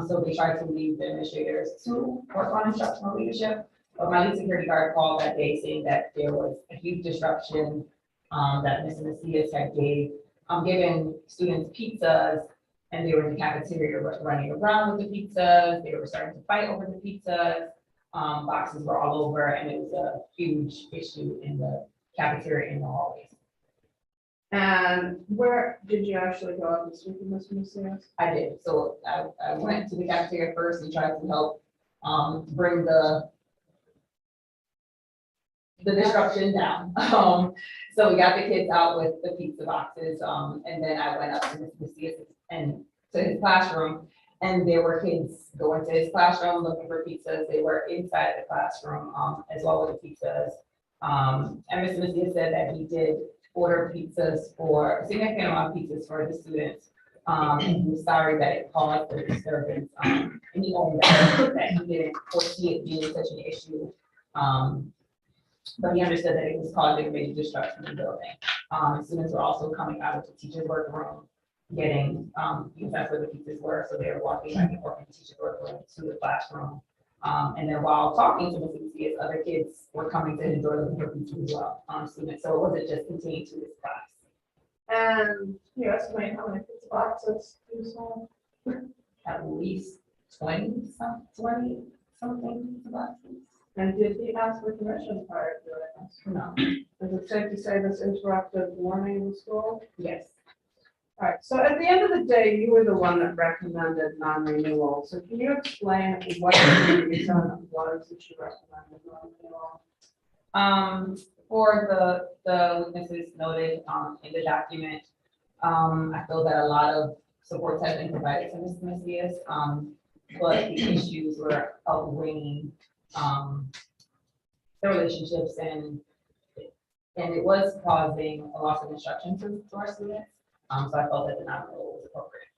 So they try to leave the administrators to work on instructional leadership. But my lead security guard called that day saying that there was a huge disruption, that Mr. Macias had given students pizzas, and they were in the cafeteria running around with the pizzas. They were starting to fight over the pizzas. Boxes were all over, and it was a huge issue in the cafeteria in the hallways. And where did you actually go out and speak with Mr. Macias? I did. So I went to the cafeteria first and tried to help bring the disruption down. So we got the kids out with the pizza boxes, and then I went up to Mr. Macias and to his classroom, and there were kids going to his classroom looking for pizzas. They were inside the classroom as well with the pizzas. And Mr. Macias said that he did order pizzas for a significant amount of pizzas for the students. And he was sorry that it caused the disturbance. And he owned that he didn't foresee it being such an issue. But he understood that it was causing a major disruption in the building. Students were also coming out of the teacher's workroom, getting, because that's where the pizzas were, so they were walking back and forth from the teacher's workroom to the classroom. And then while talking to Mr. Macias, other kids were coming to his door looking for pizza as well, students. So it wasn't just contained to his class. And you estimate how many pizza boxes you sold? At least 20 something pizza boxes. And did he ask for permission prior to doing this? No. Is it safe to say this interrupted learning in school? Yes. All right, so at the end of the day, you were the one that recommended non-renewal. So can you explain what the reason was that you recommended non-renewal? For the weaknesses noted in the document, I feel that a lot of supports have been provided to Mr. Macias, but the issues were outweighing the relationships, and it was causing a loss of instruction to our students. So I felt that the non-renewal was appropriate.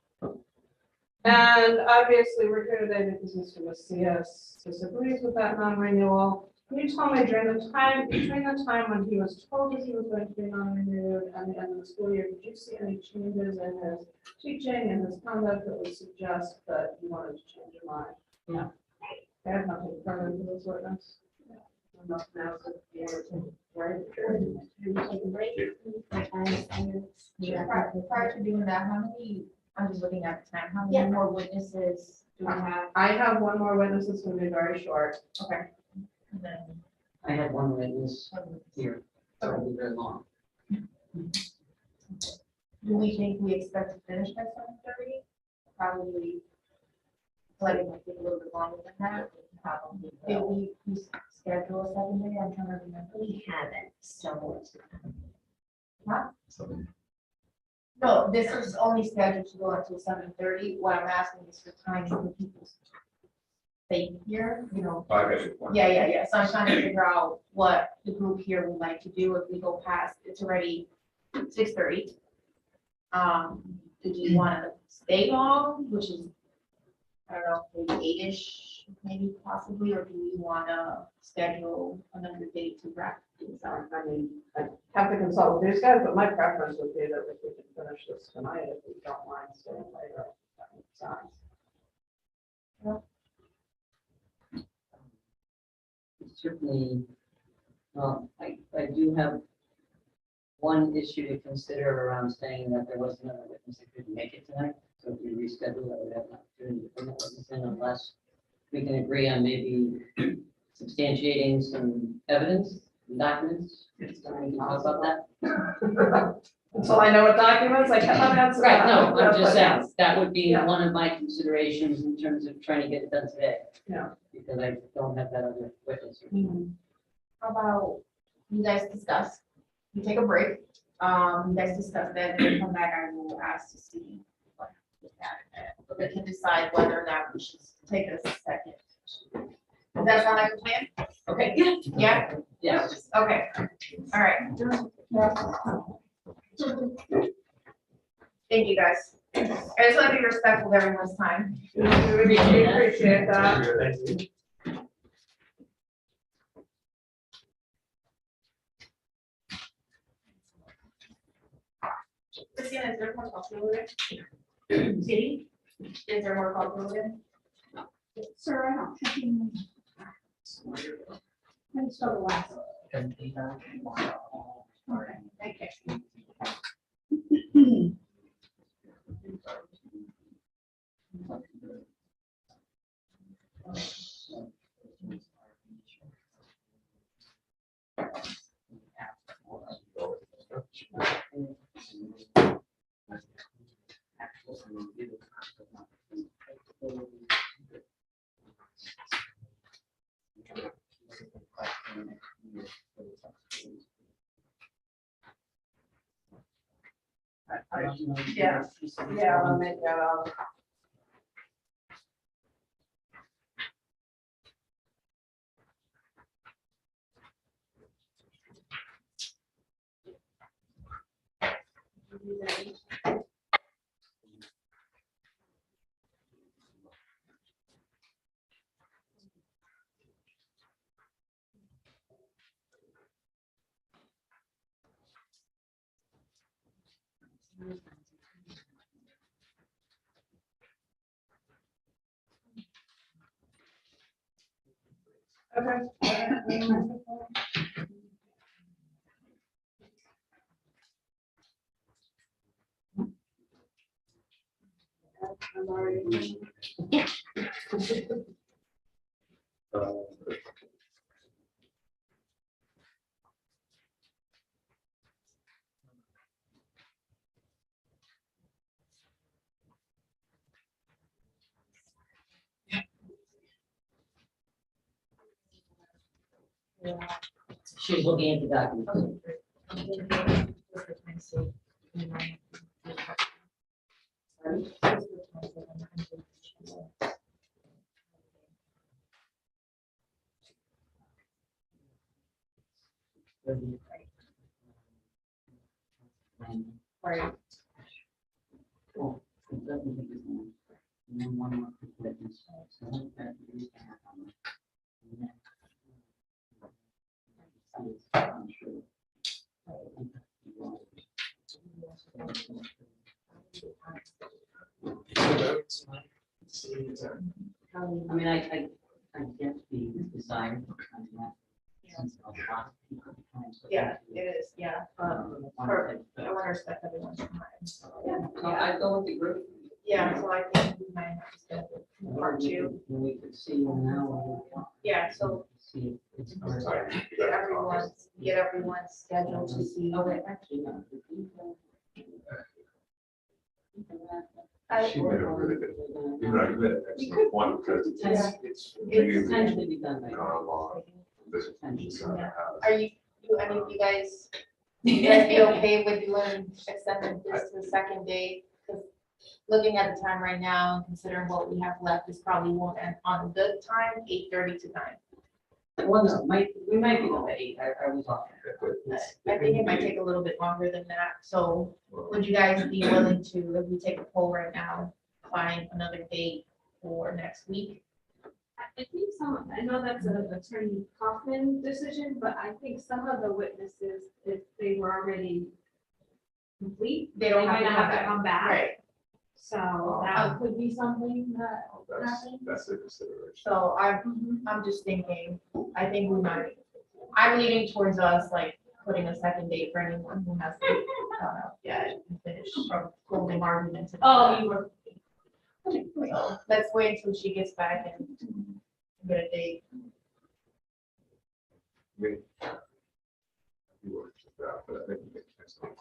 And obviously, we're here today because Mr. Macias disagrees with that non-renewal. Can you tell me during the time, between the time when he was told that he was going to be non-renewed and the end of the school year, did you see any changes in his teaching and his conduct that would suggest that you wanted to change your mind? No. I have nothing further to this witness. Now, so the other thing, right? You take a break. Prior to doing that, how many, I'm just looking at the time, how many more witnesses do we have? I have one more witness. It's going to be very short. Okay. And then, I have one witness here, so it'll be very long. do we think we expect to finish by 7:30? Probably. Like it might take a little bit longer than that. Probably. Did we schedule a 7:30? I'm trying to remember. We haven't, so. No, this is only scheduled to go until 7:30. What I'm asking is for time for people to stay here, you know. I got your point. Yeah. So I'm trying to figure out what the group here would like to do if we go past, it's already 6:30. Do you want to stay long, which is, I don't know, maybe 8-ish, maybe possibly, or do we want to schedule another date to wrap things up? I mean, I have to consult with these guys, but my preference would be that if we can finish this tonight, if we don't mind staying later. That makes sense. Certainly, I do have one issue to consider around saying that there was another witness that couldn't make it tonight. So if we reschedule, I would have an opportunity to bring that witness in unless we can agree on maybe substantiating some evidence, documents. We can talk about that. Until I know what documents, I cannot answer. Right, that. no, I'm just But saying, that would be Yeah. one of my considerations in terms of trying to get it done today. Yeah. Because I don't have that other witness. How about you guys discuss, you take a break, you guys discuss that, and then come back, I will ask to see what we can decide whether or not we should take a second. Does that sound like a plan? Okay. Yeah, Yes. okay, all right. Thank you, guys. I just want to be respectful of everyone's time. We appreciate that. Thank you. Christina, is there more coffee over there? Kitty, is there more coffee over there? Sir, I don't think you. Let me start the last. Okay, thank you. Yeah, yeah, I'll make that up. Okay. I'm already. She's looking at the document. Right. Cool. It doesn't take as long. And then one more quick witness. So that is I'm sure. I mean, I get the desire. Since a lot of people are trying to- Yeah, it is, yeah. Perfect. I want to respect everyone's time. Yeah, so I go with the group. Yeah, so I think we might have to schedule part two. And we could see now. Yeah, so See if it's. get everyone's schedule to see. Okay, actually, no. She made a really good, you know, you made an excellent point because it's It's really potentially be done by. gone along. This is kind of how- Are you, do any of you guys be okay with doing extending this to the second day? 'Cause looking at the time right now and considering what we have left, this probably won't end on a good time, 8:30 to 9. Well, no, we might be done by 8, I was off. I think it might take a little bit longer than that, so would you guys be willing to, if we take a poll right now, find another date for next week? I think some, I know that's an Attorney Kaufman decision, but I think some of the witnesses, if they were already complete, They don't might not have to come back. Right, So that could be something that happens. That's a consideration. so I'm just thinking, I think we might, I'm leaning towards us, like, putting a second date for anyone who has to, yeah, and finish from closing arguments. Oh, you were, So let's wait until she gets back and get a date. We- you were just out, but I think it makes sense.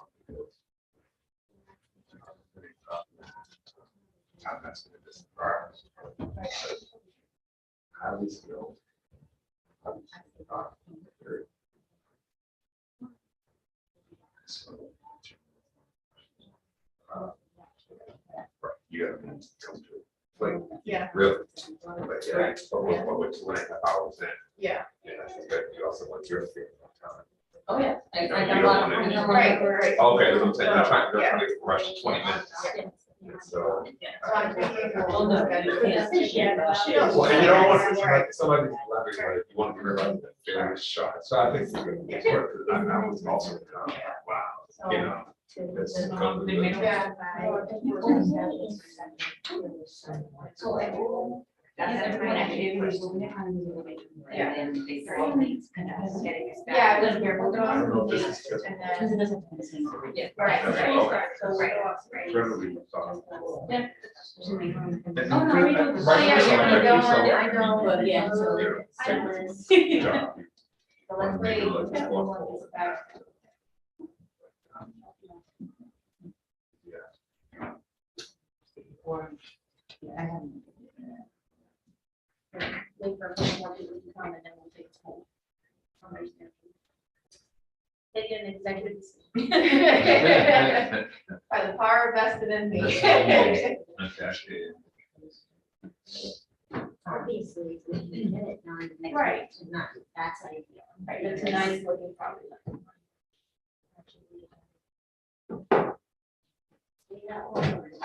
I'm asking if this is priorities. Highly skilled. highly skilled, very- So, right, you have to come to it. like, Yeah, really. But yeah, but we're 2.5 hours in. yeah. Yeah, I think that you also want your feel time. Oh, yeah. I got You a don't lot wanna- I got a lot Right, of- right. Okay, so I'm saying, you're trying to rush 20 minutes. So. So I'm thinking Oh, no, you can't. Yeah. Well, and you don't want to, like, somebody's laughing, like, you want to give everybody a fair shot. So I think it's worth it. I was also, wow, you know. This is good. Yeah. Yeah. And then they throw these kind of getting us back. Yeah, I wasn't here, we'll go I don't know on. if this is just. And Because it then, doesn't have the same. Yeah. right, Okay, right, okay. so right, right. Incredibly soft. Oh, no, Right, I know, but yeah, so. Good job. So let's wait. Everyone is back. I haven't. Wait for everyone to come and then we'll take it home. Take an executive. decision. By the power vested in me. Fantastic. Obviously, we can get it done next Right. week tonight, that's ideal. Right, but tonight's looking probably. We got all of it.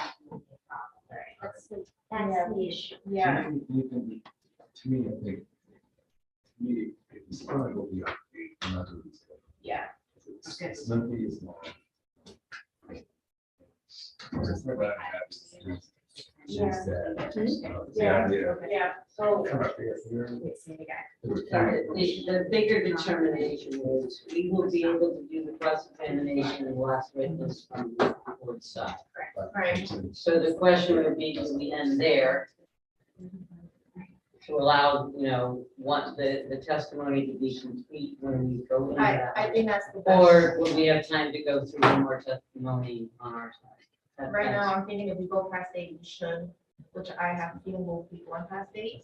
That's the issue. Yeah, To me, I think, to me, it's probably what we are, not doing this. yeah. It's monthly, it's not. It's not that I have to do. Just that, Yeah, so. Come up here, here. The bigger determination is, we will be able to do the cross-examination and last witness from the board side. Right. So the question would be, do we end there? To allow, you know, want the testimony to be complete when we go into I that? think that's the best. Or will we have time to go through one more testimony on our side? Right now, I'm thinking if we go past 8, we should, which I have a feeling will be going past 8.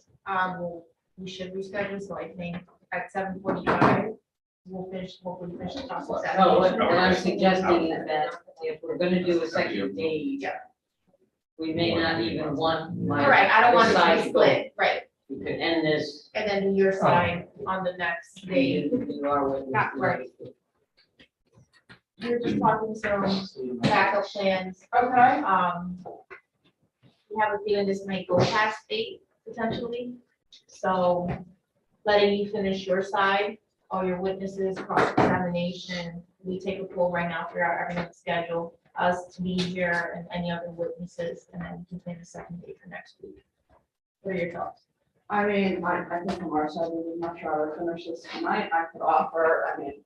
We should reschedule, so I think at 7:45, we'll hopefully finish the process. No, what I'm suggesting is that if we're gonna do a second date. Yeah. We may not even want. All right, I don't want it to side be to split, right, go. We could end this. and then do your side on the next day. Do our witness. Not right. We're just talking some backup plans. Okay. We have a feeling this may go past 8 potentially. So letting you finish your side, all your witnesses, cross-examination. We take a poll right now, figure out everyone's schedule, us to be here and any other witnesses, and then we can plan the second date for next week. What are your thoughts? I mean, I think from our side, we would much rather finish this tonight. I could offer, I mean,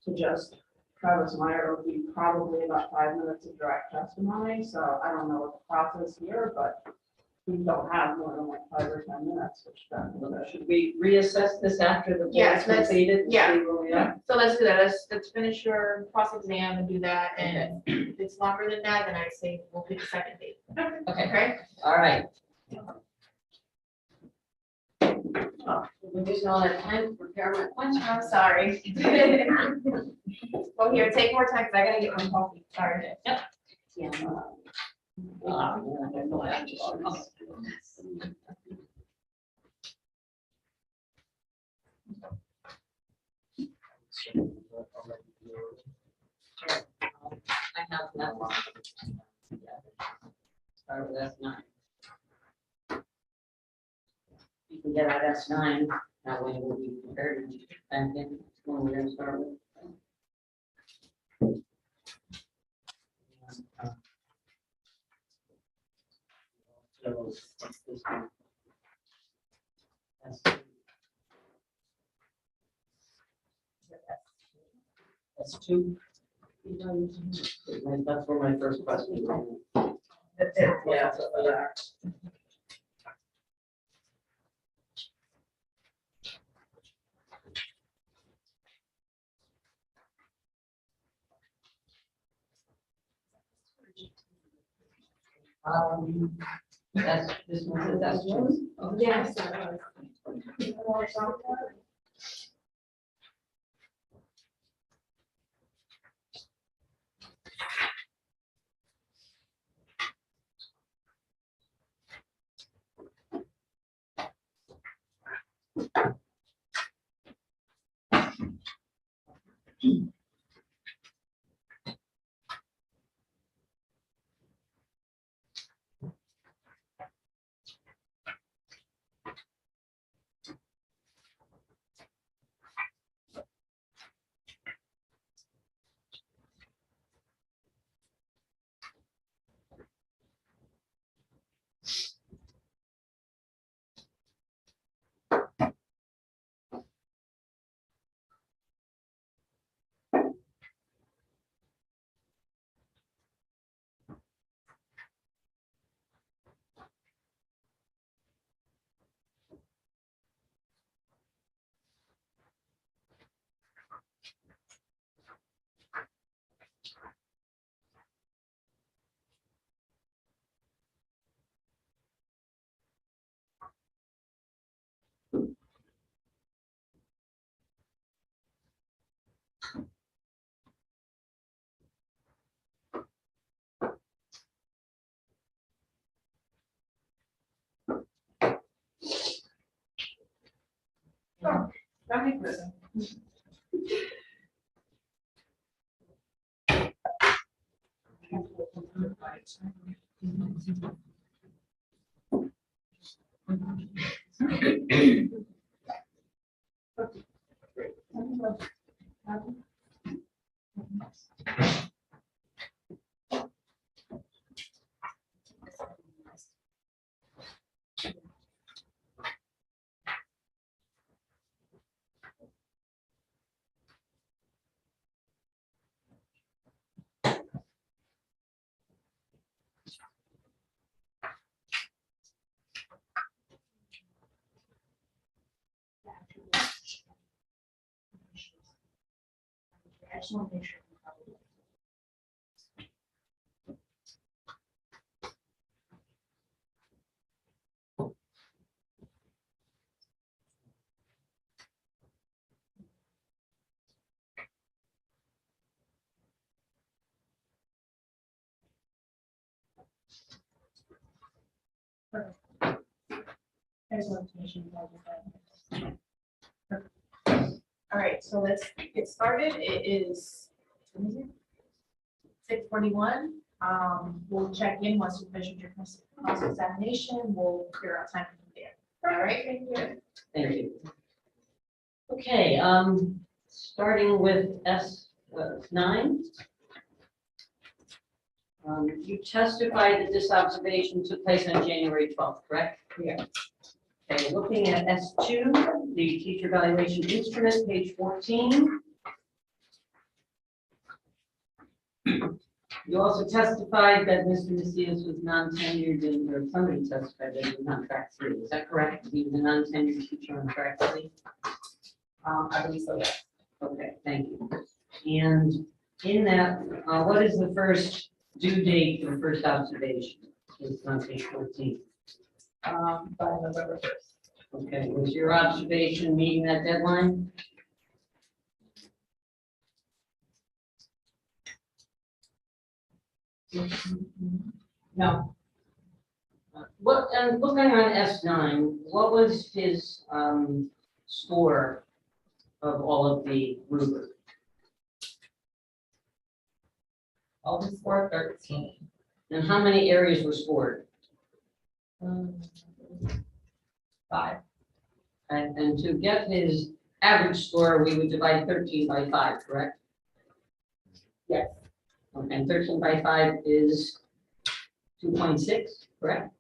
to just, Travis Meyer would be probably about 5 minutes of direct testimony, so I don't know what the process here, but we don't have more than like 5 or 10 minutes, which then. Should we reassess this after the Yes, board's let's- completed? and yeah. see where we are? So let's do that. Let's finish your cross-exam and do that. And if it's longer than that, then I say we'll pick a second date. Okay, Okay? all right. We just don't have time to prepare my question. I'm sorry. Well, here, take more time, because I gotta get my coffee. Sorry. Yeah. I have that one. Start with S9. You can get out S9, that way we'll be prepared to back in when we're gonna start with. That's two. That's where my first question. Yeah. That's, this one, that's two. Yes. That makes sense. I just want to make sure. There's no information. All right, so let's get started. It is 6:41. We'll check in once you finish your cross-examination. We'll figure out time from there. All right, thank you. Thank you. Okay, starting with S9. You testified that this observation took place on January 12th, correct? Yeah. Okay, looking at S2, the teacher evaluation instrument, page 14. You also testified that Mr. Macias was non-tenured in, or somebody testified that he was on track 3. Is that correct? He was a non-tenured teacher on track 3? I believe so, yes. Okay, thank you. And in that, what is the first due date for the first observation? It's on page 14. By November 1st. Okay, was your observation meeting that deadline? No, What, and looking on S9, what was his score of all of the rubric? all the score 13. And how many areas were scored? 5. And to get his average score, we would divide 13 by 5, correct? Yes. And 13 by 5 is 2.6, correct?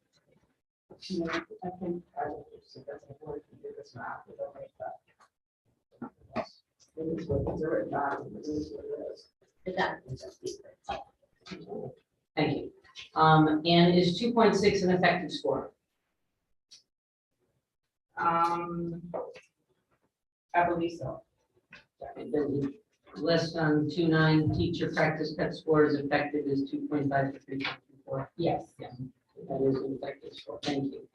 I think I would suggest the board can do this math, we don't make that. It is what it's written down, it is what it is. Thank you. And is 2.6 an effective score? I believe so. Less than 2.9 teacher practice cut score is effective is 2.5 to 3.4. Yes. That is an effective score. Thank you.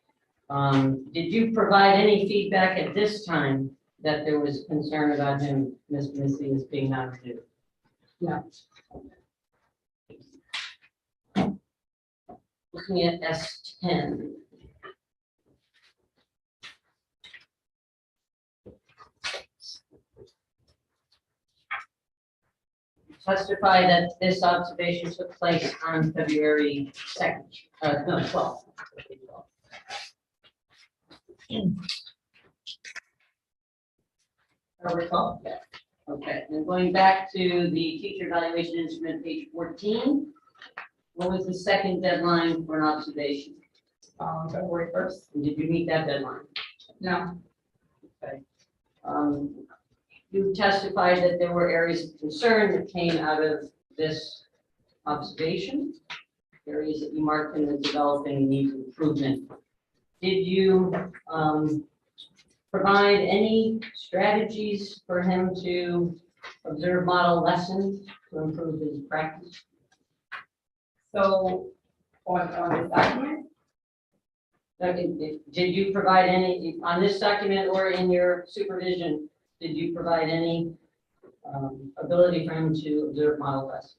Did you provide any feedback at this time that there was concern about him, Ms. Macias, being non-renewed? No. Looking at S10. testify that this observation took place on February 2nd, no, 12th. Over 12? Yeah. Okay, and going back to the teacher evaluation instrument, page 14. What was the second deadline for an observation? February 1st. And did you meet that deadline? No. Okay. You testified that there were areas of concern that came out of this observation, areas that you marked in the developing need for improvement. Did you provide any strategies for him to observe model lessons to improve his practice? So on this document, Did you provide any, on this document or in your supervision, did you provide any ability for him to observe model lessons?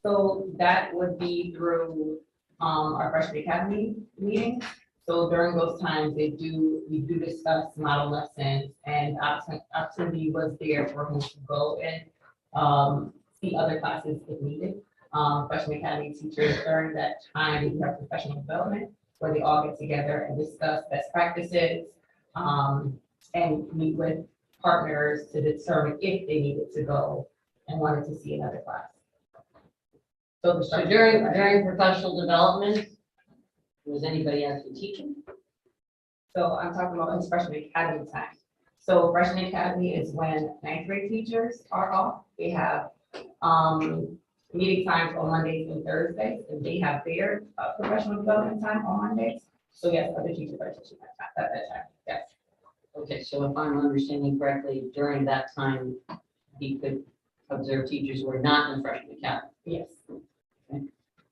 so that would be through our freshman academy meeting. So during those times, we do discuss model lessons, and opportunity was there for him to go and see other classes if needed. Freshman academy teachers during that time, we have professional development where they all get together and discuss best practices and meet with partners to determine if they needed to go and wanted to see another class. So during professional development, was anybody actually teaching? So I'm talking about his freshman academy time. So freshman academy is when ninth grade teachers are off. They have meeting times on Mondays and Thursdays, and they have their professional development time on Mondays. So yes, other teachers are teaching at that time, yes. Okay, so if I'm understanding correctly, during that time, he could observe teachers who are not in freshman academy. Yes.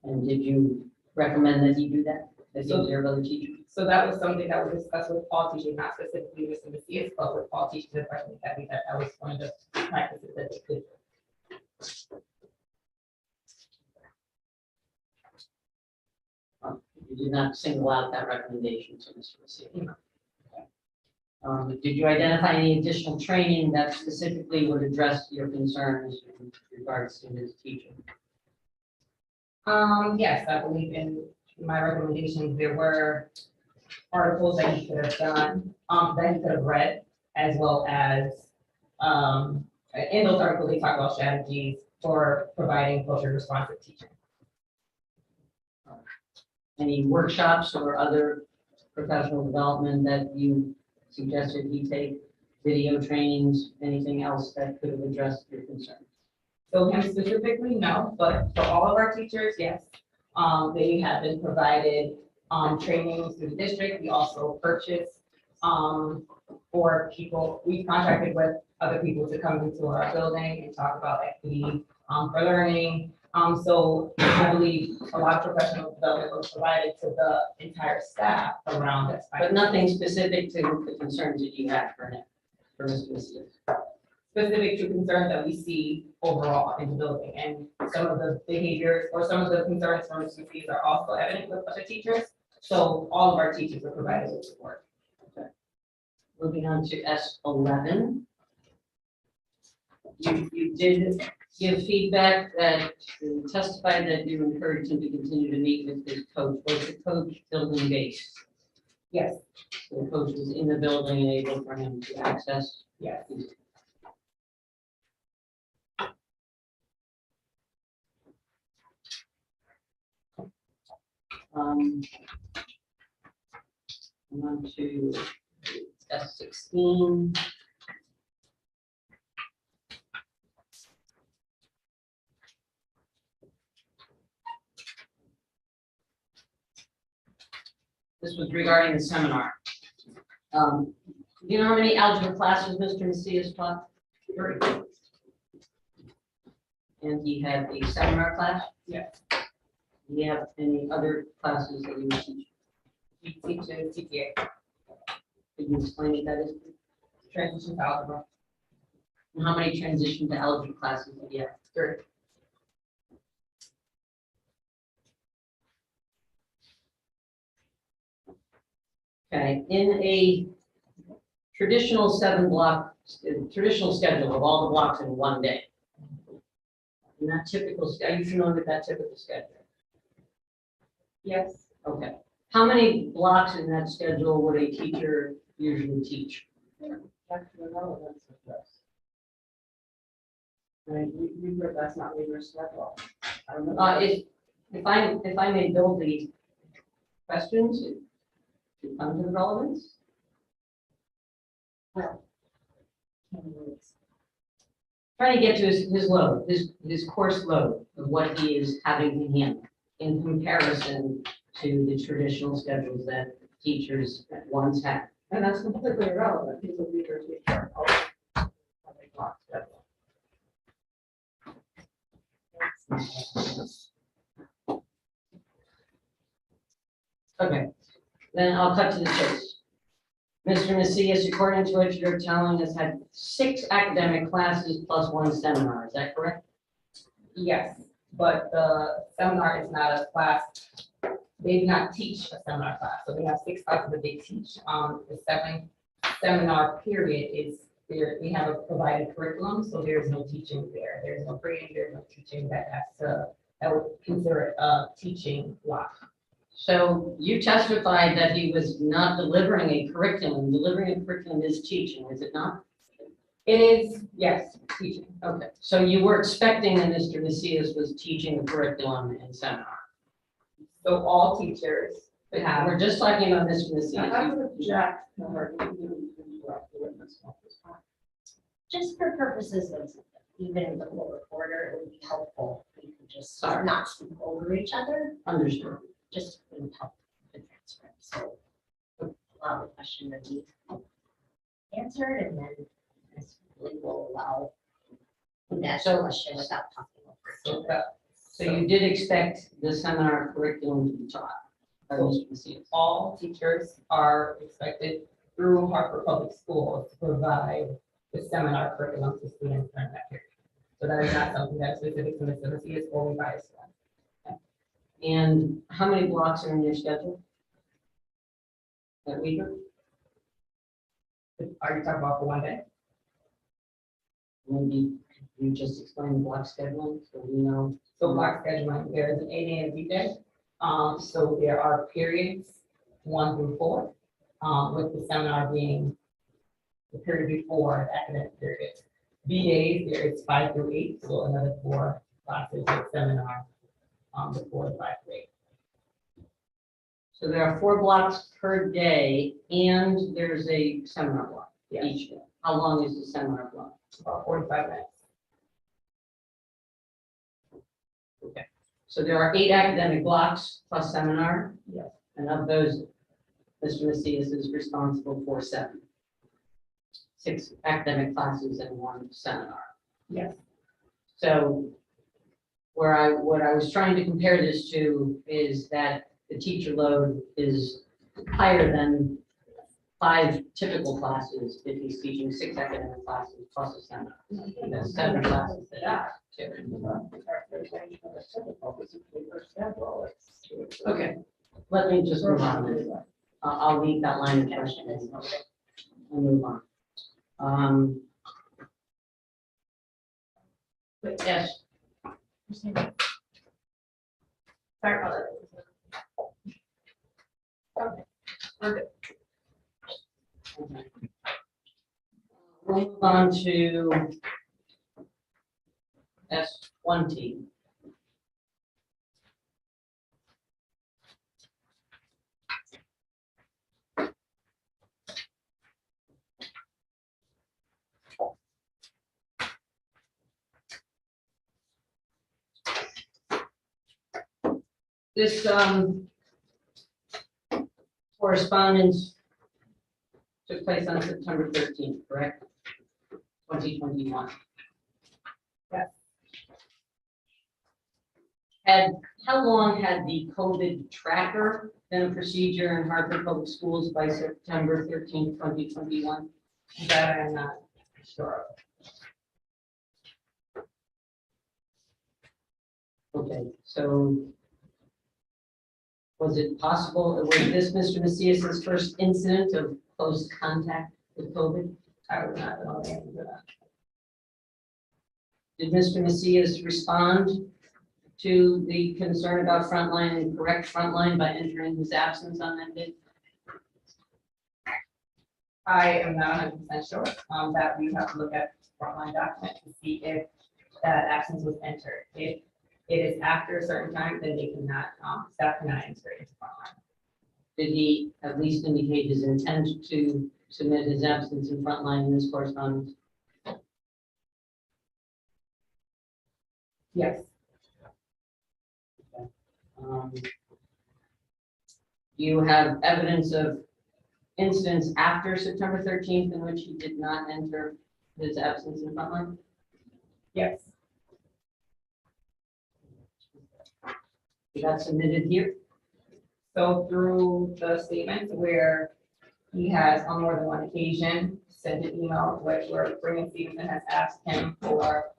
And did you recommend that he do that? That he observe other teachers? So that was something that was discussed with all teachers, not specifically with the Macias, but with all teachers in freshman academy, that was one of the practices that they could. You did not single out that recommendation to Mr. Macias. Did you identify any additional training that specifically would address your concerns in regards to his teaching? Yes, I believe in my recommendations, there were articles that he could have done, that he could have read, as well as, in those articles, they talk about strategies for providing culture responsive teaching. Any workshops or other professional development that you suggested he take, video trainings, anything else that could have addressed your concerns? So him specifically, no, but for all of our teachers, yes. They have been provided trainings through the district. We also purchase for people, we've contracted with other people to come into our building and talk about equity for learning. So I believe a lot of professional development was provided to the entire staff around this. But nothing specific to the concerns that you had for him, for Mr. Macias. Specific to concerns that we see overall in the building, and some of the behaviors or some of the concerns from students are also evident with other teachers. So all of our teachers are provided with support. Okay. Moving on to S11. You did give feedback that testified that you encouraged him to continue to meet with his coach. Was the coach building based? Yes, So the coach was in the building and able for him to access? yes. I'm on to S16. This was regarding the seminar. Do you know how many algebra classes Mr. Macias taught? 3. And he had a seminar class? Yes. Do you have any other classes that you teach? We teach in CTA, Could you explain what that is? transition to algebra. And how many transition to algebra classes do you have? 3. Okay, in a traditional 7-block, traditional schedule of all the blocks in one day, And that typical, are you familiar with that typical schedule? Yes. Okay. How many blocks in that schedule would a teacher usually teach? Back to the relevance of this. Right, we heard that's not what your schedule. I don't know. If I may build the questions to come to the relevance. Trying to get to his load, his course load of what he is having to handle in comparison to the traditional schedules that teachers once had. And that's completely irrelevant. He's a leader teacher. Okay, then I'll cut to the chase. Mr. Macias, according to what you're telling us, had 6 academic classes plus 1 seminar, is that correct? Yes, but the seminar is not a class. They do not teach a seminar class, so they have 6 classes that they teach. The 7th seminar period is there. We have a provided curriculum, so there is no teaching there. There's no grading, there's no teaching I would consider it a teaching block. So you testified that he was not delivering a curriculum. Delivering a curriculum is teaching, is it not? It is, yes, teaching. Okay, so you were expecting that Mr. Macias was teaching the curriculum in seminar. So all teachers have. We're just talking about Mr. I Macias. would object to her. You didn't interrupt the witness. Just for purposes of even the whole recorder, it would be helpful if we could just Sorry. not speak over each other, Understood. just would help the transcript. So allow the question to be answered, and then this really will allow that question without talking over each other. So you did expect the seminar curriculum to be taught by Mr. Macias? All teachers are expected through Hartford Public Schools to provide the seminar curriculum to students during that period. So that is not something that is specific to Mr. Macias or we bias one. And how many blocks are in your schedule? That week? Are you talking about for one day? Maybe you just explain the block scheduling so we know. So block scheduling, there is an 8 a.m. weekday. So there are periods 1 through 4, with the seminar being the period before the academic period. B days, there is 5 through 8, so another 4 classes with seminar before the 5 through 8. So there are 4 blocks per day and there's a seminar block Yes. each day. How long is the seminar block? About 45 minutes. Okay. So there are 8 academic blocks plus seminar. Yes. And of those, Mr. Macias is responsible for 7. 6 academic classes and 1 seminar. Yes. So what I was trying to compare this to is that the teacher load is higher than 5 typical classes if he's teaching 6 academic classes plus a seminar. And that's 7 classes that are too. Okay, let me just move on. I'll leave that line of questioning. I'll move on. Yes. Sorry about that. Okay, we're good. We'll move on to S20. This correspondence took place on September 13th, correct? 2021. Yes. How long had the COVID tracker been a procedure in Hartford Public Schools by September 13th, 2021? That I'm not sure of. Okay, so was it possible, was this Mr. Macias's first incident of close contact with COVID? I would not know the answer to that. Did Mr. Macias respond to the concern about frontline and correct frontline by entering his absence on that day? I am not 100% sure, that we have to look at frontline document to see if that absence was entered. If it is after a certain time, then they cannot, staff cannot enter it into frontline. Did he at least indicate his intent to submit his absence in frontline in this correspondence? Yes. Do you have evidence of incidents after September 13th in which he did not enter his absence in frontline? Yes. Is that submitted here? So through the statements where he has on more than one occasion sent an email where Brigham Stevenson has asked him for,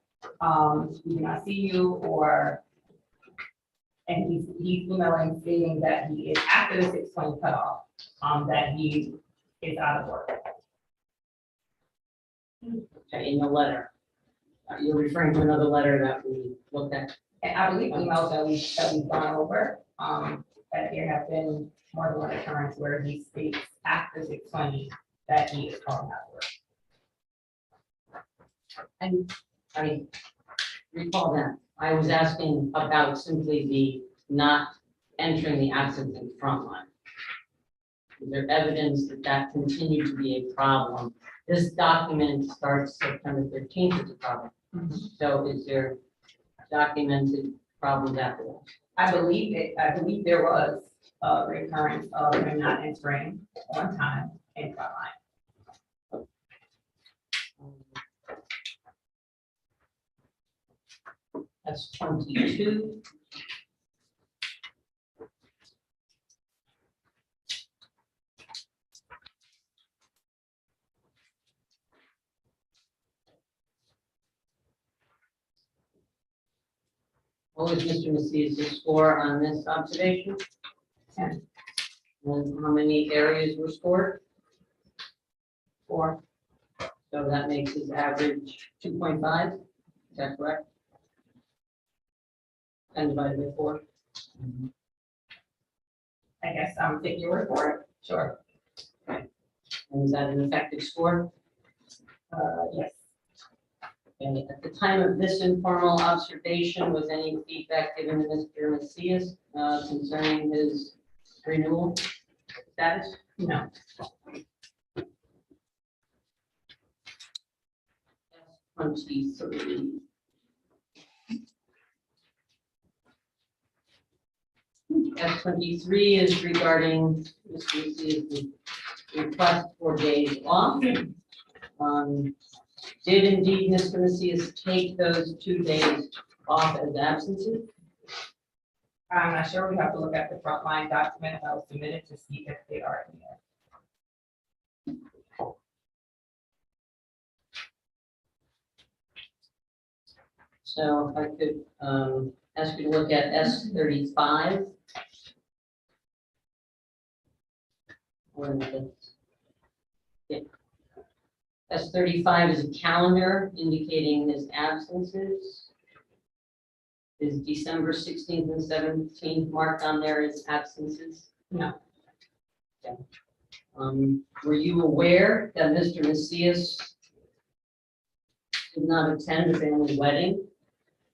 we do not see you, or, and he's emailing stating that he is after the 6:20 cutoff, that he is out of work. Okay, in the letter. You're referring to another letter that we looked at. And I believe emails that we've gone over, that there have been more than one occurrence where he states after 6:20 that he is calling out of work. And I recall that. I was asking about simply the not entering the absence in frontline. Is there evidence that that continued to be a problem? This document starts September 13th as a problem. So is there documented problems after that? I believe there was a recurrence of him not entering on time in frontline. That's 22. What was Mr. Macias' score on this observation? 10. And how many areas were scored? 4. So that makes his average 2.5. Is that correct? 10 divided by 4. I guess take your word for it. Sure. And is that an effective score? Yes. Okay. At the time of this informal observation, was any feedback given to Mr. Macias concerning his renewal status? No. That's 23. F-23 is regarding Mr. Macias' request for days off. Did indeed Mr. Macias take those 2 days off as absences? I'm not sure. We have to look at the frontline document that was submitted to see if they are in there. So if I could ask you to look at S-35. S-35 is a calendar indicating his absences. Is December 16th and 17th marked on there as absences? No. Okay. Were you aware that Mr. Macias did not attend a family wedding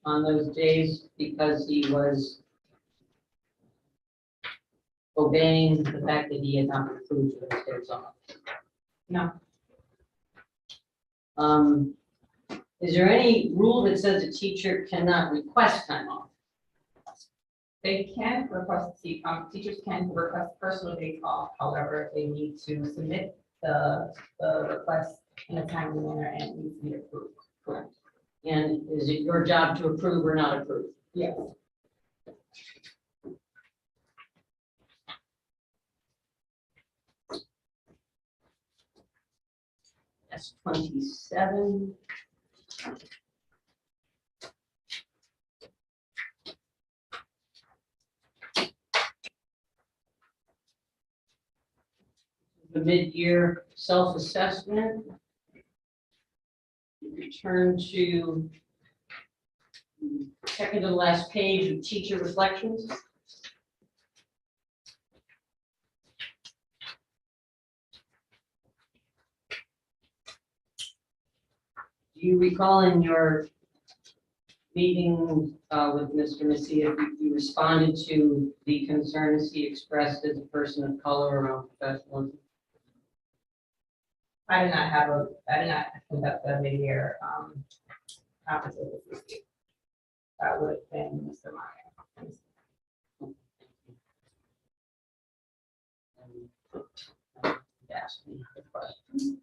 on those days because he was obeying the fact that he had not been approved for those days off? No. Is there any rule that says a teacher cannot request time off? They can request, teachers can request personal days off. However, they need to submit the request in a timely manner and it needs to be approved. Correct. And is it your job to approve or not approve? Yes. That's 27. The mid-year self-assessment. Return to Second to the last page of teacher reflections. Do you recall in your meeting with Mr. Macias, you responded to the concerns he expressed as a person of color around professionalism? I did not conduct a mid-year conversation with you. That would have been Mr. Meyer. Asked me the question.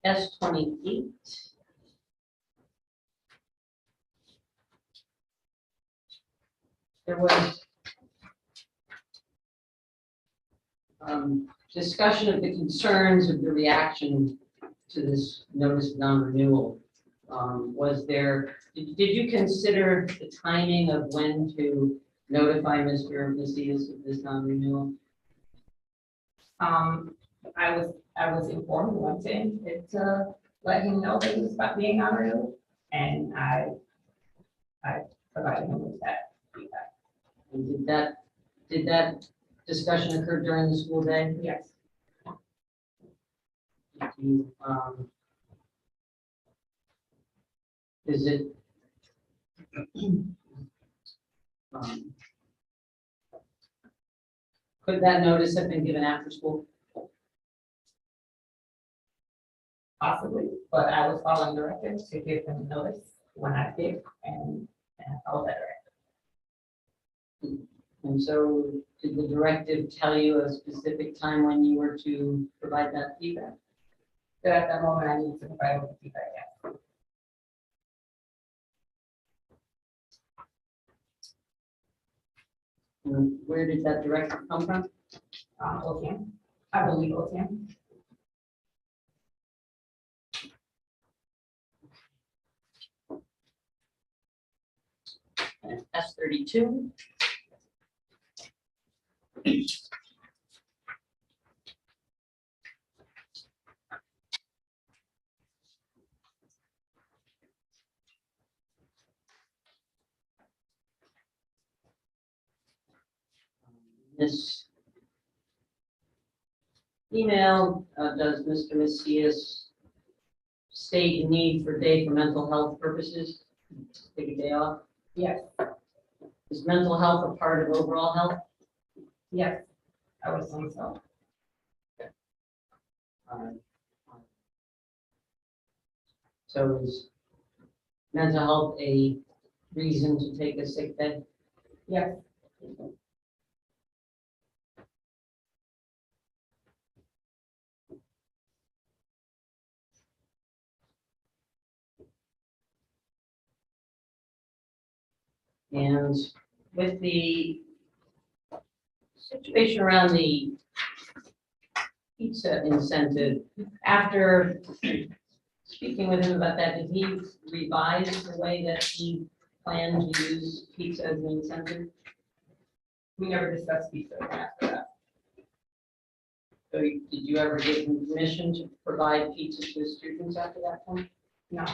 S28. There was discussion of the concerns of the reaction to this notice of non-renewal. Did you consider the timing of when to notify Mr. Macias of this non-renewal? I was informed one thing, to let him know that he was about being non-renewed, and I provided him with that feedback. And did that discussion occur during the school day? Yes. Is it could that notice have been given after school? Possibly, but I was following directions to give them notice when I did, and I followed that direction. And so did the directive tell you a specific time when you were to provide that feedback? So at that moment, I needed to provide with feedback, yes. And where did that directive come from? OTM, I believe OTM. And S32. This email, does Mr. Macias state a need for day for mental health purposes? Take a day off? Yes, Is mental health a part of overall health? yes, I was saying so. So is mental health a reason to take a sick day? Yes. And with the situation around the pizza incentive, after speaking with him about that, did he revise the way that he planned to use pizza as an incentive? We never discussed pizza after that. So did you ever give him permission to provide pizza to his students after that point? No.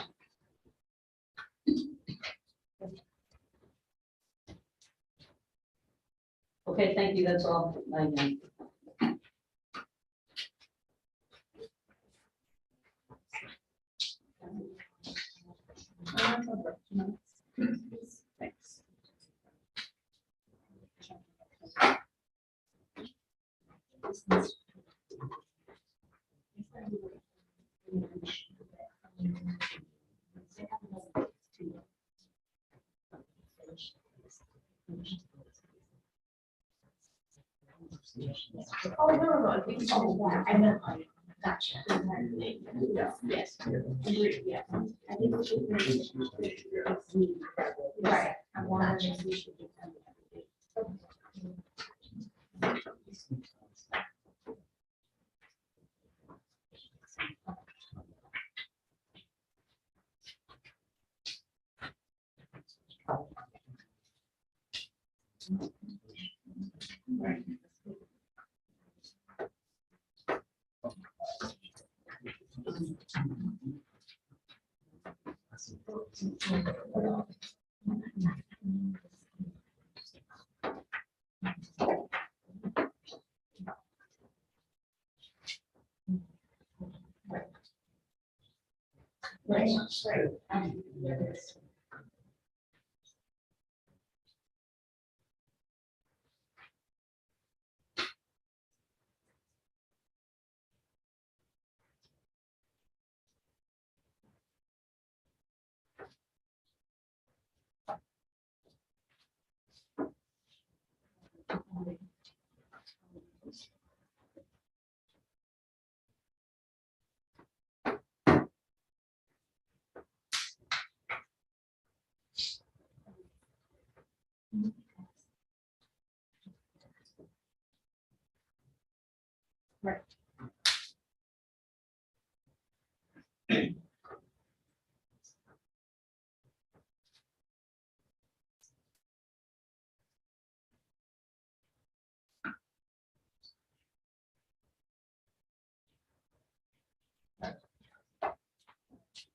Okay, thank you, that's all I have. Thanks. Oh, no, I think so. I know. Gotcha. Yes. Yeah. I think we should make it. Right. I want to.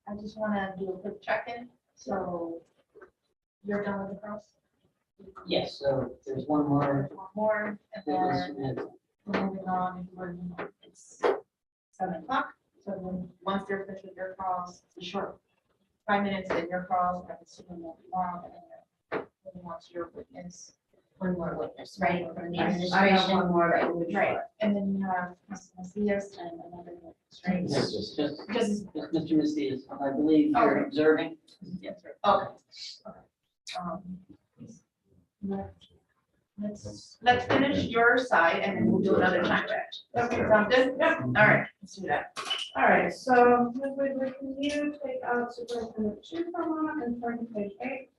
I just want to do a quick check-in, so you're done with the cross? Yes, so there's one more. One more, and then we're moving on, it's 7 o'clock, so then, once you're finished with your cross, the short 5 minutes in your cross, I assume will be long, and then moving on to your witness. One more witness, right, from the I have administration. one more that will be Right, short. and then you have Mr. Macias and another witness, right? Yes, just Just, Mr. Macias, I believe you're Okay. observing. Yes, sir. okay. Um, Let's finish your side and then we'll do another time. Okay, sound good? Yep. All right, let's do that. All right, so Ms. can you take out superintendent two for a moment and turn to page 8?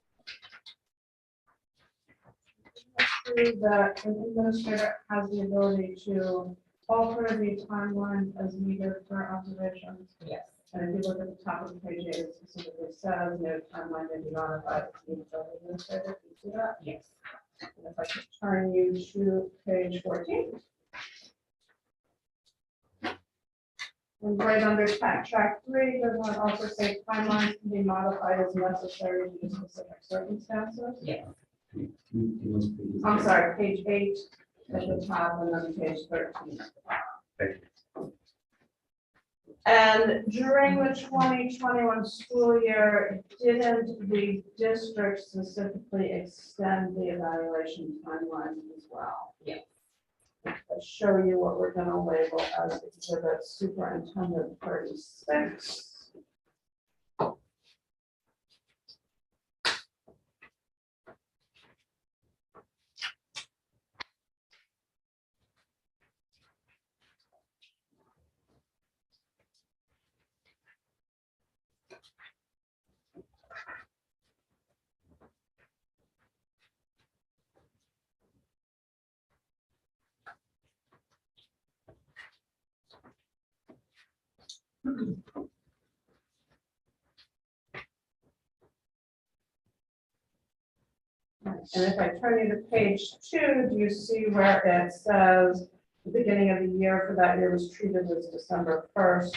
That an administrator has the ability to alter the timeline as needed for observations. Yes. And if you look at the top of page 8, it specifically says no timeline may be modified. Can you tell the administrator, can you see that? Yes. And if I could turn you to page 14. And right under track 3, does not also say timelines can be modified as necessary due to specific circumstances? Yes. I'm sorry, page 8 at the top and then page 13. Thank And during the 2021 school year, didn't the district specifically extend the evaluation timeline as well? Yes. Let's show you what we're going to label as exhibit superintendent 36. And if I turn you to page 2, do you see where it says the beginning of the year for that year was treated as December 1st?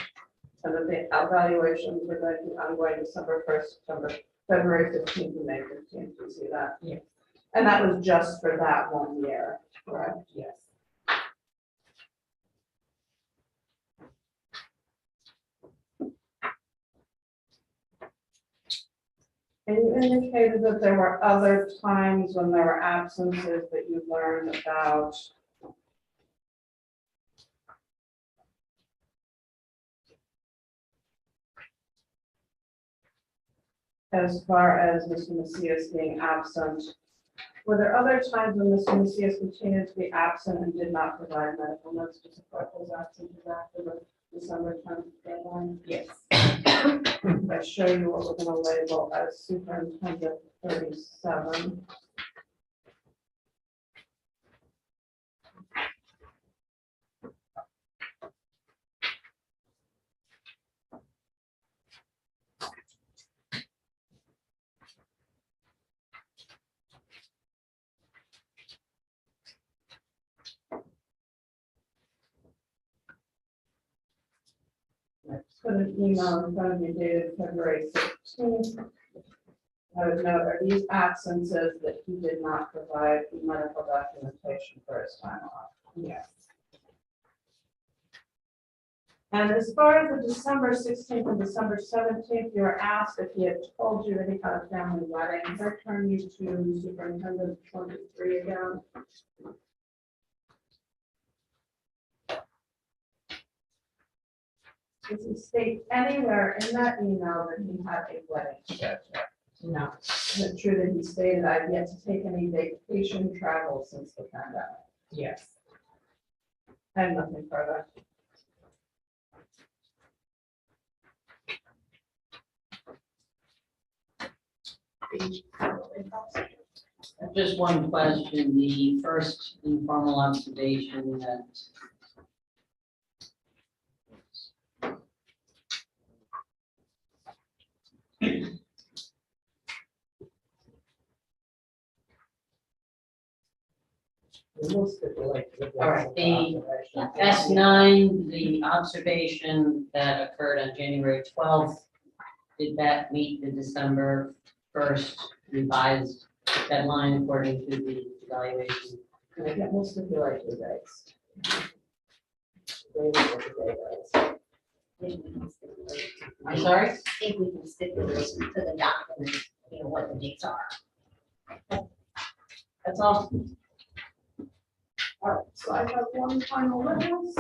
And that the evaluations were going to be ongoing December 1st, February 15th, and May 15th. Do you see that? Yes. And that was just for that 1 year, correct? Yes. And you indicated that there were other times when there were absences that you learned about. As far as Mr. Macias being absent, were there other times when Mr. Macias continued to be absent and did not provide medical notes to support his absence after the December 10th deadline? Yes. I show you what we're going to label as superintendent 37. email in front of you dated February 16th. I would note are these absences that he did not provide medical documentation for his time off. Yes. And as far as the December 16th and December 17th, you were asked if he had told you that he had a family wedding. I turn you to Superintendent 23 again. Does he state anywhere in that email that he had a wedding scheduled? No. Is it true that he stated, I've yet to take any vacation travel since the pandemic? Yes. I have nothing further. Just one question, the first informal observation that all right, the S9, the observation that occurred on January 12th, did that meet the December 1st revised deadline according to the evaluation? We'll stipulate the dates. I'm sorry? I think we can stipulate to the document, you know, what the dates are. That's all. All right, so I have one final witness.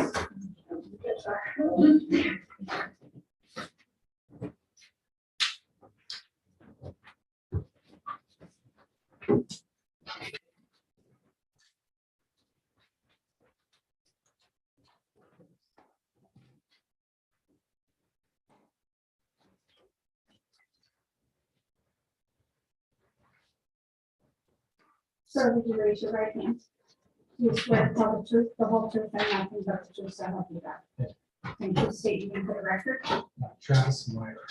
Sir, would you raise your right hand? You swear to tell the truth, the whole truth, and nothing but the truth, so help you God. And you state your name for the record. Travis Meyer.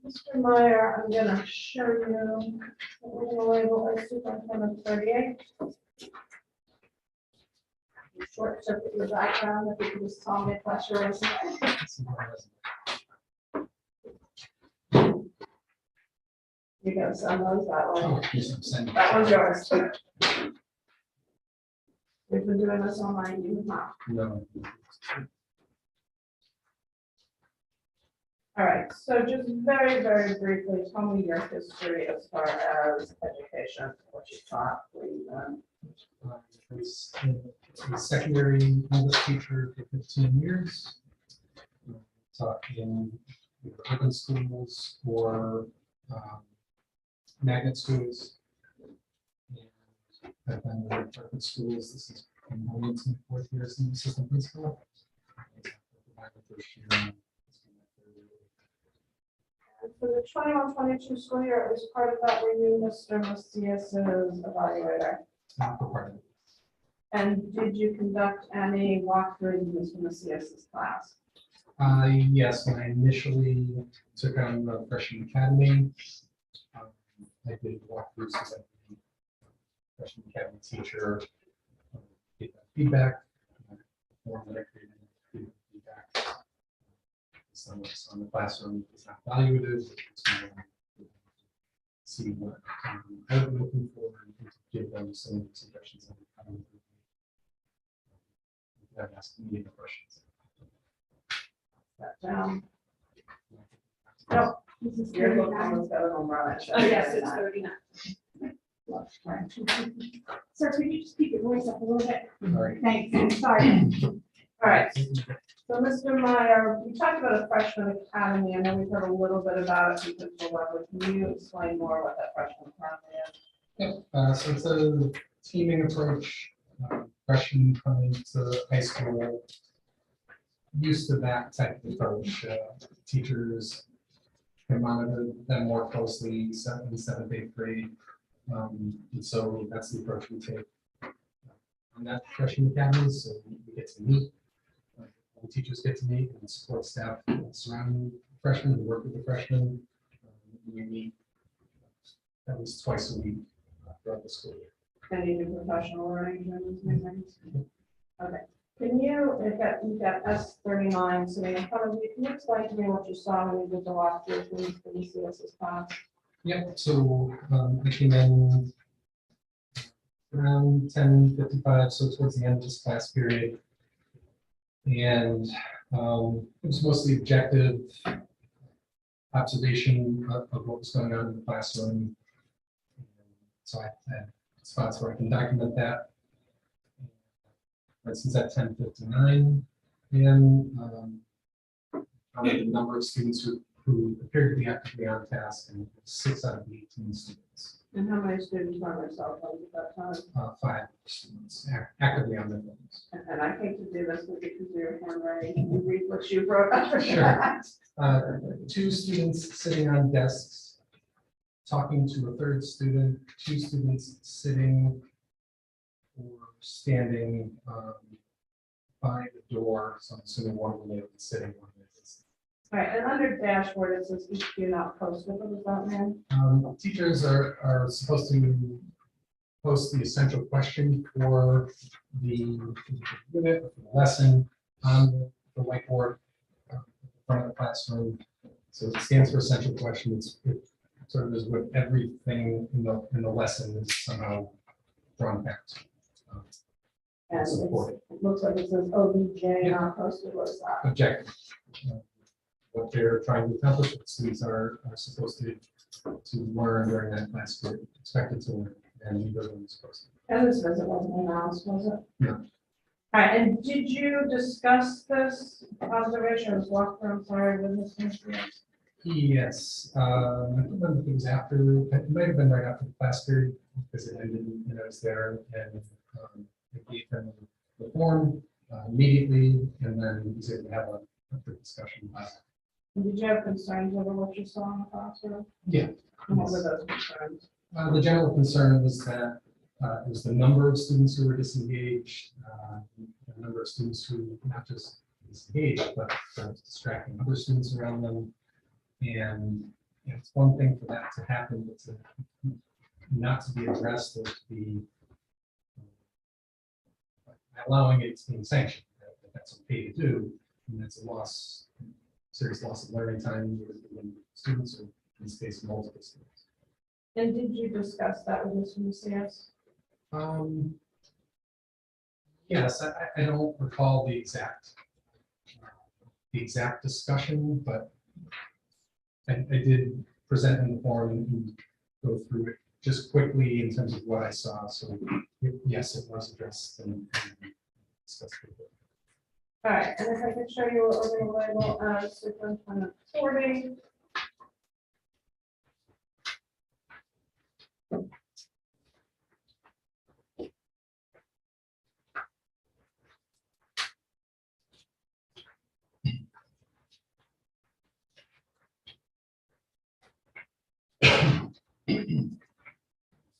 Mr. Meyer, I'm gonna show you, what we're gonna label as Superintendent 38. Short circuit your background, if you could just tell me if that's your resume. You gotta send those that way. Oh, yes, I'm sending. That one's yours. We've been doing this online, you have not. No. All right, so just very, very briefly, tell me your history as far as education, what you taught, what you done. I was a secondary English teacher for 15 years. Taught in either urban schools or magnet schools. And I've been in private schools. This is my 4th year as an assistant principal. My first year. And for the 21-22 school year, it was part of that, were you Mr. Macias's evaluator? Not for part of it. And did you conduct any walkthroughs in Mr. Macias's class? Yes, when I initially took on the freshman academy, I did walkthroughs as a freshman academy teacher, get that feedback. Form that I created, give feedback. Some on the classroom is not evaluated. It's more see what I'm looking for and give them some suggestions on how to improve. That asked me the questions. That down. This is Your book 39. almost got a home run. Oh, yes, it's 39. Sir, could you just keep your voice up a little bit? All right. Thanks, I'm sorry. All right, so Mr. Meyer, we talked about a freshman academy. I know we've heard a little bit about it because of the web. Can you explain more what that freshman academy is? So it's a teaming approach. Freshmen coming to high school used to that type of approach. Teachers can monitor them more closely in 7th, 8th grade. And so that's the approach we take on that freshman academy. So we get to meet, all the teachers get to meet, and support staff surrounding freshmen and work with the freshmen. We meet at least twice a week throughout the school year. Any new professional arrangements? Okay. Can you've got S39 sitting in front of you, can you explain to me what you saw when you did the walkthrough for the CSS class? Yep, so I came in around 10:55, so towards the end of this class period. And it was mostly objective observation of what was going on in the classroom. So I had spots where I can document that. For instance, at 10:59 a.m., the number of students who appeared to be actively on task, and 6 out of the 18 students. And how many students were on their cell phones at that time? 5 students actively on their phones. And I hate to do this with you because you're handwriting, can you read what you wrote after Sure. that? 2 students sitting on desks, talking to a third student, 2 students sitting or standing by the door. So I'm assuming one of them is sitting, one of them is. All right, and under dashboard, it says each do not post, what does that mean? Teachers are supposed to post the essential question for the unit, for the lesson on the whiteboard in front of the classroom. So it stands for essential question. It sort of is what everything in the lesson is somehow drawn back to. And Support. it looks like it says OBJ not posted, what is that? Objective. What they're trying to accomplish, what students are supposed to learn during that class period, expected to learn, and you go to supposed to. And this visit wasn't announced, was it? No. All right, and did you discuss this observation, or walkthrough, I'm sorry, with Ms. Macias? Yes, I don't remember if it was after, it might have been right after the class period, because it ended, and I was there, and I gave them the form immediately, and then we was able to have a quick discussion about it. And did you have concerns over what you saw in the classroom? Yeah. And what were those concerns? The general concern was that it was the number of students who were disengaged, the number of students who not just disengaged, but distracting other students around them. And it's one thing for that to happen, but to not to be addressed or to be allowing it to be sanctioned. That's okay to do, and that's a loss, serious loss of learning time when students, or in this case, multiple students. And did you discuss that with Ms. Macias? Yes, I don't recall the exact discussion, but I did present in the forum and go through it just quickly in terms of what I saw. So yes, it was addressed and discussed. All right, and if I could show you what we're going to label as superintendent 40.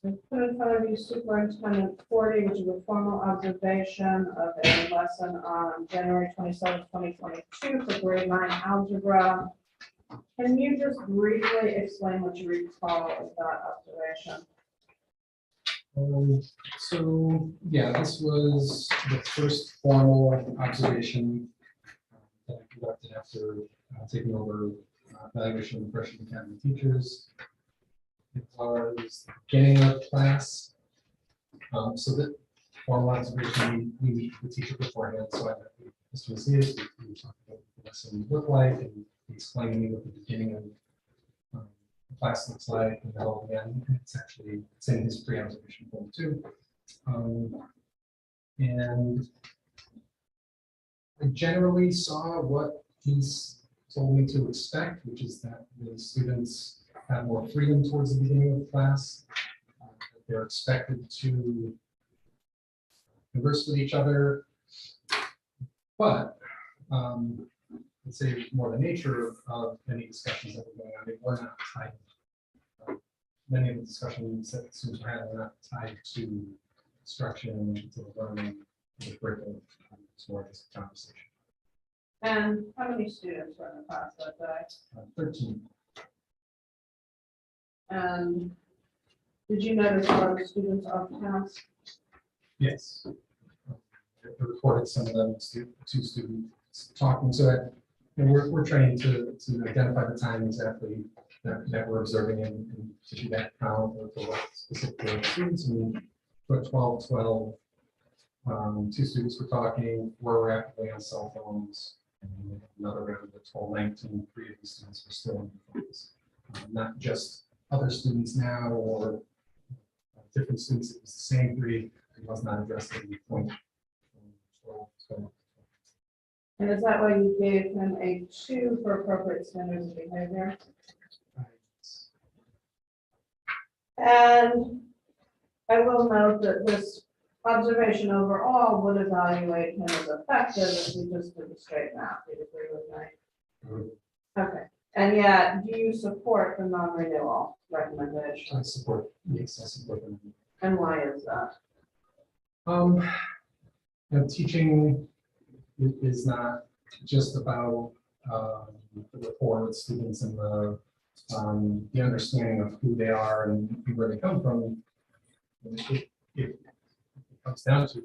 So put in front of you superintendent 40, which is a formal observation of a lesson on January 27, 2022 for grade 9 algebra. Can you just briefly explain what you recall of that observation? So yeah, this was the first formal observation that I conducted after taking over evaluation of the freshman academy teachers. It was the beginning of class. So that formal observation, we meet the teacher beforehand. So I met with Mr. Macias, we talked about what the lesson would look like, and he explained to me what the beginning of the class looks like, and all again, it's in his pre-observation form too. And I generally saw what he's told me to expect, which is that the students have more freedom towards the beginning of the class. They're expected to converse with each other, but let's say more the nature of any discussions that were going on, they were not tied. Many of the discussions that students were having were not tied to instruction, to the learning, to the curriculum. It's more just a conversation. And how many students were in the class that day? 13. And did you notice a lot of students off task? Yes. recorded some of them, two students talking, so that, you know, we're trying to identify the time exactly that we're observing and to do that count or for what specific students. And for 12, two students were talking, were rapidly on cell phones, and another round of 12, 19, three of the students were still on their phones. Not just other students now or different students, it was the same three, it was not addressed at any point. 12. And is that why you gave him a 2 for appropriate standards of behavior? And I will note that this observation overall would evaluate him as effective if we just did the straight math. Do you agree with me? Okay, and yet, do you support the non-renewal recommendation? I support, yes, I support them. And why is that? You know, teaching is not just about the rapport with students and the understanding of who they are and where they come from. It comes down to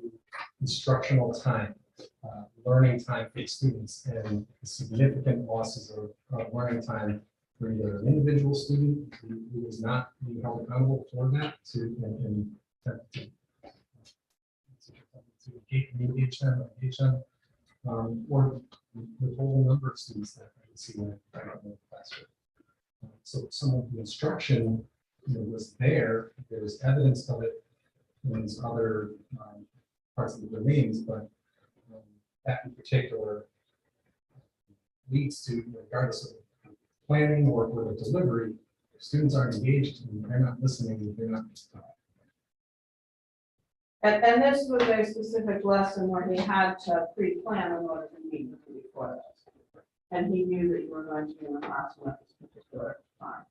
instructional time, learning time for students, and significant losses of learning time for either an individual student who is not being held accountable for that to engage them, or the whole number of students that I can see in the classroom. So some of the instruction, you know, was there was evidence of it in these other parts of the domains, but that in particular leads to, regardless of planning or the delivery, if students aren't engaged and they're not listening, they're not. And this was a specific lesson where he had to pre-plan in order to meet with you before this. And he knew that you were going to be in the classroom at this particular time.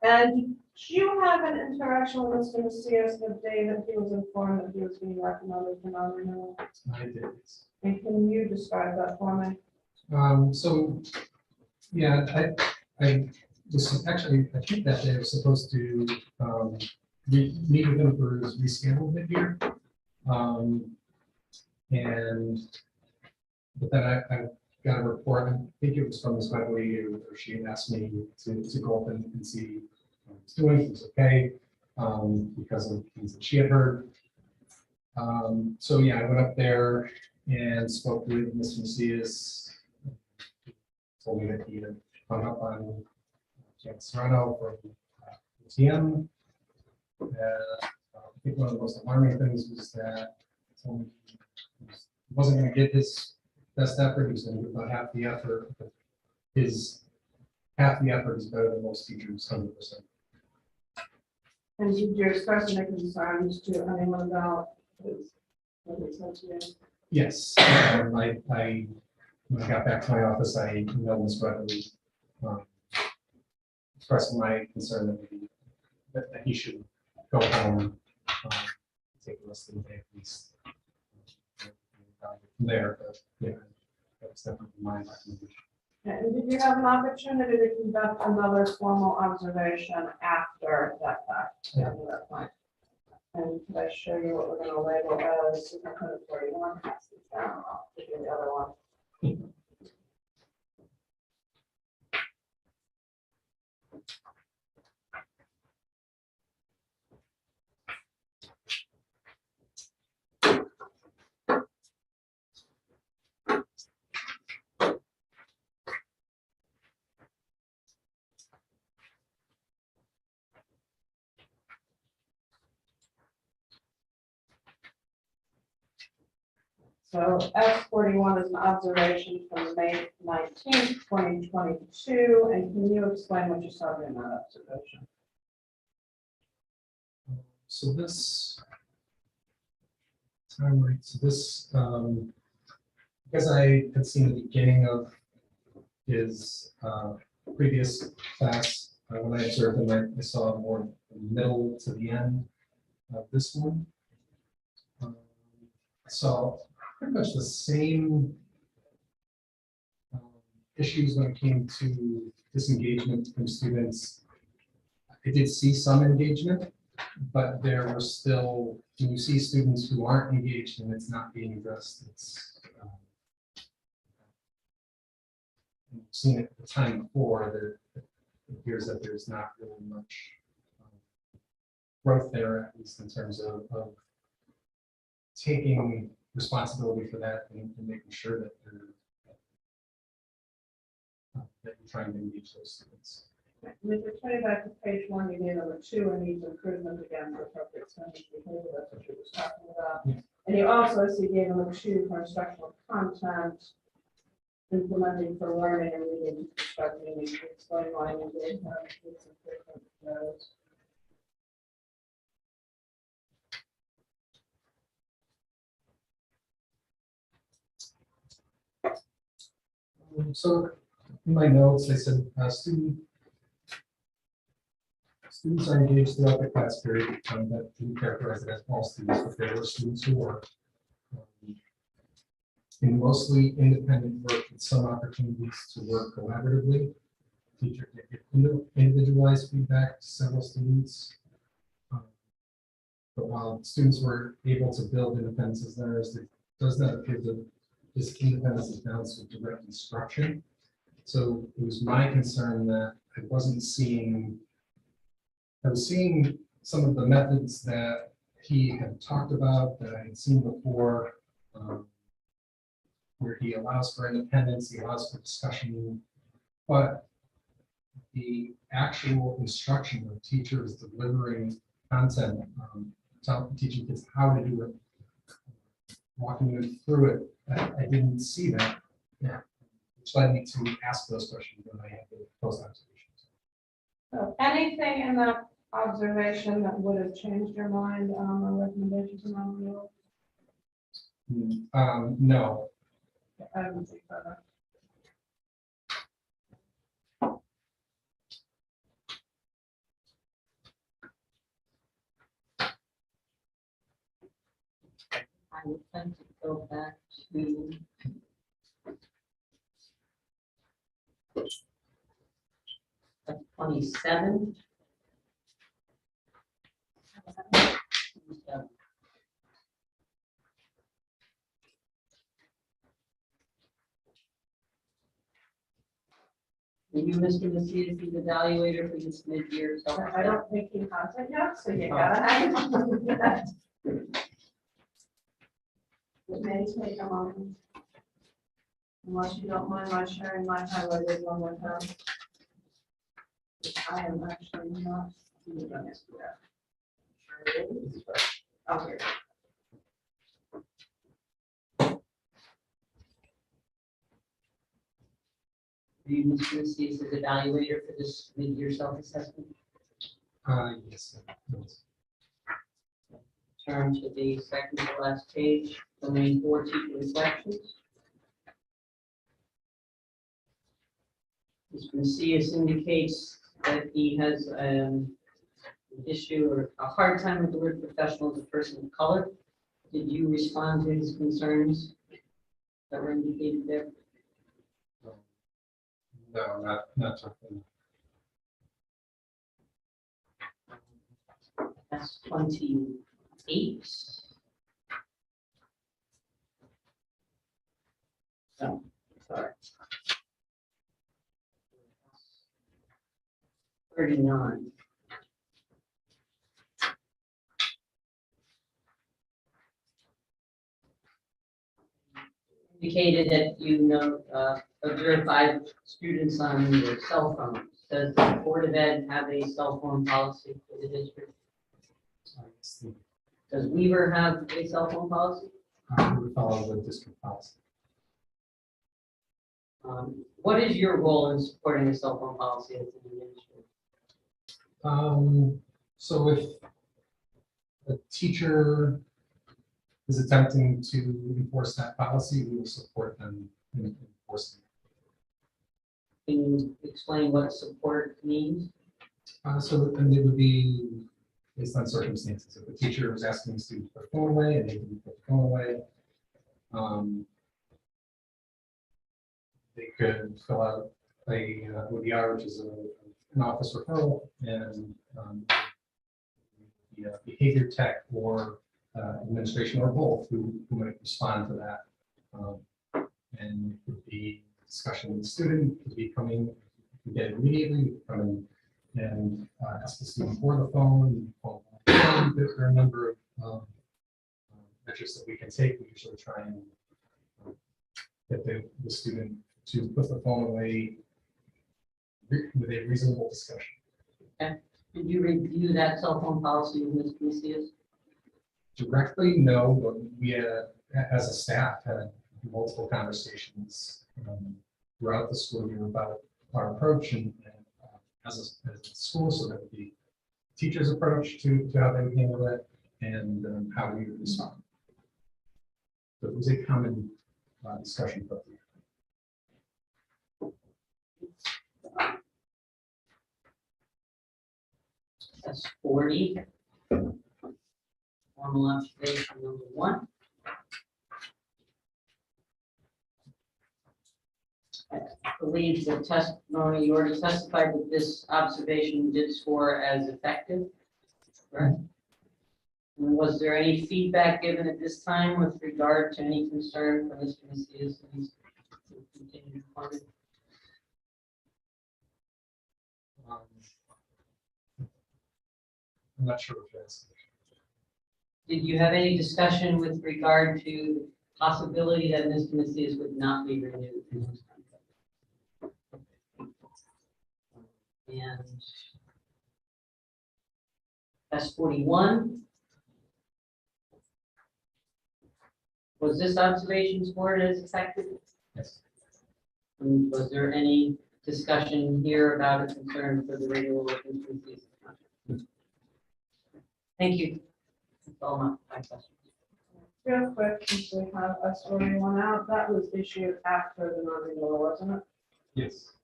And do you have an interaction with Mr. Macias the day that he was informed that he was being recommended for non-renewal? I did. And can you describe that for me? So, yeah, I was actually, I think that day I was supposed to meet with him for his rescheduled mid-year. But then I got a report, I think it was from Ms. Webley, or she had asked me to go up and see what he's doing, he was okay, because of things that she had heard. So yeah, I went up there and spoke with Ms. Macias. Told me that he had hung up on Jack Serrano from TM. I think one of the most alarming things was that he told me he wasn't going to get his best effort. He was going to give about half the effort. But half the effort is better than most teachers, 100%. And did you express any concerns to anyone about his, what he said to you? Yes, when I got back to my office, I emailed Ms. Webley, expressing my concern that he should go home, take the rest of the day at least. From there, but yeah, that's definitely my recommendation. And did you have an opportunity to conduct another formal observation after that fact? Yeah. After that point? And could I show you what we're going to label as superintendent 41? Pass these down. I'll give you the other one. So S41 is an observation from May 19th, 2022, and can you explain what you saw in that observation? So this timeline, so this, because I had seen the beginning of his previous class, when I observed him, I saw more the middle to the end of this one. I saw pretty much the same issues when it came to disengagement from students. I did see some engagement, But there were still, when you see students who aren't engaged and it's not being addressed, it's. We've seen it the time before, that it appears that there's not really much growth there, at least in terms of taking responsibility for that and making sure that that you're trying to engage those students. If you're turning back to page 1, you need number 2, and needs improvement again for appropriate spending behavior, that's what you was talking about. Yeah. And you also, as you gave number 2 for instructional content, implementing for learning and reading, constructing, and explain why you did have this improvement those. So in my notes, I said students are engaged throughout the class period. That didn't characterize it as all students, but there were students who were in mostly independent work with some opportunities to work collaboratively. Teacher can give individualized feedback to several students. But while students were able to build independence as learners, it does not appear that this independence is balanced with direct instruction. So it was my concern that I was seeing some of the methods that he had talked about that I had seen before, where he allows for independence, he allows for discussion, but the actual instruction of teachers delivering content, teaching kids how to do it, walking them through it, I didn't see that. Yeah. Which led me to ask those questions when I had the post observations. So anything in that observation that would have changed your mind on the recommendations around the rule? No. I haven't seen that. I would like to go back to 27. Are you, Mr. Macias, the evaluator for this mid-year? I don't think he has it yet, so you gotta hang on to that. It may take a moment. Unless you don't mind my sharing my highlighted one with them. I am actually not. Doing this yet. Sure it is, but- Oh, here. Are you, Mr. Macias, the evaluator for this mid-year self-assessment? Yes. Turn to the second to last page, domain 4, teacher reflections. Mr. Macias indicates that he has an issue or a hard time with the word professional as a person of color. Did you respond to his concerns that were indicated there? No, not something. That's 28. Oh, sorry. 39. Indicated that you observed 5 students on their cell phones. Does the Board of Ed have a cell phone policy for the district? Does Weaver have a cell phone policy? We would follow the district policy. What is your role in supporting the cell phone policy as an administrator? So if a teacher is attempting to enforce that policy, we will support them in enforcing it. Can you explain what support means? And it would be based on circumstances. If the teacher was asking the student to put the phone away and they didn't put the phone away, they could fill out a ODR, which is an office referral, and the behavior tech or administration or both who might respond to that. And it could be discussion with the student, it could be coming, you can get it immediately, come in and ask the student for the phone. There are a number of measures that we can take. We usually try and get the student to put the phone away with a reasonable discussion. Did you review that cell phone policy with Ms. Macias? Directly, no, but we as a staff had multiple conversations throughout the school year about our approach and as a school, so that the teachers' approach to how they would handle it and how we would respond. So it was a common discussion. That's 40. Formal observation number 1. I believe the testimony, you already testified that this observation did score as effective, correct? And was there any feedback given at this time with regard to any concern from Mr. Macias? Continue to I'm not sure if that's. Did you have any discussion with regard to the possibility that Mr. Macias would not be renewed? And S41. Was this observation scored as effective? Yes. And was there any discussion here about a concern for the renewal of Mr. Macias' contract? Thank you. That's all my questions. Real quick, since we have S41 out, that was issued after the non-renewal, wasn't it? Yes.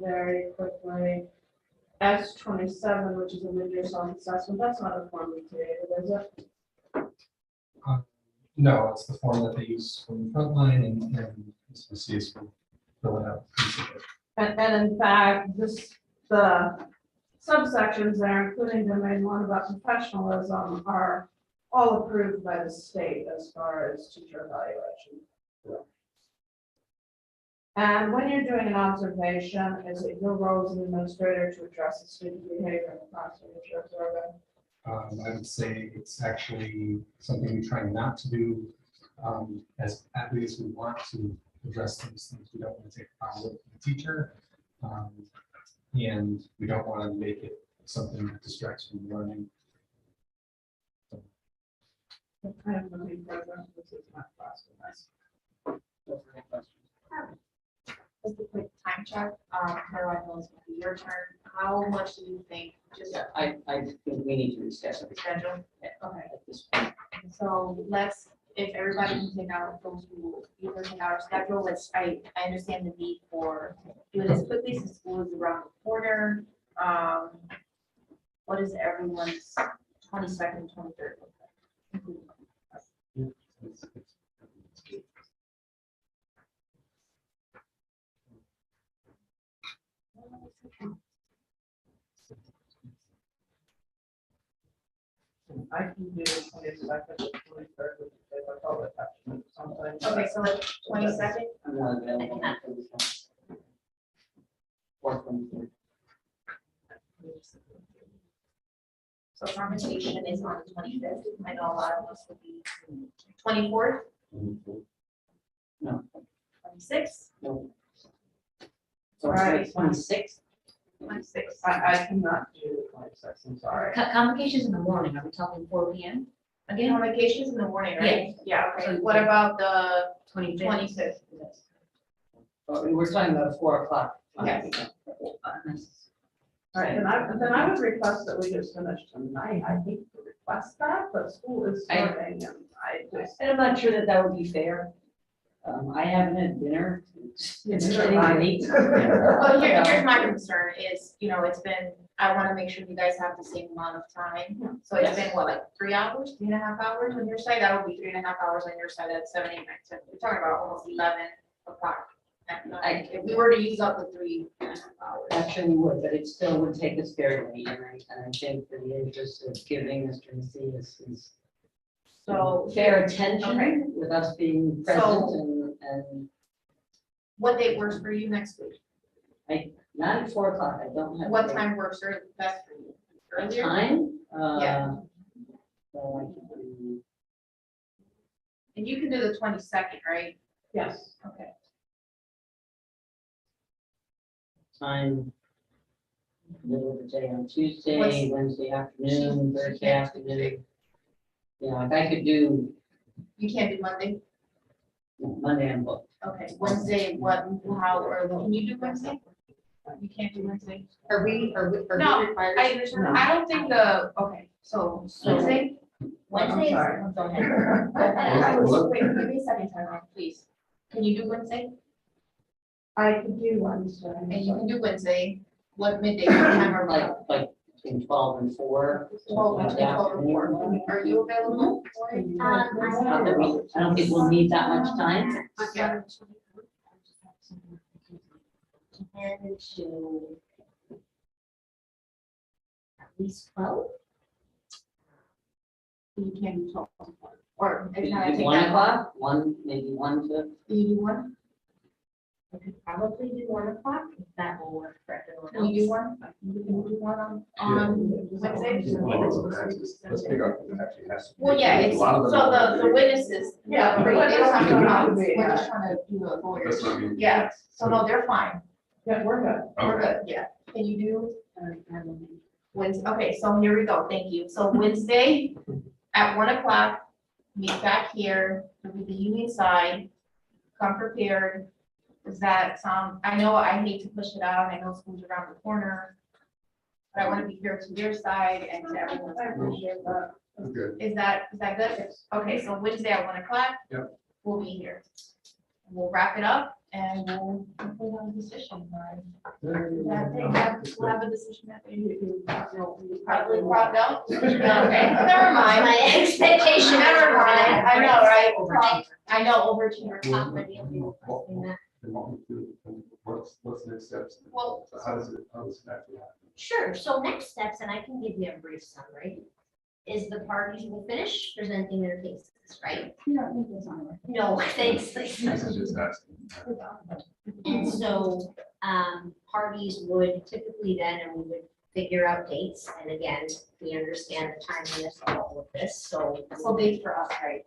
Very quickly, S27, which is a mid-year self-assessment, that's not a form we created, is it? No, it's the form that they use from the front line and Ms. Macias will fill it out. And in fact, the subsections there, including the main one about professionalism, are all approved by the state as far as teacher evaluation. And when you're doing an observation, is it your role as an administrator to address the student behavior in the classroom that you're observing? I would say it's actually something we try not to do. As athletes, we want to address these things. We don't want to take power away from the teacher. And we don't want to make it something that distracts from learning. I am looking for this is not classroom. Just a quick time check, Carol, I know it's gonna be your turn. How much do you think, just I think we need to discuss it. schedule? Okay, At this point. so let's, if everybody can take out those who either take out our schedule, I understand the need for doing this quickly since school is around the corner. What is everyone's 22nd, 23rd? I can do 22nd, 23rd, which is a public action, something. Okay, so like 22nd? I'm not available for this one. 4/23. So conversation is on the 25th. I know a lot of us will be 24th, No. 26th, No. Right. 26. 26th. I cannot do the 26th, I'm sorry. Convocations in the morning, are we talking 4 p.m.? Again, Convocations in the morning, right? Yeah, okay. So- What about the 25th? 25th? We're talking about 4 o'clock. Yes. All right, then I would request that we just finish tonight. I hate to request that, but school is starting and I just. And I'm not sure that that would be fair. I haven't had dinner. It's getting late. Well, here's my concern is, it's been, I want to make sure you guys have the same amount of time. So it's been what, like 3 hours, 3.5 hours on your side? That would be 3.5 hours on your side at 7, 8, 9, 10. We're talking about almost 11 o'clock. If we were to use up the 3.5 hours. Actually would, but it still would take us very late, and I think for the interest of giving Mr. Macias his So fair okay. attention with us being present and What date works for you next week? not at 4 o'clock, I don't have. What a- time works best for you? a Earlier? Time? Yeah. So I could do And you can do the 22nd, right? Yes. Okay. time, middle of the day on Tuesday, What's- Wednesday afternoon, Thursday can't do afternoon. Yeah, if I could do You can't do Monday? Monday and book. Okay, Wednesday, how early? Can you do Wednesday? You can't do Wednesday? Are we No, required? I don't think okay, so Wednesday? Wednesday sorry. is, go ahead. Wait, give me a second, Tyrone, please. Can you do Wednesday? I could do Wednesday. And you can do Wednesday, what midday, what time are Like between 12 and 4. Between 12 and 4. Are you available? Not that I don't think we'll need that much time. Yeah. And to at least 12. You can't do 12. Or Could it's you not, I do think 1 that. o'clock, maybe 1 to. Can you do one? I could probably do 1 o'clock if that will work for everyone Can you do else. one? You can do one on Wednesday? Let's pick up what actually has to. be. Well, yeah, it's, A so lot of them- the witnesses, Yeah, they don't have to don't have come, to be, we're yeah. just trying to do the lawyers. That's what I mean. Yeah, so no, they're fine, Yeah, we're good. we're Okay. good, yeah. Can you do? Wednesday, okay, so here we go, thank you. So Wednesday at 1 o'clock, meet back here, it'll be the union side, come prepared. Does that sound, I know I hate to push it out, I know school's around the corner, but I want to be here to your side and to everyone's. I appreciate that. Okay. Is that good? Okay, so Wednesday at 1 o'clock. Yep. We'll be here. We'll wrap it up and we'll have a decision. We'll have a decision that you probably brought up. Okay, never mind. My expectation. Never mind, I know, right? Overnight. I know, over to your Top of the deal, requesting that. They want me to, what's the next steps? Well, So how does it actually happen? Sure, so next steps, and I can give you a brief summary, is the parties will finish presenting their cases, right? You don't need this on record. No, thanks. This is just asking. And so, parties would typically then, and we would figure out dates, and again, we understand the timeliness of all of this, so. dates for us, right?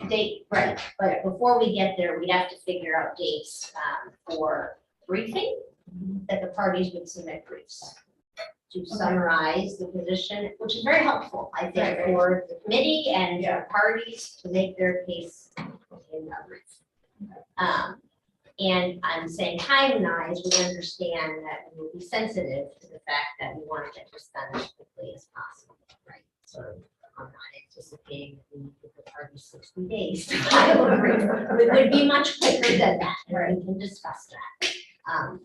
Date, right, but before we get there, we'd have to figure out dates, for briefing, that the parties would submit briefs to summarize the position, which is very helpful, I think, Right. for the committee and Yeah. the parties to make their case in a brief. And I'm saying time-wise, we understand that we will be sensitive to the fact that we want to get this done as quickly as possible, right? So I'm not anticipating that we give the parties 60 days to file a brief. It would be much quicker than that, and we can discuss that.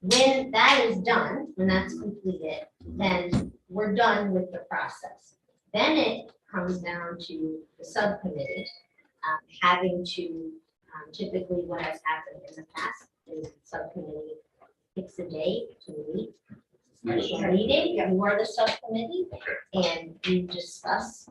When that is done, when that's completed, then we're done with the process. Then it comes down to the subcommittee having to, typically what has happened in the past is the subcommittee picks a day to meet. Special meeting, you are the subcommittee, and you discuss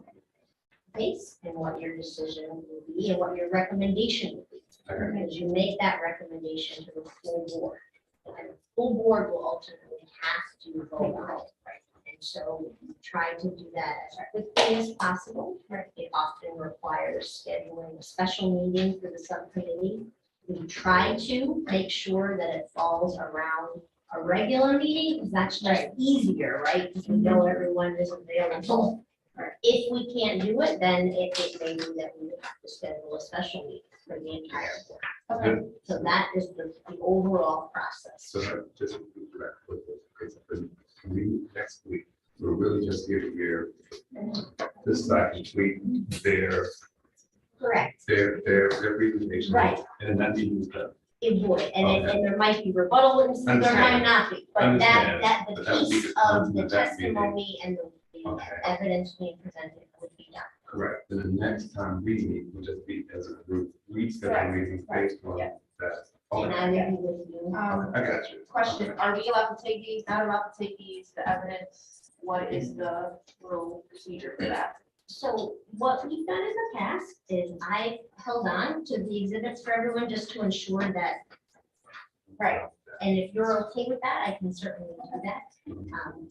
case and what your decision will be and what your recommendation will be. Because you make that recommendation to the full board. And the full board will ultimately have to vote on it. And so we try to do that as quickly as possible. It often requires scheduling a special meeting for the subcommittee. We try to make sure that it falls around a regular meeting, because that's just easier, right? Because we know everyone is available. If we can't do it, then it may be that we would have to schedule a special meeting for the entire board. Okay. So that is the overall process. So that just we next week, we're really just here to hear this side complete their Correct. their presentation. Right. And then that meeting is done. It would, and there might be rebuttal witnesses, there might Understand. not be, but that But the that would be piece the of the content of that meeting. testimony and the Okay. evidence being presented would be done. Correct. And the next time we meet, we'll just be as a group, we schedule meetings based on Yeah. that and I will be with you. I got you. Question, are we allowed to take these, not allowed to take these, the evidence? What is the rule procedure for that? So what we've done in the past is I held on to the exhibits for everyone just to ensure that, Right. and if you're okay with that, I can certainly do that.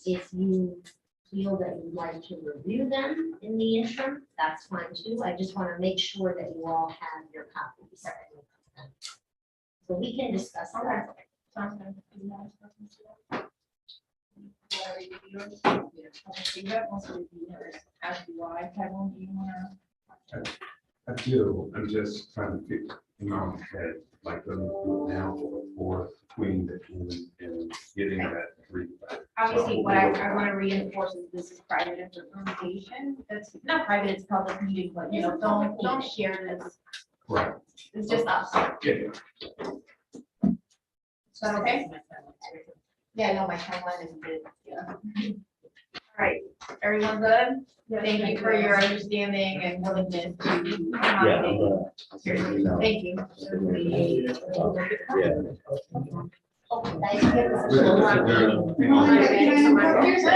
If you feel that you'd like to review them in the interim, that's fine too. I just want to make sure that you all have your copies. So we can discuss that. Sounds good. As do I, Kevin, do you wanna? I do, I'm just trying to fit in my head, like the now or between the two and getting that three. Obviously, what I want to reinforce is this is private information. It's not private, it's public meeting, but you know, don't share this. Right. It's just us. Yeah. Is that okay? Yeah, no, my timeline is good. Yeah. All right, everyone good? Thank you for your understanding and willingness to accommodate. Seriously, thank you. Yeah. Okay, guys, give us a We're- little- we're- Here's a-